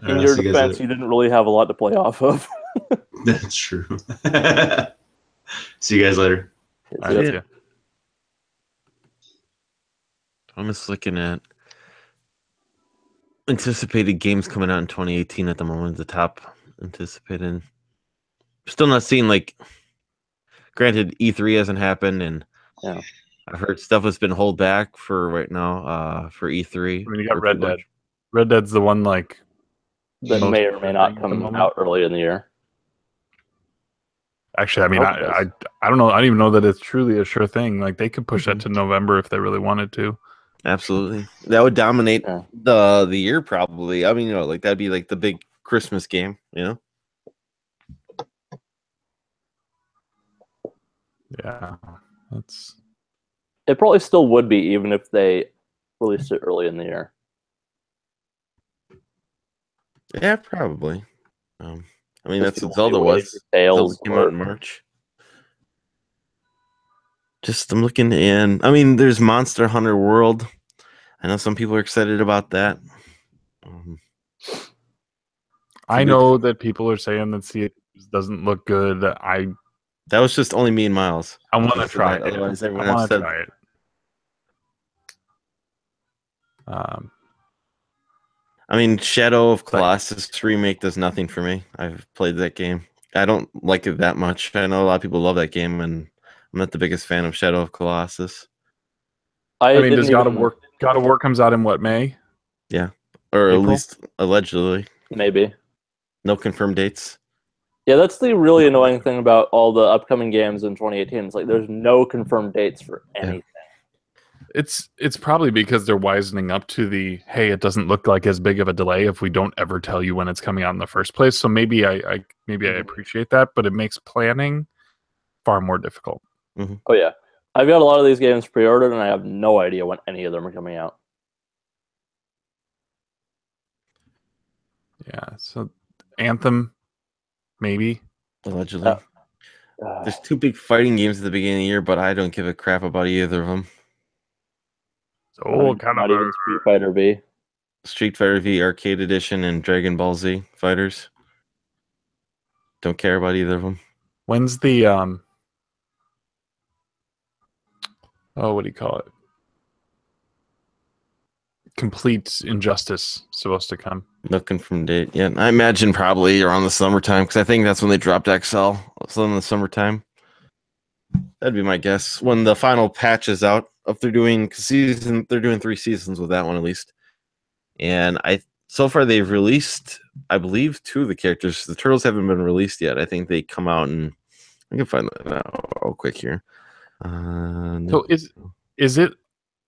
In your defense, you didn't really have a lot to play off of. That's true. See you guys later. Yeah. I'm just looking at anticipated games coming out in 2018 at the moment. The top anticipated. Still not seeing like. Granted, E3 hasn't happened, and Yeah. I've heard stuff has been held back for right now. For E3. I mean, you got for Red too Dead. much. Red Dead's the one like That most may or may not thing at the come moment. out early in the year. Actually, I mean, hope it I don't know. I don't even know that it's truly a sure thing. Like they could push that Mm-hmm. to November if they really wanted to. Absolutely, that would dominate Yeah. the year probably. I mean, like that'd be like the big Christmas game, Yeah, that's. It probably still would be, even if they released it early in the year. Yeah, probably. I mean, Just that's what people Zelda may wait was. for sales Zelda came out or- in March. Just I'm looking in. I mean, there's Monster Hunter World. I know some people are excited about that. I know that people are saying that CS doesn't look good. That was just only me and Miles. I want to Just try that, it. otherwise I everyone want else to said try it. I mean, Shadow of Colossus remake does nothing for me. I've played that game. I don't like it that much. I know a lot of people love that game, and I'm not the biggest fan of Shadow of Colossus. I mean, does God of War comes out in what, May? Yeah, or April? at least allegedly. Maybe. No confirmed dates. Yeah, that's the really annoying thing about all the upcoming games in 2018. It's like there's no confirmed dates for anything. It's probably because they're wisening up to the, hey, it doesn't look like as big of a delay if we don't ever tell you when it's coming out in the first place. So maybe I appreciate that, but it makes planning far more difficult. Mm-hmm. Oh yeah, I've got a lot of these games pre-ordered, and I have no idea when any of them are coming out. Yeah, so Anthem, maybe. Allegedly. There's two big fighting games at the beginning of the year, but I don't give a crap about either of them. So not even Street Fighter V. Street Fighter V Arcade Edition and Dragon Ball Z Fighters. Don't care about either of them. When's the what do you call it? Complete Injustice supposed to come? No confirmed date yet. I imagine probably around the summertime, because I think that's when they dropped XL. So in the summertime. That'd be my guess. When the final patch is out, if they're doing they're doing 3 seasons with that one at least. And so far they've released, I believe, 2 of the characters. The turtles haven't been released yet. I think they come out, and I can find that out real quick here. So is it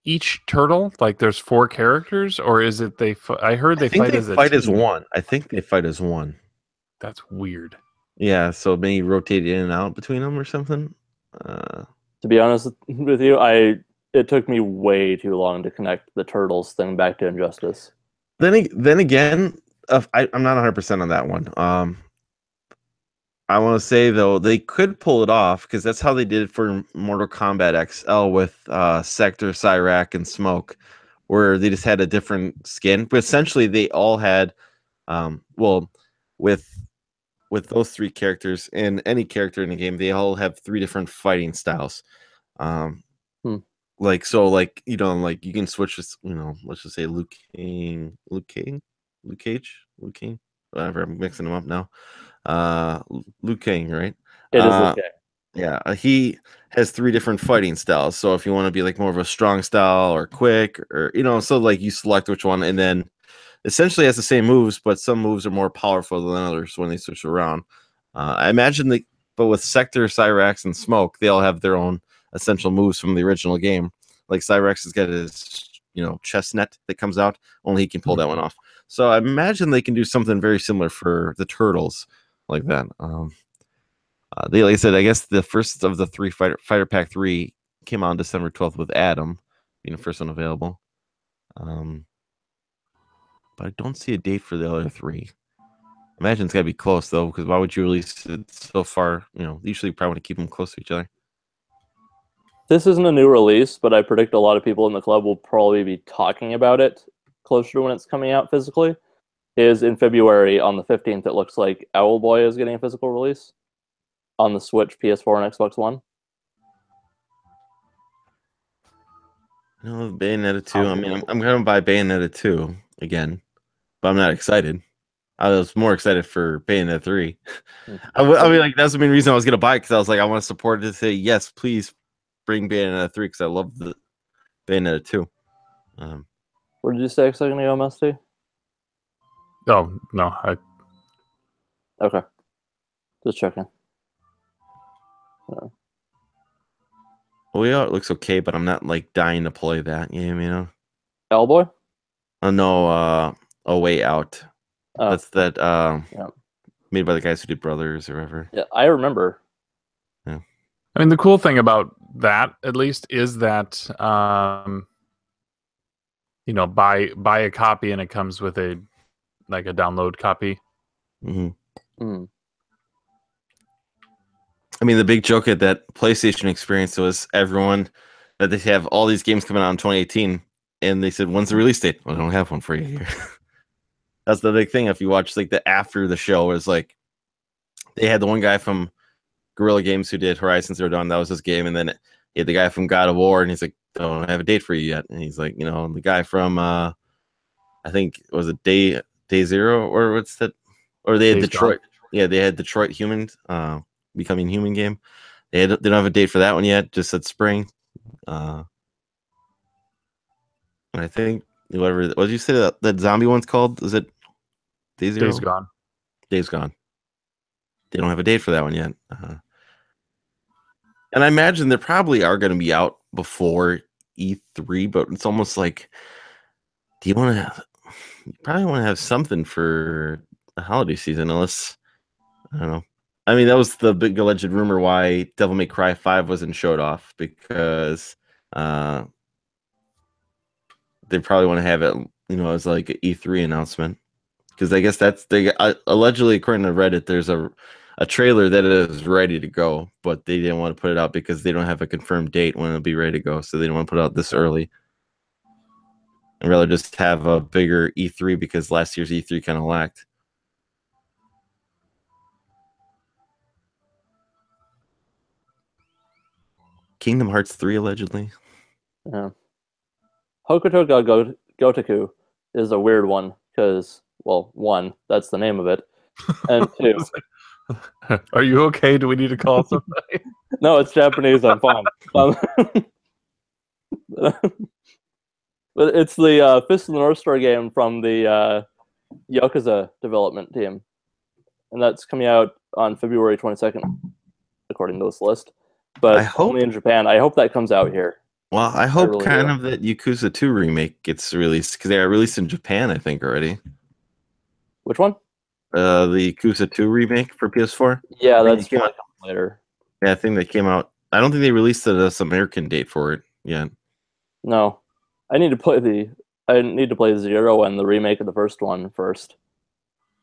each turtle? Like there's 4 characters, or is it I heard they fight as a team. as one. I think they fight as one. That's weird. Yeah, so maybe rotate in and out between them or something. To be honest with you, it took me way too long to connect the Turtles thing back to Injustice. Then again, I'm not 100% on that one. I want to say though they could pull it off, because that's how they did it for Mortal Kombat XL with Sector, Cyrac, and Smoke, where they just had a different skin. But essentially, they all had, with those 3 characters and any character in the game, they all have 3 different fighting styles. Like you can switch with, let's just say Luke Cage, whatever. I'm mixing them up now. Liu Kang, right? It is Liu Kang. Yeah, he has 3 different fighting styles. So if you want to be like more of a strong style or quick, or so like you select which one, and then essentially has the same moves, but some moves are more powerful than others when they switch around. I imagine but with Sector, Cyrax, and Smoke, they all have their own essential moves from the original game. Like Cyrax has got his, chest net that comes out. Only he can pull that one off. So I imagine they can do something very similar for the Turtles, like that. Like I said, I guess the first of the 3 Fighter Pack 3 came out on December 12th with Adam being the first one available. But I don't see a date for the other 3. Imagine it's got to be close, though, because why would you release it so far? Usually you probably want to keep them close to each other. This isn't a new release, but I predict a lot of people in the club will probably be talking about it closer to when it's coming out physically. Is in February on the 15th, it looks like Owlboy is getting a physical release on the Switch, PS4, and Xbox One. Bayonetta 2. I mean, I'm going to buy Bayonetta 2 again, but I'm not excited. I was more excited for Bayonetta 3. I mean, like, that's the main reason I was going to buy it, because I was like, I want to support it to say, yes, please bring Bayonetta 3, because I love the Bayonetta 2. What did you say a second ago, Musty? Oh, no. Okay. Just checking. Well, yeah, it looks okay, but I'm not, like, dying to play that game, Owlboy? Oh, no, A Way Out. Oh. That's that, yeah. Made by the guys who did Brothers or whatever. Yeah, I remember. Yeah. I mean, the cool thing about that, at least, is that buy a copy and it comes with a download copy. Mm-hmm. I mean, the big joke at that PlayStation experience was everyone that they have all these games coming out in 2018, and they said, "When's the release date?" Well, I don't have one for you here. That's the big thing. If you watch like the after the show, is like they had the one guy from Guerrilla Games who did Horizon Zero Dawn. That was his game, and then he had the guy from God of War, and he's like, "Don't have a date for you yet." And he's like, the guy from I think it was a Day Zero, or what's that? Or they had Days Detroit. Gone. Yeah, they had Detroit Human, Becoming Human game. They don't have a date for that one yet. Just said spring. And I think whatever. What did you say that zombie one's called? Is it Day Zero? Days Gone. Days Gone. They don't have a date for that one yet. And I imagine they probably are going to be out before E3, but it's almost like, do you want to? You probably want to have something for the holiday season, unless I don't know. I mean, that was the big alleged rumor why Devil May Cry 5 wasn't showed off, because they probably want to have it, as like an E3 announcement. Because I guess allegedly, according to Reddit, there's a trailer that is ready to go, but they didn't want to put it out because they don't have a confirmed date when it'll be ready to go, so they didn't want to put it out this early. I'd rather just have a bigger E3, because last year's E3 kind of lacked. Kingdom Hearts 3 allegedly. Yeah. Hokuto ga Gotoku is a weird one because, well, one, that's the name of it, and two. Are you okay? Do we need to call somebody? No, it's Japanese. I'm fine. But it's the Fist of the North Star game from the Yakuza development team, and that's coming out on February 22nd, according to this list. But only in Japan. I hope that comes out here. Well, I hope that Yakuza 2 remake gets released, because they are released in Japan, I think, already. Which one? The Yakuza 2 remake for PS4. Yeah, that's coming out later. Yeah, I think they came out. I don't think they released this American date for it yet. No, I need to play Zero and the remake of the first one first.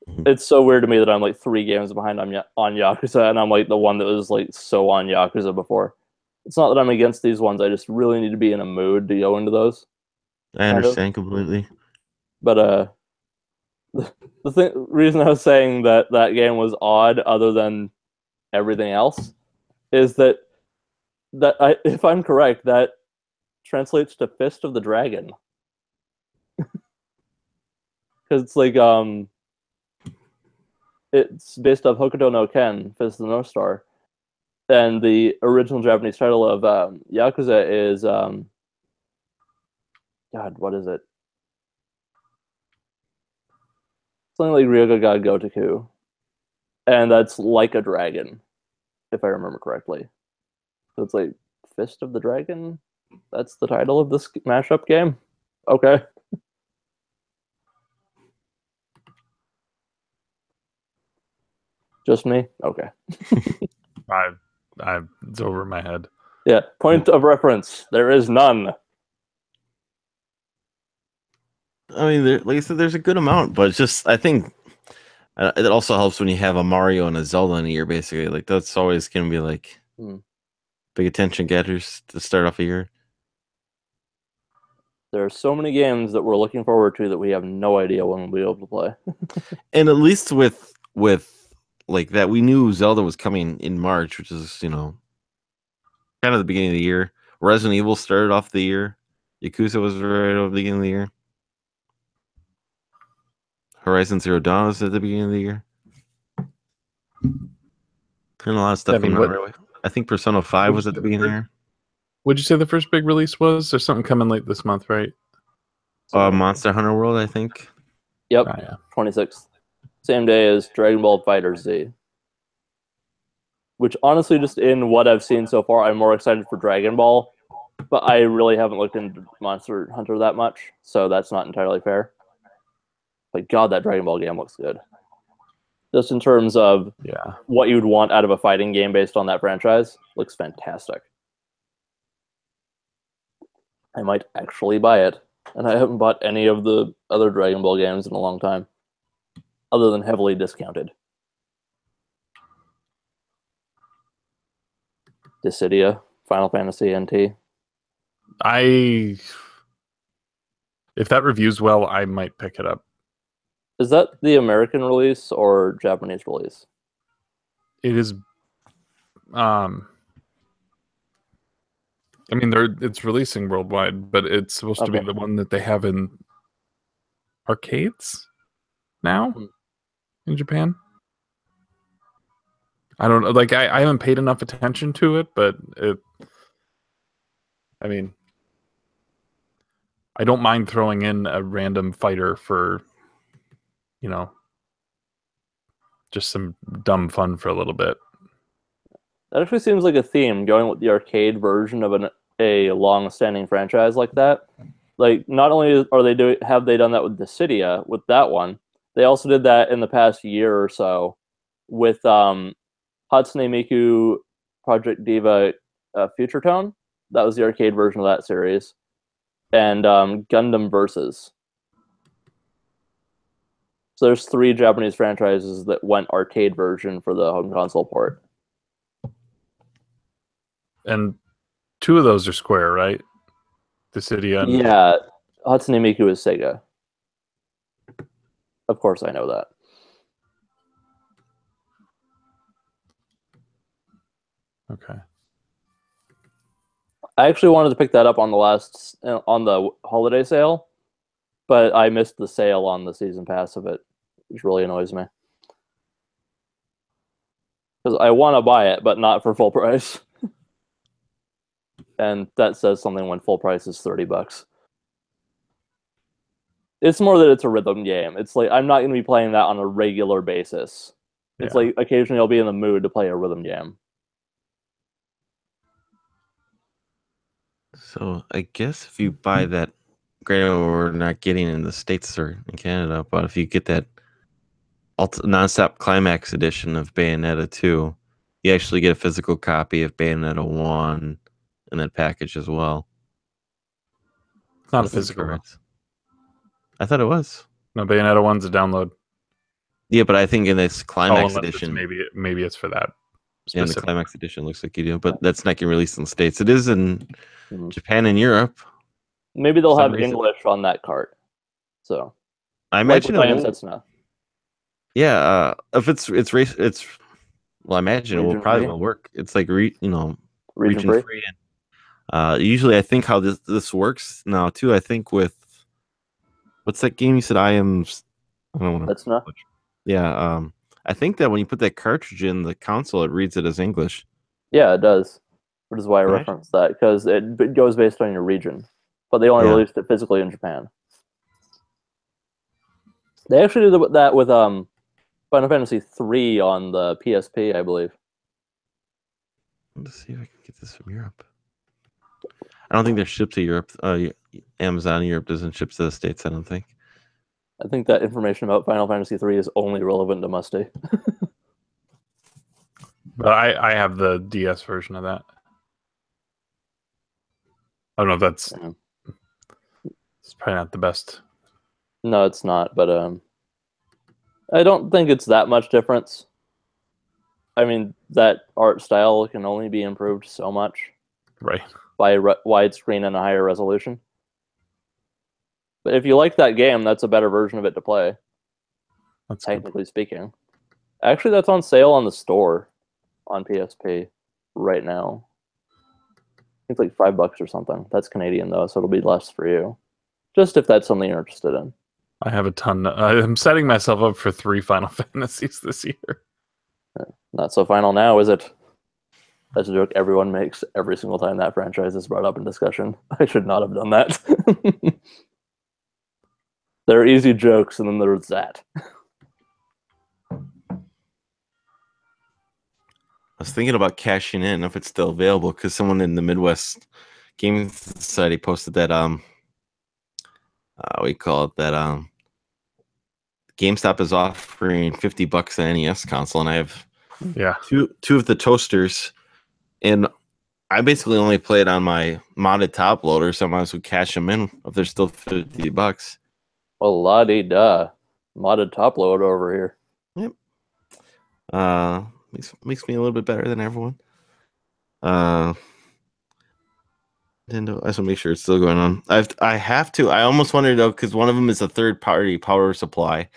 Mm-hmm. It's so weird to me that I'm like 3 games behind on Yakuza, and I'm like the one that was like so on Yakuza before. It's not that I'm against these ones. I just really need to be in a mood to go into those. I understand completely. But the reason I was saying that game was odd, other than everything else, is that if I'm correct, that translates to Fist of the Dragon. Because it's like it's based off Hokuto no Ken, Fist of the North Star. And the original Japanese title of Yakuza is God, what is it? Something like Ryoga ga Gotoku. And that's like a dragon, if I remember correctly. So it's like Fist of the Dragon? That's the title of this mashup game? Okay. Just me? Okay. It's over my head. Yeah. Point of reference. There is none. I mean, like I said, there's a good amount, but it's just, I think It also helps when you have a Mario and a Zelda in a year, basically. Like that's always gonna be like big attention getters to start off a year. There are so many games that we're looking forward to that we have no idea when we'll be able to play. And at least with like that, we knew Zelda was coming in March, which is kind of the beginning of the year. Resident Evil started off the year. Yakuza was right over the beginning of the year. Horizon Zero Dawn was at the beginning of the year. And a lot of stuff coming out right away. I think Persona 5 was at the beginning of the year. What'd you say the first big release was? There's something coming late this month, right? Monster Hunter World, I think. Yep, Oh, yeah. 26th. Same day as Dragon Ball FighterZ. Which honestly, just in what I've seen so far, I'm more excited for Dragon Ball. But I really haven't looked into Monster Hunter that much, so that's not entirely fair. But God, that Dragon Ball game looks good. Just in terms of what you'd want out of a fighting game based on that franchise, looks fantastic. I might actually buy it. And I haven't bought any of the other Dragon Ball games in a long time. Other than heavily discounted. Dissidia, Final Fantasy NT. If that reviews well, I might pick it up. Is that the American release or Japanese release? It is. I mean, it's releasing worldwide, but it's supposed to be the one that they have in arcades now in Japan. I don't know. Like, I haven't paid enough attention to it, but I mean, I don't mind throwing in a random fighter for, just some dumb fun for a little bit. That actually seems like a theme, going with the arcade version of a long-standing franchise like that. Like, not only have they done that with Dissidia, with that one, they also did that in the past year or so with Hatsune Miku Project Diva Future Tone. That was the arcade version of that series. And Gundam Versus. So there's 3 Japanese franchises that went arcade version for the home console port. And 2 of those are Square, right? Dissidia and... Yeah, Hatsune Miku is Sega. Of course I know that. Okay. I actually wanted to pick that up on the holiday sale, but I missed the sale on the season pass of it, which really annoys me. Because I want to buy it, but not for full price. And that says something when full price is $30. It's more that it's a rhythm game. It's like, I'm not going to be playing that on a regular basis. It's like, occasionally I'll be in the mood to play a rhythm game. So I guess if you buy that, granted we're not getting in the States or in Canada, but if you get that non-stop climax edition of Bayonetta 2, you actually get a physical copy of Bayonetta 1 in that package as well. It's not a physical one. I thought it was. No, Bayonetta 1's a download. Yeah, but I think in this climax edition, maybe it's for that. Yeah, the climax edition looks like you do, but that's not getting released in the States. It is in Japan and Europe. Maybe they'll have English on that cart. So I imagine like it will. Yeah, if it's well, I imagine it will probably work. It's like region free. Usually, I think how this works now too. I think with what's that game you said? I don't want to. That's not. Yeah, I think that when you put that cartridge in the console, it reads it as English. Yeah, it does. Which is why I referenced that, because it goes based on your region. But they only released it physically in Japan. They actually did that with Final Fantasy 3 on the PSP, I believe. Let's see if I can get this from Europe. I don't think they're shipped to Europe. Amazon Europe doesn't ship to the States, I don't think. I think that information about Final Fantasy 3 is only relevant to Musty. But I have the DS version of that. I don't know if that's... It's probably not the best. No, it's not, but I don't think it's that much difference. I mean, that art style can only be improved so much Right. by widescreen and a higher resolution. But if you like that game, that's a better version of it to play, That's good. technically speaking. Actually, that's on sale on the store on PSP right now. It's like $5 or something. That's Canadian though, so it'll be less for you. Just if that's something you're interested in. I have a ton. I'm setting myself up for 3 Final Fantasies this year. Not so final now, is it? That's a joke everyone makes every single time that franchise is brought up in discussion. I should not have done that. There are easy jokes, and then there's that. I was thinking about cashing in if it's still available because someone in the Midwest Gaming Society posted that we call it that GameStop is offering $50 an NES console, and I have two of the toasters, and I basically only play it on my modded top loader, so I might as well cash them in if they're still $50. Well, la-di-da. Modded top loader over here. Yep. Makes me a little bit better than everyone. Nintendo, I just want to make sure it's still going on. I have to. I almost wonder though, because one of them is a third-party power supply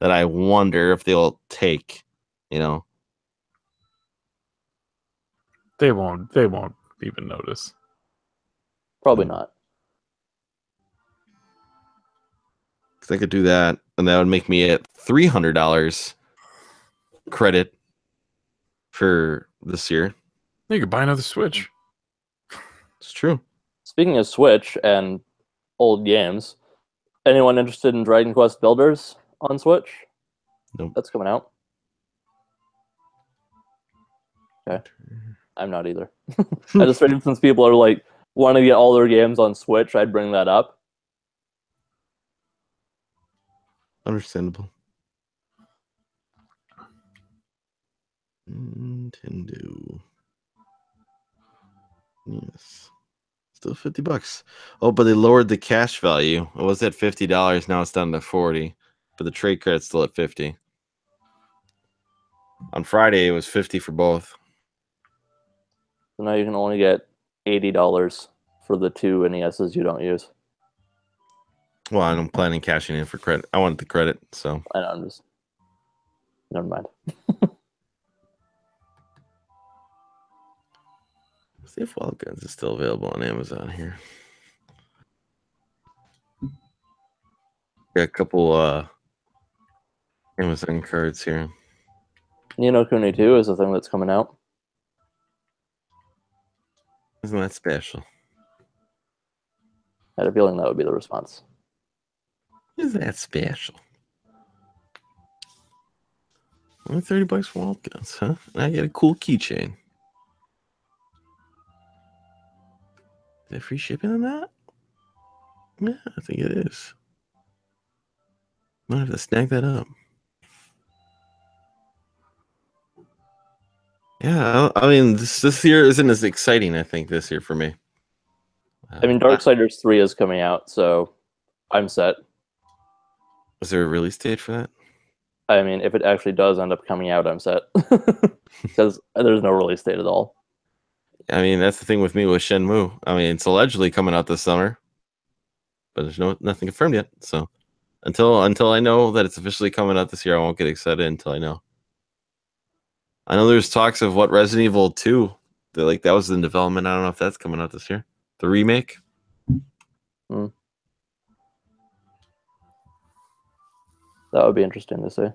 that I wonder if they'll take. You know, They won't even notice. Probably not. Because I could do that, and that would make me at $300 credit for this year. You could buy another Switch. It's true. Speaking of Switch and old games, anyone interested in Dragon Quest Builders on Switch? Nope. That's coming out. Okay. I'm not either. I just figured since people are like want to get all their games on Switch, I'd bring that up. Understandable. Nintendo. Yes. Still $50. Oh, but they lowered the cash value. It was at $50. Now it's down to $40. But the trade credit's still at $50. On Friday, it was $50 for both. So now you can only get $80 for the 2 NESs you don't use. Well, I'm planning cashing in for credit. I wanted the credit, so. I know, I'm just... Never mind. See if Wild Guns is still available on Amazon here. Got a couple Amazon cards here. Ni no Kuni 2 is the thing that's coming out. Isn't that special? I had a feeling that would be the response. Isn't that special? Only $30 for Wild Guns, huh? And I get a cool keychain. Is there free shipping on that? Yeah, I think it is. Might have to snag that up. Yeah, I mean, this year isn't as exciting, I think, this year for me. I mean, Darksiders 3 is coming out, so I'm set. Is there a release date for that? I mean, if it actually does end up coming out, I'm set. Because there's no release date at all. I mean, that's the thing with me with Shenmue. I mean, it's allegedly coming out this summer, but there's nothing confirmed yet. So until I know that it's officially coming out this year, I won't get excited until I know. I know there's talks of what Resident Evil 2, that was in development. I don't know if that's coming out this year. The remake. That would be interesting to see.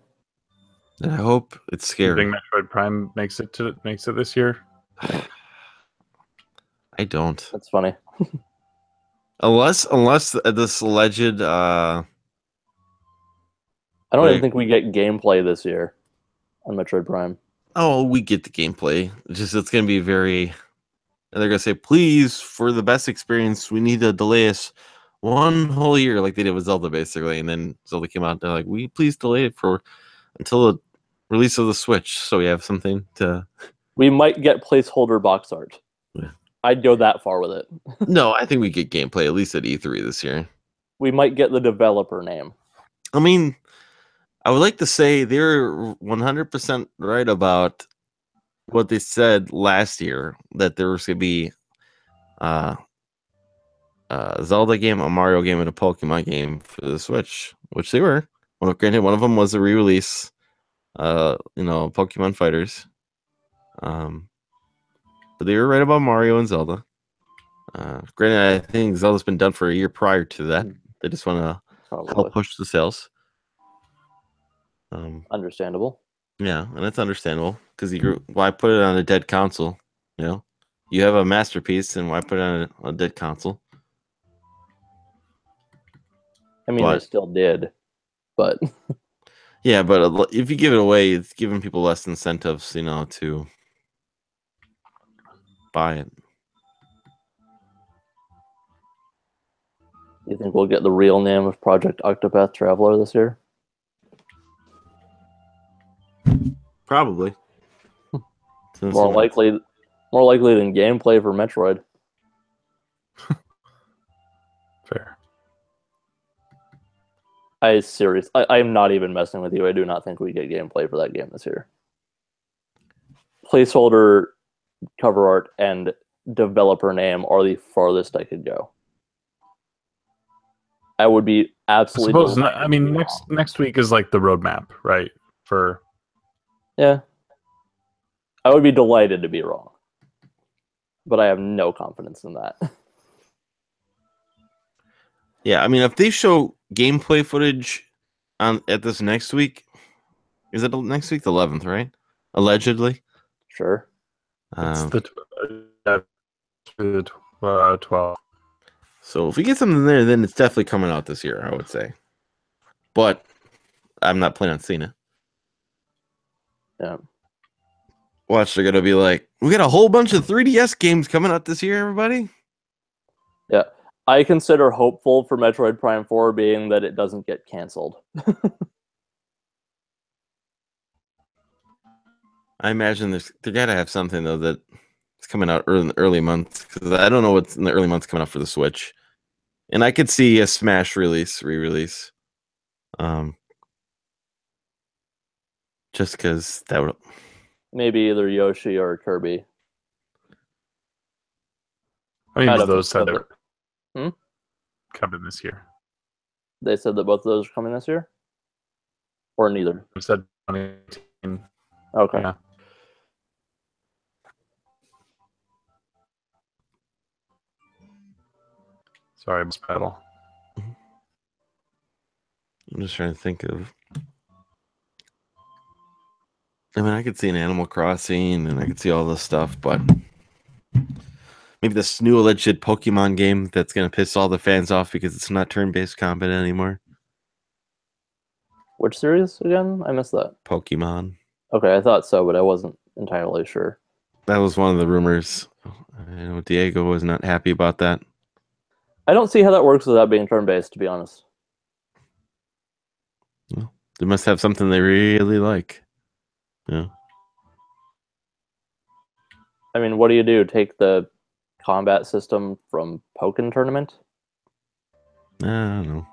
And I hope it's scary. You think Metroid Prime makes it this year? I don't. That's funny. Unless this alleged. I don't even think we get gameplay this year on Metroid Prime. Oh, we get the gameplay. It's going to be very. And they're going to say, please, for the best experience, we need to delay us 1 whole year, like they did with Zelda, basically. And then Zelda came out. They're like, we please delay it until the release of the Switch, so we have something to. We might get placeholder box art. Yeah. I'd go that far with it. No, I think we get gameplay at least at E3 this year. We might get the developer name. I mean, I would like to say they're 100% right about what they said last year, that there was going to be a Zelda game, a Mario game, and a Pokemon game for the Switch, which they were. Well, granted, one of them was a re-release, Pokemon Fighters. But they were right about Mario and Zelda. Granted, I think Zelda's been done for a year prior to that. They just want to help push the sales. Understandable. Yeah, and that's understandable because why put it on a dead console? You have a masterpiece, and why put it on a dead console? I mean, they still did, but yeah, but if you give it away, it's giving people less incentives, to buy it. You think we'll get the real name of Project Octopath Traveler this year? Probably. More likely than gameplay for Metroid. Fair. I'm not even messing with you. I do not think we get gameplay for that game this year. Placeholder, cover art, and developer name are the farthest I could go. I would be absolutely. Next week is like the roadmap, right? Yeah. I would be delighted to be wrong, but I have no confidence in that. Yeah, I mean, if they show gameplay footage at this next week, is it next week, the 11th, right? Allegedly. Sure. It's the 12th. So if we get something there, then it's definitely coming out this year, I would say. But I'm not planning on seeing it. Yeah. Watch, they're gonna be like, we got a whole bunch of 3DS games coming out this year, everybody. Yeah. I consider hopeful for Metroid Prime 4 being that it doesn't get canceled. I imagine they gotta have something though that it's coming out in the early months, because I don't know what's in the early months coming out for the Switch, and I could see a Smash re-release, just because that would maybe either Yoshi or Kirby. I mean, those said they're coming this year. They said that both of those are coming this year, or neither. They said 2018. Okay. Yeah. Sorry, Miss Pedal. I'm just trying to think of. I mean, I could see an Animal Crossing, and I could see all this stuff, but maybe this new alleged Pokemon game that's gonna piss all the fans off because it's not turn-based combat anymore. Which series again? I missed that. Pokemon. Okay, I thought so, but I wasn't entirely sure. That was one of the rumors. I know Diego was not happy about that. I don't see how that works without being turn-based, to be honest. Well, they must have something they really like. Yeah. I mean, what do you do? Take the combat system from Pokken Tournament? I don't know.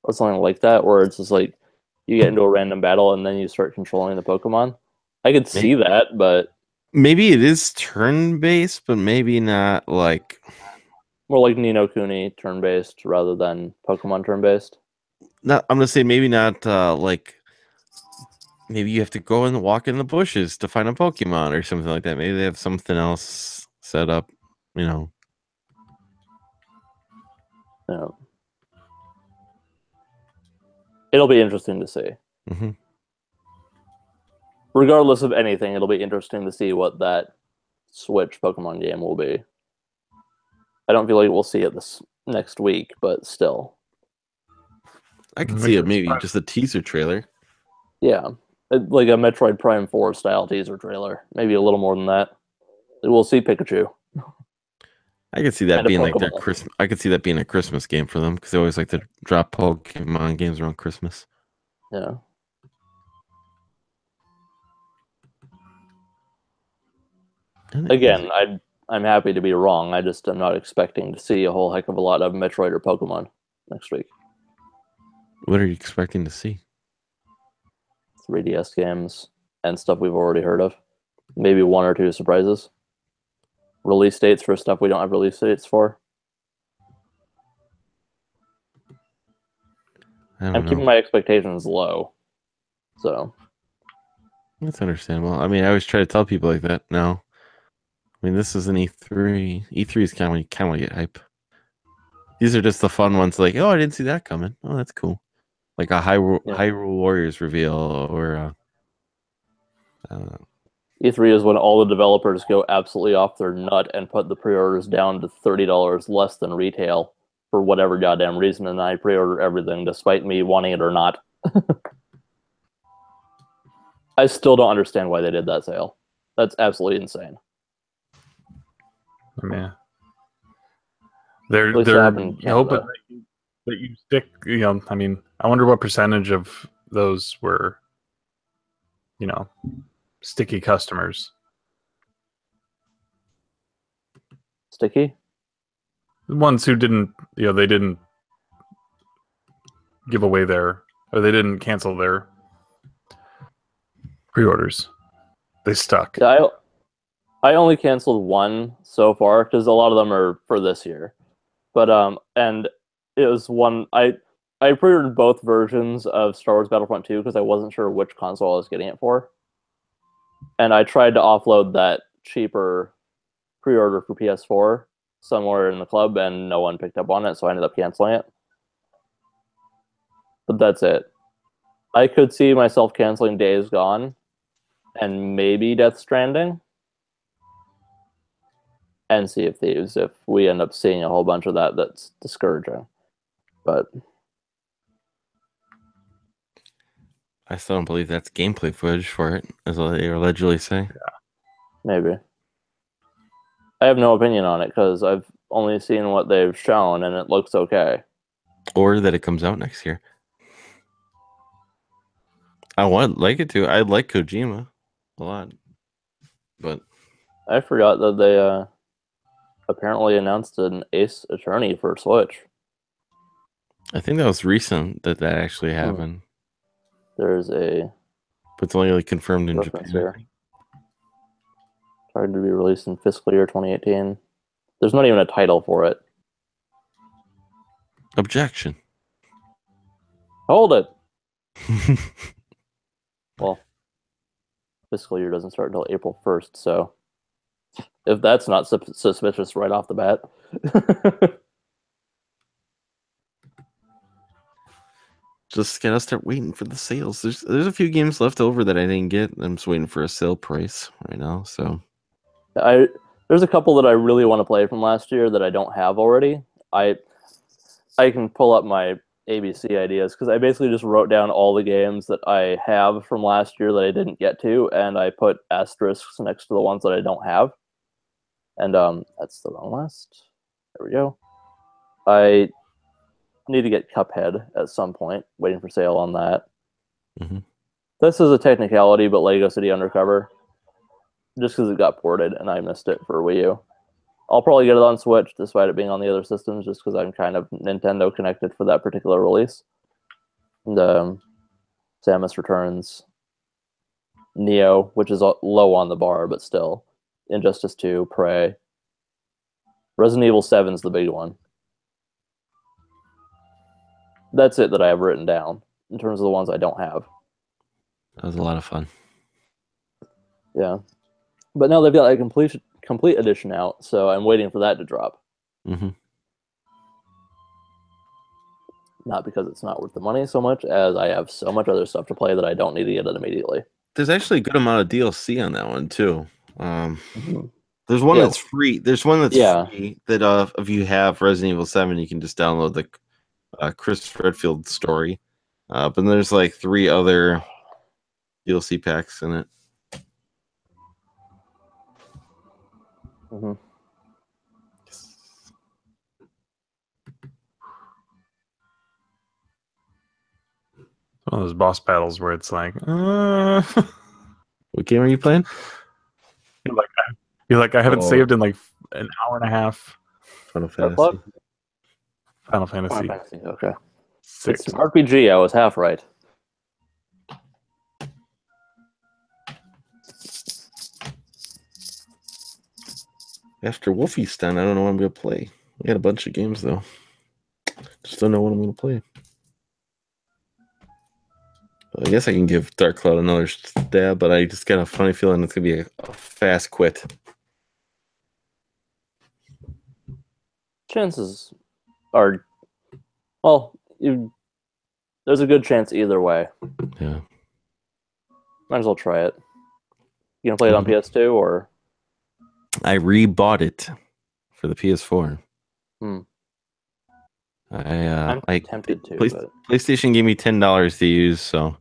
Or something like that, where it's just like you get into a random battle and then you start controlling the Pokemon. I could see that, but maybe it is turn-based, but maybe not like more like Ni no Kuni turn-based rather than Pokemon turn-based. No, I'm gonna say maybe not like maybe you have to go and walk in the bushes to find a Pokemon or something like that. Maybe they have something else set up, Yeah. It'll be interesting to see. Mm-hmm. Regardless of anything, it'll be interesting to see what that Switch Pokemon game will be. I don't feel like we'll see it this next week, but still. I could see it maybe just a teaser trailer. Yeah, like a Metroid Prime 4 style teaser trailer. Maybe a little more than that. We'll see Pikachu. I could see that being like their Christmas. I could see that being a Christmas game for them because they always like to drop Pokemon games around Christmas. Yeah. Again, I'm happy to be wrong. I just am not expecting to see a whole heck of a lot of Metroid or Pokemon next week. What are you expecting to see? 3DS games and stuff we've already heard of. Maybe 1 or 2 surprises. Release dates for stuff we don't have release dates for. I'm keeping my expectations low. So that's understandable. I mean, I always try to tell people like that. No, I mean, this is an E3. E3 is kind of get hype. These are just the fun ones. Like, oh, I didn't see that coming. Oh, that's cool. Like a Hyrule Warriors reveal, or E3 is when all the developers go absolutely off their nut and put the pre-orders down to $30 less than retail for whatever goddamn reason, and I pre-order everything despite me wanting it or not. I still don't understand why they did that sale. That's absolutely insane. Yeah. They're hoping that you stick, I mean, I wonder what percentage of those were, sticky customers. Sticky? The ones who didn't, they didn't give away or they didn't cancel their pre-orders. They stuck. Yeah, I only canceled 1 so far because a lot of them are for this year. But and it was one I pre-ordered both versions of Star Wars Battlefront 2 because I wasn't sure which console I was getting it for. And I tried to offload that cheaper pre-order for PS4 somewhere in the club, and no one picked up on it, so I ended up canceling it. But that's it. I could see myself canceling Days Gone and maybe Death Stranding and Sea of Thieves if we end up seeing a whole bunch of that. That's discouraging. But I still don't believe that's gameplay footage for it, as they allegedly say. Yeah. Maybe. I have no opinion on it because I've only seen what they've shown and it looks okay. Or that it comes out next year. I would like it to. I like Kojima a lot. But I forgot that they apparently announced an Ace Attorney for Switch. I think that was recent that actually happened. There's a... But it's only like confirmed in Japan. Here. Tried to be released in fiscal year 2018. There's not even a title for it. Objection. Hold it! Well, fiscal year doesn't start until April 1st, so if that's not suspicious right off the bat. Just gotta start waiting for the sales. There's a few games left over that I didn't get. I'm just waiting for a sale price right now. So there's a couple that I really want to play from last year that I don't have already. I can pull up my ABC ideas because I basically just wrote down all the games that I have from last year that I didn't get to, and I put asterisks next to the ones that I don't have. And that's the wrong list. There we go. I need to get Cuphead at some point. Waiting for sale on that. Mm-hmm. This is a technicality, but Lego City Undercover, just because it got ported and I missed it for Wii U. I'll probably get it on Switch, despite it being on the other systems, just because I'm kind of Nintendo connected for that particular release. And Samus Returns, Neo, which is low on the bar, but still. Injustice 2, Prey. Resident Evil 7 is the big one. That's it that I have written down, in terms of the ones I don't have. That was a lot of fun. Yeah. But now they've got a complete edition out, so I'm waiting for that to drop. Mm-hmm. Not because it's not worth the money so much, as I have so much other stuff to play that I don't need to get it immediately. There's actually a good amount of DLC on that one, too. There's one that's free. There's one that's free that if you have Resident Evil 7, you can just download the Chris Redfield story. But then there's like 3 other DLC packs in it. Mm-hmm. One of those boss battles where it's like, what game are you playing? You're like I haven't saved in like an hour and a half. Final Fantasy. Final Fantasy. Okay. 6. It's an RPG. I was half right. After Wolfenstein, I don't know what I'm going to play. We got a bunch of games, though. Just don't know what I'm going to play. I guess I can give Dark Cloud another stab, but I just got a funny feeling it's going to be a fast quit. Chances are, well, there's a good chance either way. Yeah. Might as well try it. You gonna play it on PS2 or? I rebought it for the PS4. I'm tempted to, but PlayStation gave me $10 to use, so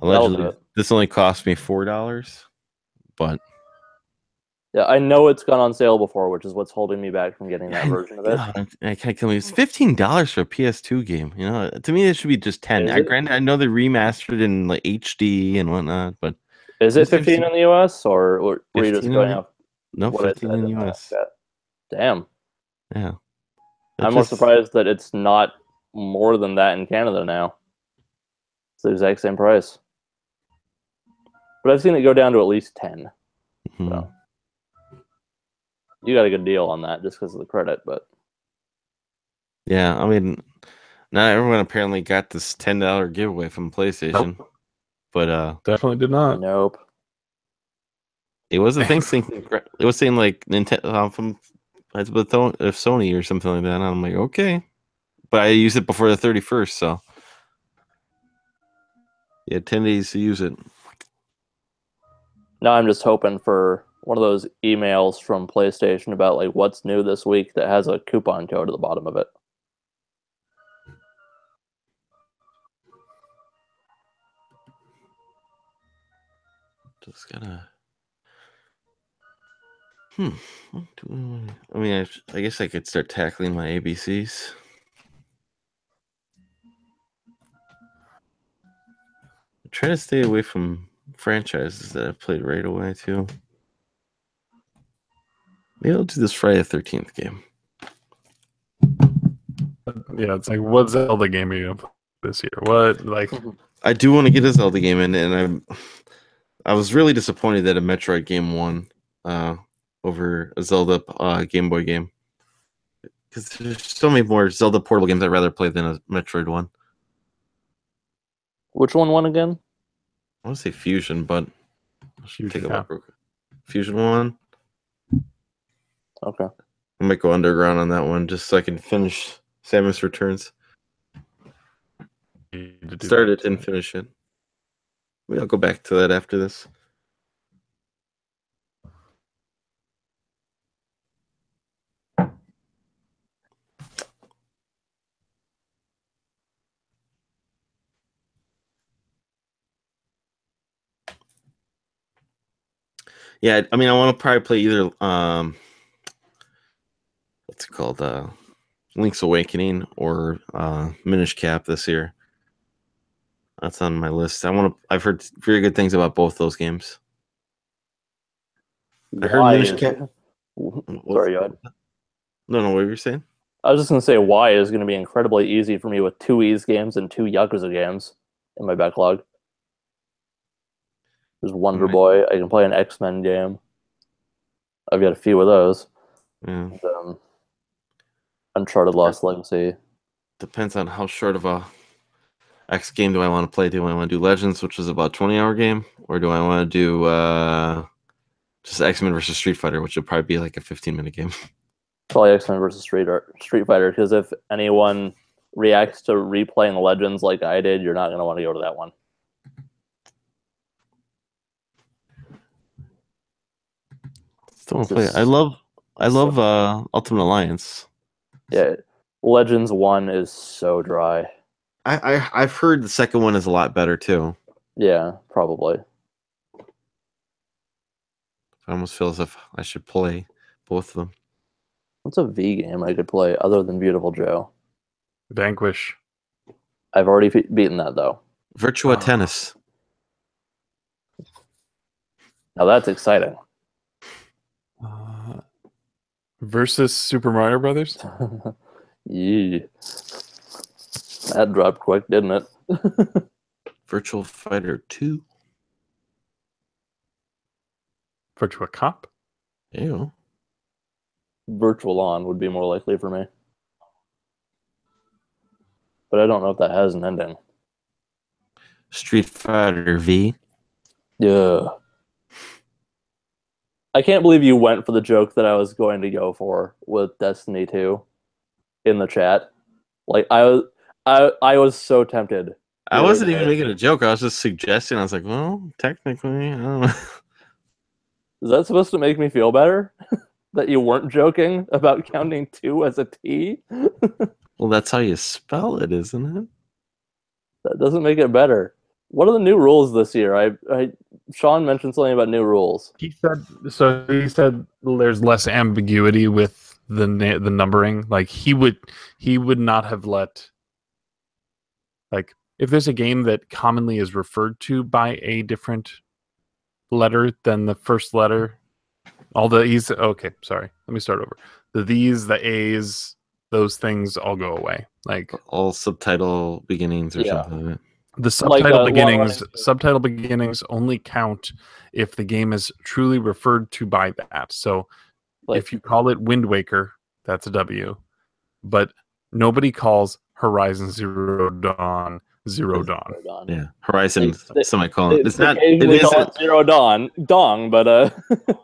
allegedly this only cost me $4. But yeah, I know it's gone on sale before, which is what's holding me back from getting that version of it. I can't tell you, it's $15 for a PS2 game. You know, to me it should be just 10. Granted, I know they remastered in like HD and whatnot, but is it 15 in the US or were you just going off? No, 15 in the US. Damn. Yeah. I'm more surprised that it's not more than that in Canada now. It's the exact same price. But I've seen it go down to at least 10. So you got a good deal on that just because of the credit, but yeah, I mean, not everyone apparently got this $10 giveaway from PlayStation. Nope. But definitely did not. Nope. It was a thing. It was saying like Nintendo from Sony or something like that. And I'm like, okay, but I used it before the 31st, so you had 10 days to use it. Now I'm just hoping for one of those emails from PlayStation about like what's new this week that has a coupon code at the bottom of it. Just gotta. I mean, I guess I could start tackling my ABCs. I try to stay away from franchises that I've played right away too. Maybe I'll do this Friday the 13th game. Yeah, it's like, what Zelda game are you gonna play this year? What, like? I do want to get a Zelda game in, and I was really disappointed that a Metroid game won over a Zelda Game Boy game, because there's so many more Zelda portable games I'd rather play than a Metroid one. Which one won again? I want to say Fusion, but I should take a look real quick. Fusion won. Okay. I might go underground on that one just so I can finish Samus Returns. Start it and finish it. Maybe I'll go back to that after this. Yeah, I mean, I want to probably play either what's it called, Link's Awakening or Minish Cap this year. That's on my list. I've heard very good things about both those games. I heard Minish Cap. Sorry, go ahead. No, what were you saying? I was just gonna say Y is gonna be incredibly easy for me with 2 Ys games and 2 Yakuza games in my backlog. There's Wonder Boy. I can play an X-Men game. I've got a few of those. Yeah. And, Uncharted Lost Legacy. Depends on how short of a X game do I want to play. Do I want to do Legends, which is about a 20-hour game, or do I want to do just X-Men versus Street Fighter, which would probably be like a 15-minute game? Probably X-Men versus Street Fighter, because if anyone reacts to replaying Legends like I did, you're not going to want to go to that one. Still want to play it. I love Ultimate Alliance. Yeah, Legends 1 is so dry. I've heard the second one is a lot better too. Yeah, probably. I almost feel as if I should play both of them. What's a V game I could play other than Beautiful Joe? Vanquish. I've already beaten that though. Virtua Tennis. Now that's exciting. Versus Super Mario Brothers. Yeah. That dropped quick, didn't it? Virtual Fighter 2. Virtua Cop. Ew. Virtual On would be more likely for me. But I don't know if that has an ending. Street Fighter V. Yeah. I can't believe you went for the joke that I was going to go for with Destiny 2 in the chat. Like I was so tempted. I wasn't even making a joke. I was just suggesting. I was like, well, technically, I don't know. Is that supposed to make me feel better? That you weren't joking about counting 2 as a T? Well, that's how you spell it, isn't it? That doesn't make it better. What are the new rules this year? Sean mentioned something about new rules. He said there's less ambiguity with the numbering. Like he would not have let, like, if there's a game that commonly is referred to by a different letter than the first letter, all the E's. Okay, sorry. Let me start over. The Th's, the A's, those things all go away. Like all subtitle beginnings or something like that. The subtitle beginnings only count if the game is truly referred to by that. So if you call it Wind Waker, that's a W. But nobody calls Horizon Zero Dawn Zero Dawn. Yeah, Horizon semicolon. It's not. It call it Zero Dawn Dong, but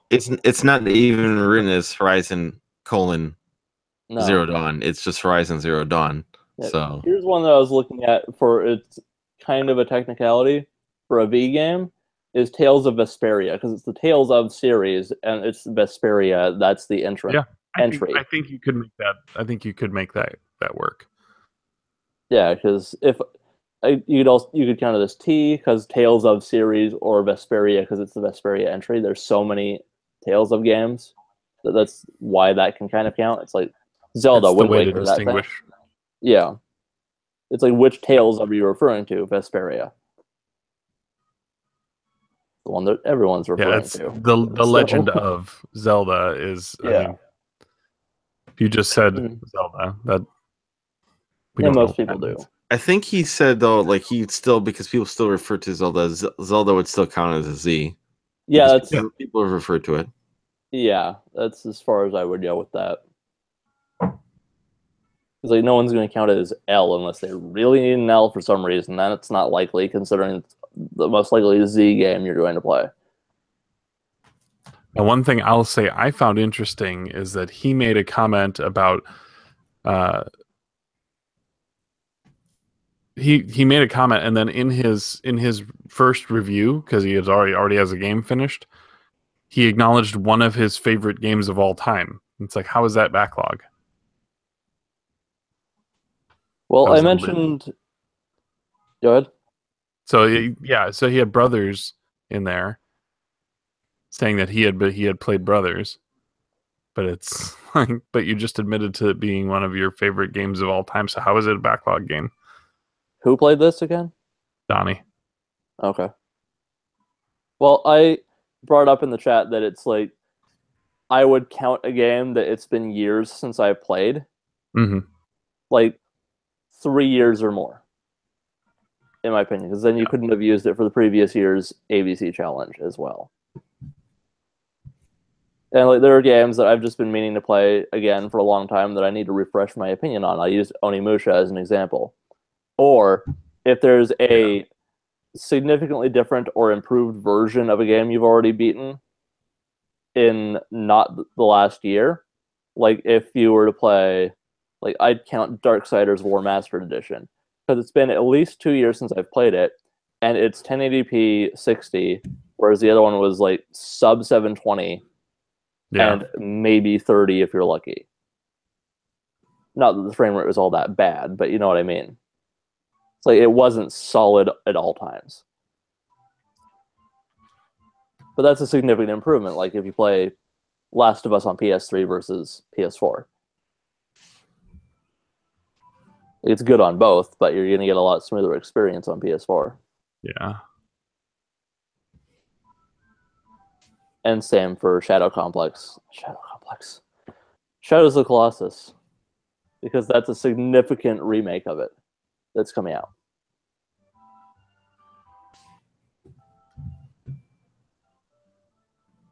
it's not even written as Horizon : No. Zero Dawn. It's just Horizon Zero Dawn. Yeah, so here's one that I was looking at for its kind of a technicality for a V game is Tales of Vesperia, because it's the Tales of series and it's Vesperia. That's the entry. I think you could make that. I think you could make that work. Yeah, because if you could count it as T because Tales of series, or Vesperia because it's the Vesperia entry. There's so many Tales of games that's why that can kind of count. It's like Zelda, Wind Waker, that thing. Yeah. It's like, which Tales are you referring to? Vesperia. The one that everyone's referring to. The Legend of Zelda is, I mean, if you just said Zelda, that we don't most people do. I think he said, though, like he'd still, because people still refer to Zelda, Zelda would still count as a Z. Yeah, people refer to it. Yeah, that's as far as I would go with that. Because like, no one's going to count it as L unless they really need an L for some reason. Then it's not likely, considering it's the most likely Z game you're going to play. And one thing I'll say I found interesting is that he made a comment about he made a comment, and then in his first review, because he already has a game finished, he acknowledged one of his favorite games of all time. It's like, how is that backlog? Well, I mentioned. Go ahead. So so he had Brothers in there, saying that he had played Brothers, but it's like, but you just admitted to it being one of your favorite games of all time. So how is it a backlog game? Who played this again? Donnie. Okay. Well, I brought up in the chat that it's like I would count a game that it's been years since I played. Mm-hmm. Like 3 years or more, in my opinion, because then you couldn't have used it for the previous year's ABC challenge as well. And like, there are games that I've just been meaning to play again for a long time that I need to refresh my opinion on. I use Onimusha as an example. Or if there's a significantly different or improved version of a game you've already beaten in not the last year, like if you were to play, like I'd count Darksiders War Mastered Edition, because it's been at least 2 years since I've played it, and it's 1080p 60, whereas the other one was like sub 720 and maybe 30 if you're lucky. Not that the frame rate was all that bad, but you know what I mean. It's like it wasn't solid at all times. But that's a significant improvement, like if you play Last of Us on PS3 versus PS4. It's good on both, but you're going to get a lot smoother experience on PS4. Yeah. And same for Shadow Complex. Shadows of the Colossus. Because that's a significant remake of it that's coming out.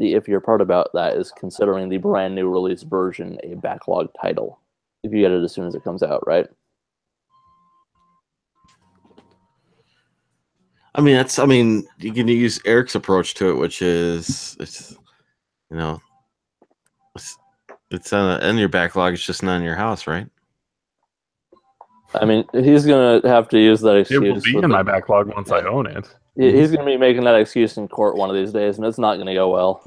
the iffier part about that is considering the brand new release version a backlog title. If you get it as soon as it comes out, right? I mean, you can use Eric's approach to it, which is it's in your backlog. It's just not in your house, right? I mean, he's gonna have to use that excuse. It will be in my backlog once I own it. He's gonna be making that excuse in court one of these days, and it's not gonna go well.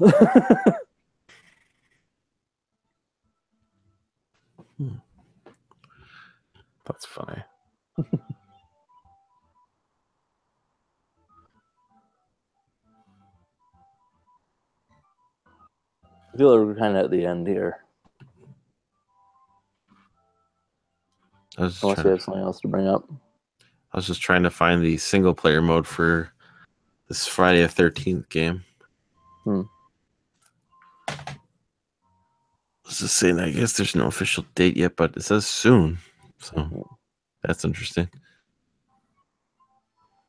That's funny. I feel like we're kind of at the end here. Unless you have something else to bring up. I was just trying to find the single player mode for this Friday the 13th game. I was just saying, I guess there's no official date yet, but it says soon. So that's interesting.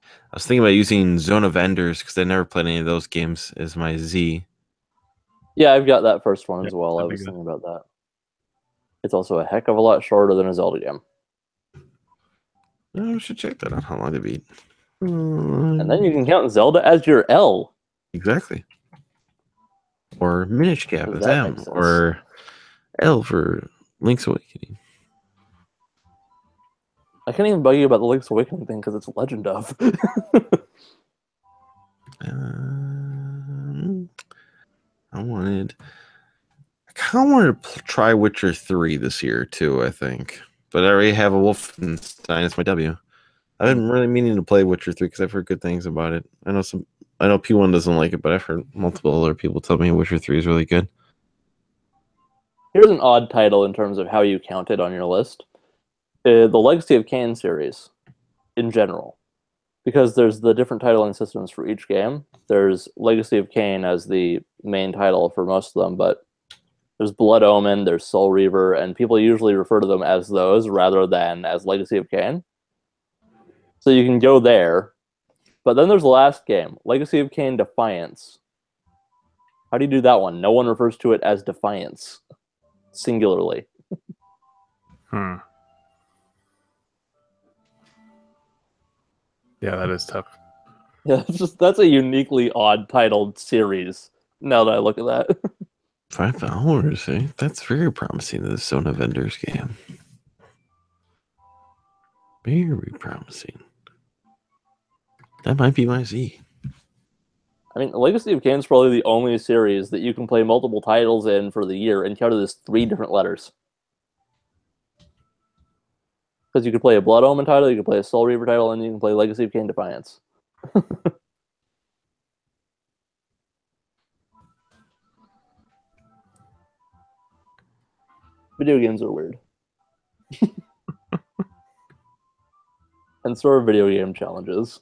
I was thinking about using Zone of Enders because I never played any of those games as my Z. Yeah, I've got that first one as well. I was thinking about that. It's also a heck of a lot shorter than a Zelda game. I should check that out. How long to beat? And then you can count Zelda as your L. Exactly. Or Minish Cap as M. Or L for Link's Awakening. I can't even bug you about the Link's Awakening thing because it's Legend of. I kind of wanted to try Witcher 3 this year too, I think. But I already have a Wolfenstein as my W. I've been really meaning to play Witcher 3 because I've heard good things about it. I know P1 doesn't like it, but I've heard multiple other people tell me Witcher 3 is really good. Here's an odd title in terms of how you count it on your list. The Legacy of Kain series, in general. Because there's the different titling systems for each game. There's Legacy of Kain as the main title for most of them, but there's Blood Omen, there's Soul Reaver, and people usually refer to them as those rather than as Legacy of Kain. So you can go there. But then there's the last game, Legacy of Kain Defiance. How do you do that one? No one refers to it as Defiance. Singularly. Yeah, that is tough. Yeah, that's a uniquely odd titled series, now that I look at that. $5, eh? That's very promising to the Zone of Enders game. Very promising. That might be my Z. I mean, Legacy of Kain is probably the only series that you can play multiple titles in for the year and count it as 3 different letters. Because you could play a Blood Omen title, you could play a Soul Reaver title, and you can play Legacy of Kain Defiance. Video games are weird. And so are video game challenges.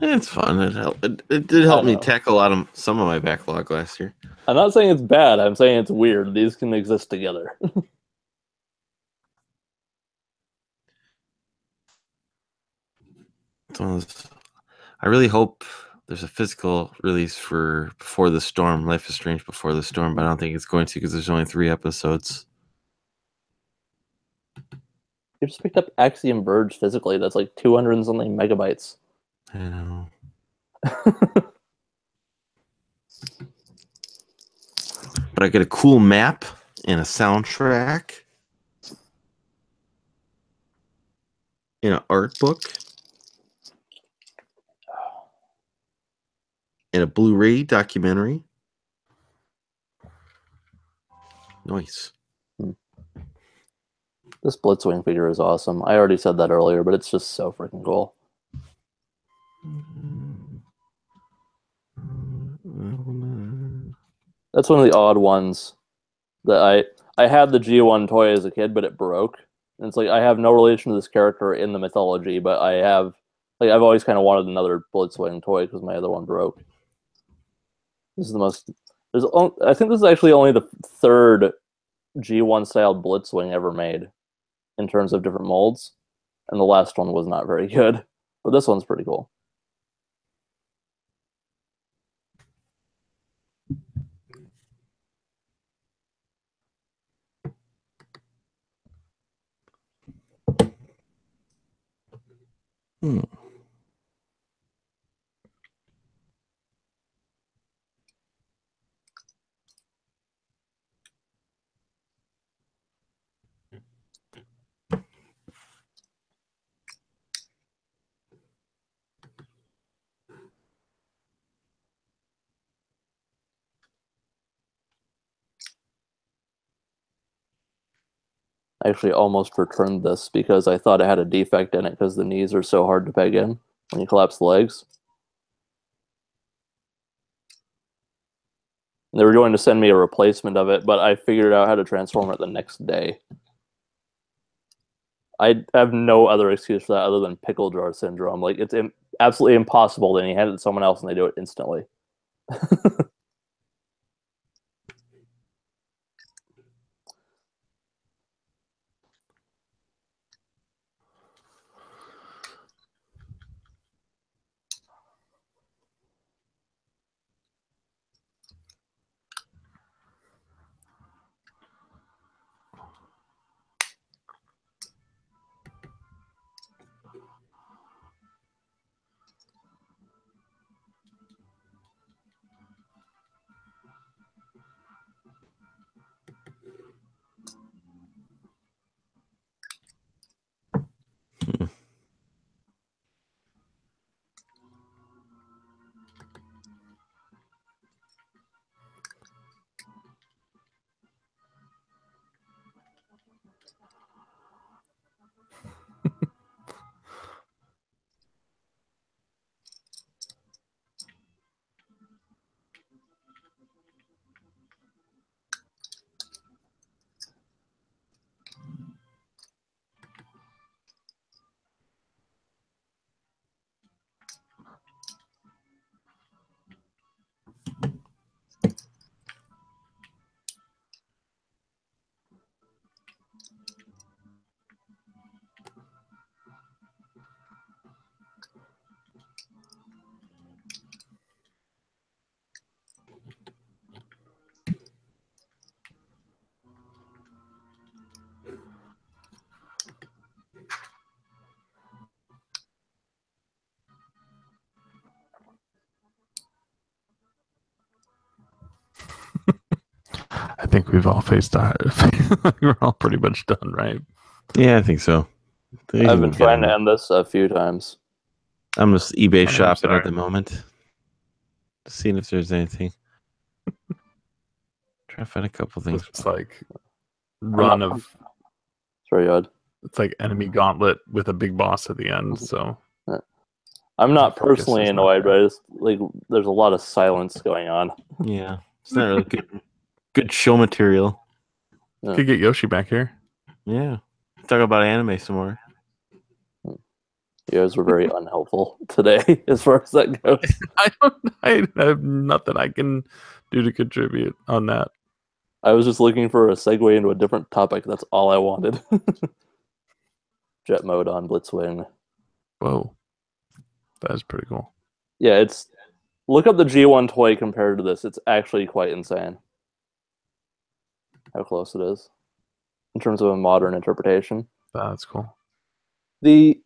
It's fun. It did help me tackle some of my backlog last year. I'm not saying it's bad. I'm saying it's weird. These can exist together. I really hope there's a physical release for Before the Storm, Life is Strange Before the Storm, but I don't think it's going to because there's only 3 episodes. You just picked up Axiom Verge physically. That's like 200 and something megabytes. I know. But I get a cool map and a soundtrack and an art book and a Blu-ray documentary. Nice. This Blitzwing figure is awesome. I already said that earlier, but it's just so freaking cool. That's one of the odd ones that I had the G1 toy as a kid, but it broke. And it's like I have no relation to this character in the mythology, but I've always kind of wanted another Blitzwing toy because my other one broke. This is the most. I think this is actually only the 3rd G1 style Blitzwing ever made in terms of different molds, and the last one was not very good, but this one's pretty cool. Hmm. I actually almost returned this because I thought it had a defect in it because the knees are so hard to peg in when you collapse the legs. They were going to send me a replacement of it, but I figured out how to transform it the next day. I have no other excuse for that other than pickle jar syndrome. Like, it's absolutely impossible. Then you hand it to someone else and they do it instantly. I think we've all faced that. We're all pretty much done, right? Yeah, I think so. I've been trying to end this a few times. I'm just eBay 100%. shopping at the moment. Seeing if there's anything. Try to find a couple things. It's like run of. Sorry, Odd. It's like enemy gauntlet with a big boss at the end. So I'm not personally annoyed, but I just like there's a lot of silence going on. Yeah, it's not really good show material. Yeah. Could get Yoshi back here. Yeah, talk about anime some more. You guys were very unhelpful today, as far as that goes. I have nothing I can do to contribute on that. I was just looking for a segue into a different topic. That's all I wanted. Jet mode on Blitzwing. Whoa, that is pretty cool. Yeah, it's look up the G1 toy compared to this. It's actually quite insane how close it is in terms of a modern interpretation. That's cool. The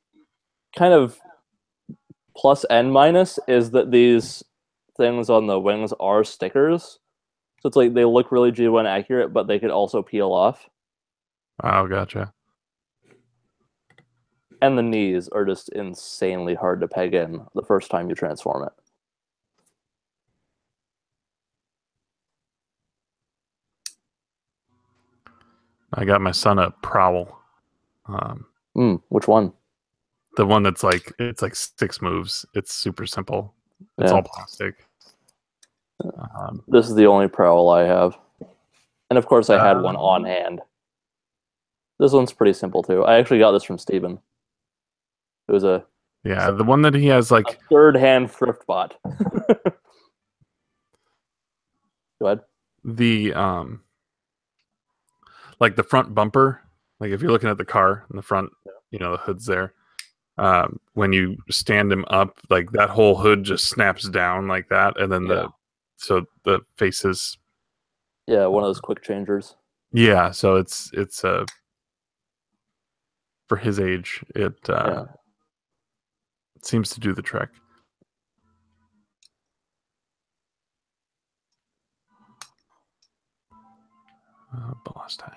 kind of plus and minus is that these things on the wings are stickers. So it's like they look really G1 accurate, but they could also peel off. Oh, gotcha. And the knees are just insanely hard to peg in the first time you transform it. I got my son a Prowl. Which one? The one that's like it's like 6 moves. It's super simple. It's all plastic. This is the only Prowl I have. And of course I had one on hand. This one's pretty simple too. I actually got this from Steven. It was the one that he has like third-hand thrift bot. Go ahead. The like the front bumper, like if you're looking at the car in the front, the hood's there. When you stand him up, like that whole hood just snaps down like that, and then the faces. Yeah, one of those quick changers. Yeah, so it's for his age, seems to do the trick. Boss time.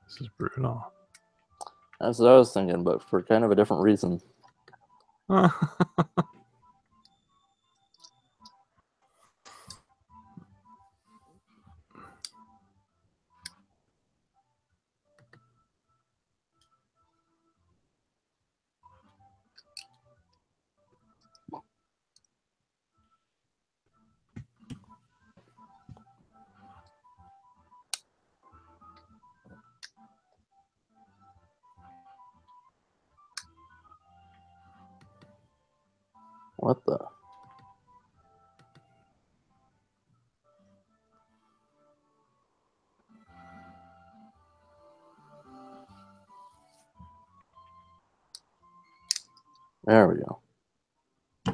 This is brutal. That's what I was thinking, but for kind of a different reason. What the? There we go. I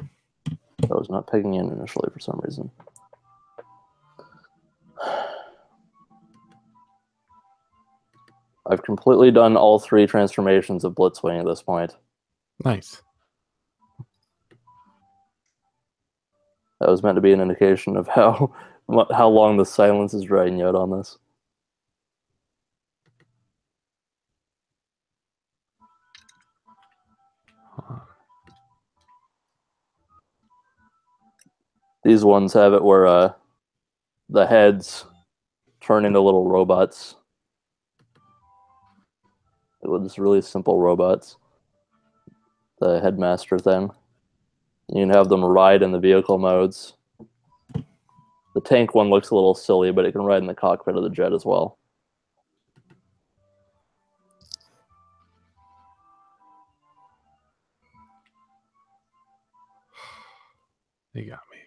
was not pegging in initially for some reason. I've completely done all 3 transformations of Blitzwing at this point. Nice. That was meant to be an indication of how long the silence is dragging out on this. These ones have it where the heads turn into little robots. With just really simple robots. The headmaster thing. You can have them ride in the vehicle modes. The tank one looks a little silly, but it can ride in the cockpit of the jet as well. You got me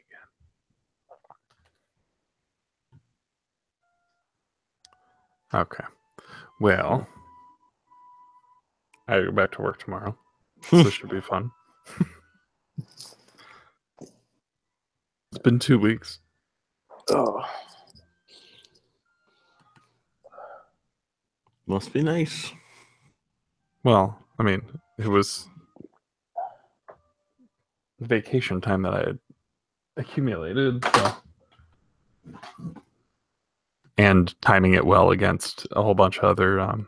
again. Okay. Well, I go back to work tomorrow. So this should be fun. It's been 2 weeks. Oh. Must be nice. Well, I mean, it was vacation time that I had accumulated, so. And timing it well against a whole bunch of other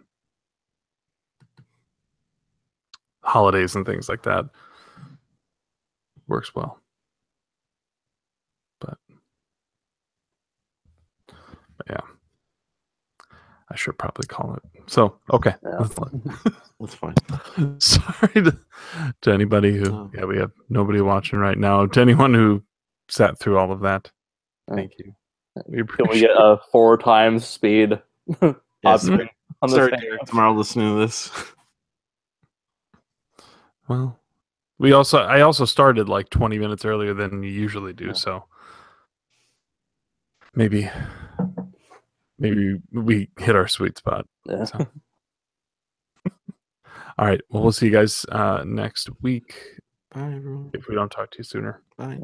holidays and things like that works well. But yeah, I should probably call it. So, okay. Yeah. That's fine. Sorry to anybody who, we have nobody watching right now. To anyone who sat through all of that, thank you. Can we get a 4 times speed? Yes. On this Sorry, thing? Derek, tomorrow listening to this. Well, I also started like 20 minutes earlier than you usually do, so maybe we hit our sweet spot. Yeah. So. All right. Well, we'll see you guys next week. Bye, everyone. If we don't talk to you sooner. Bye.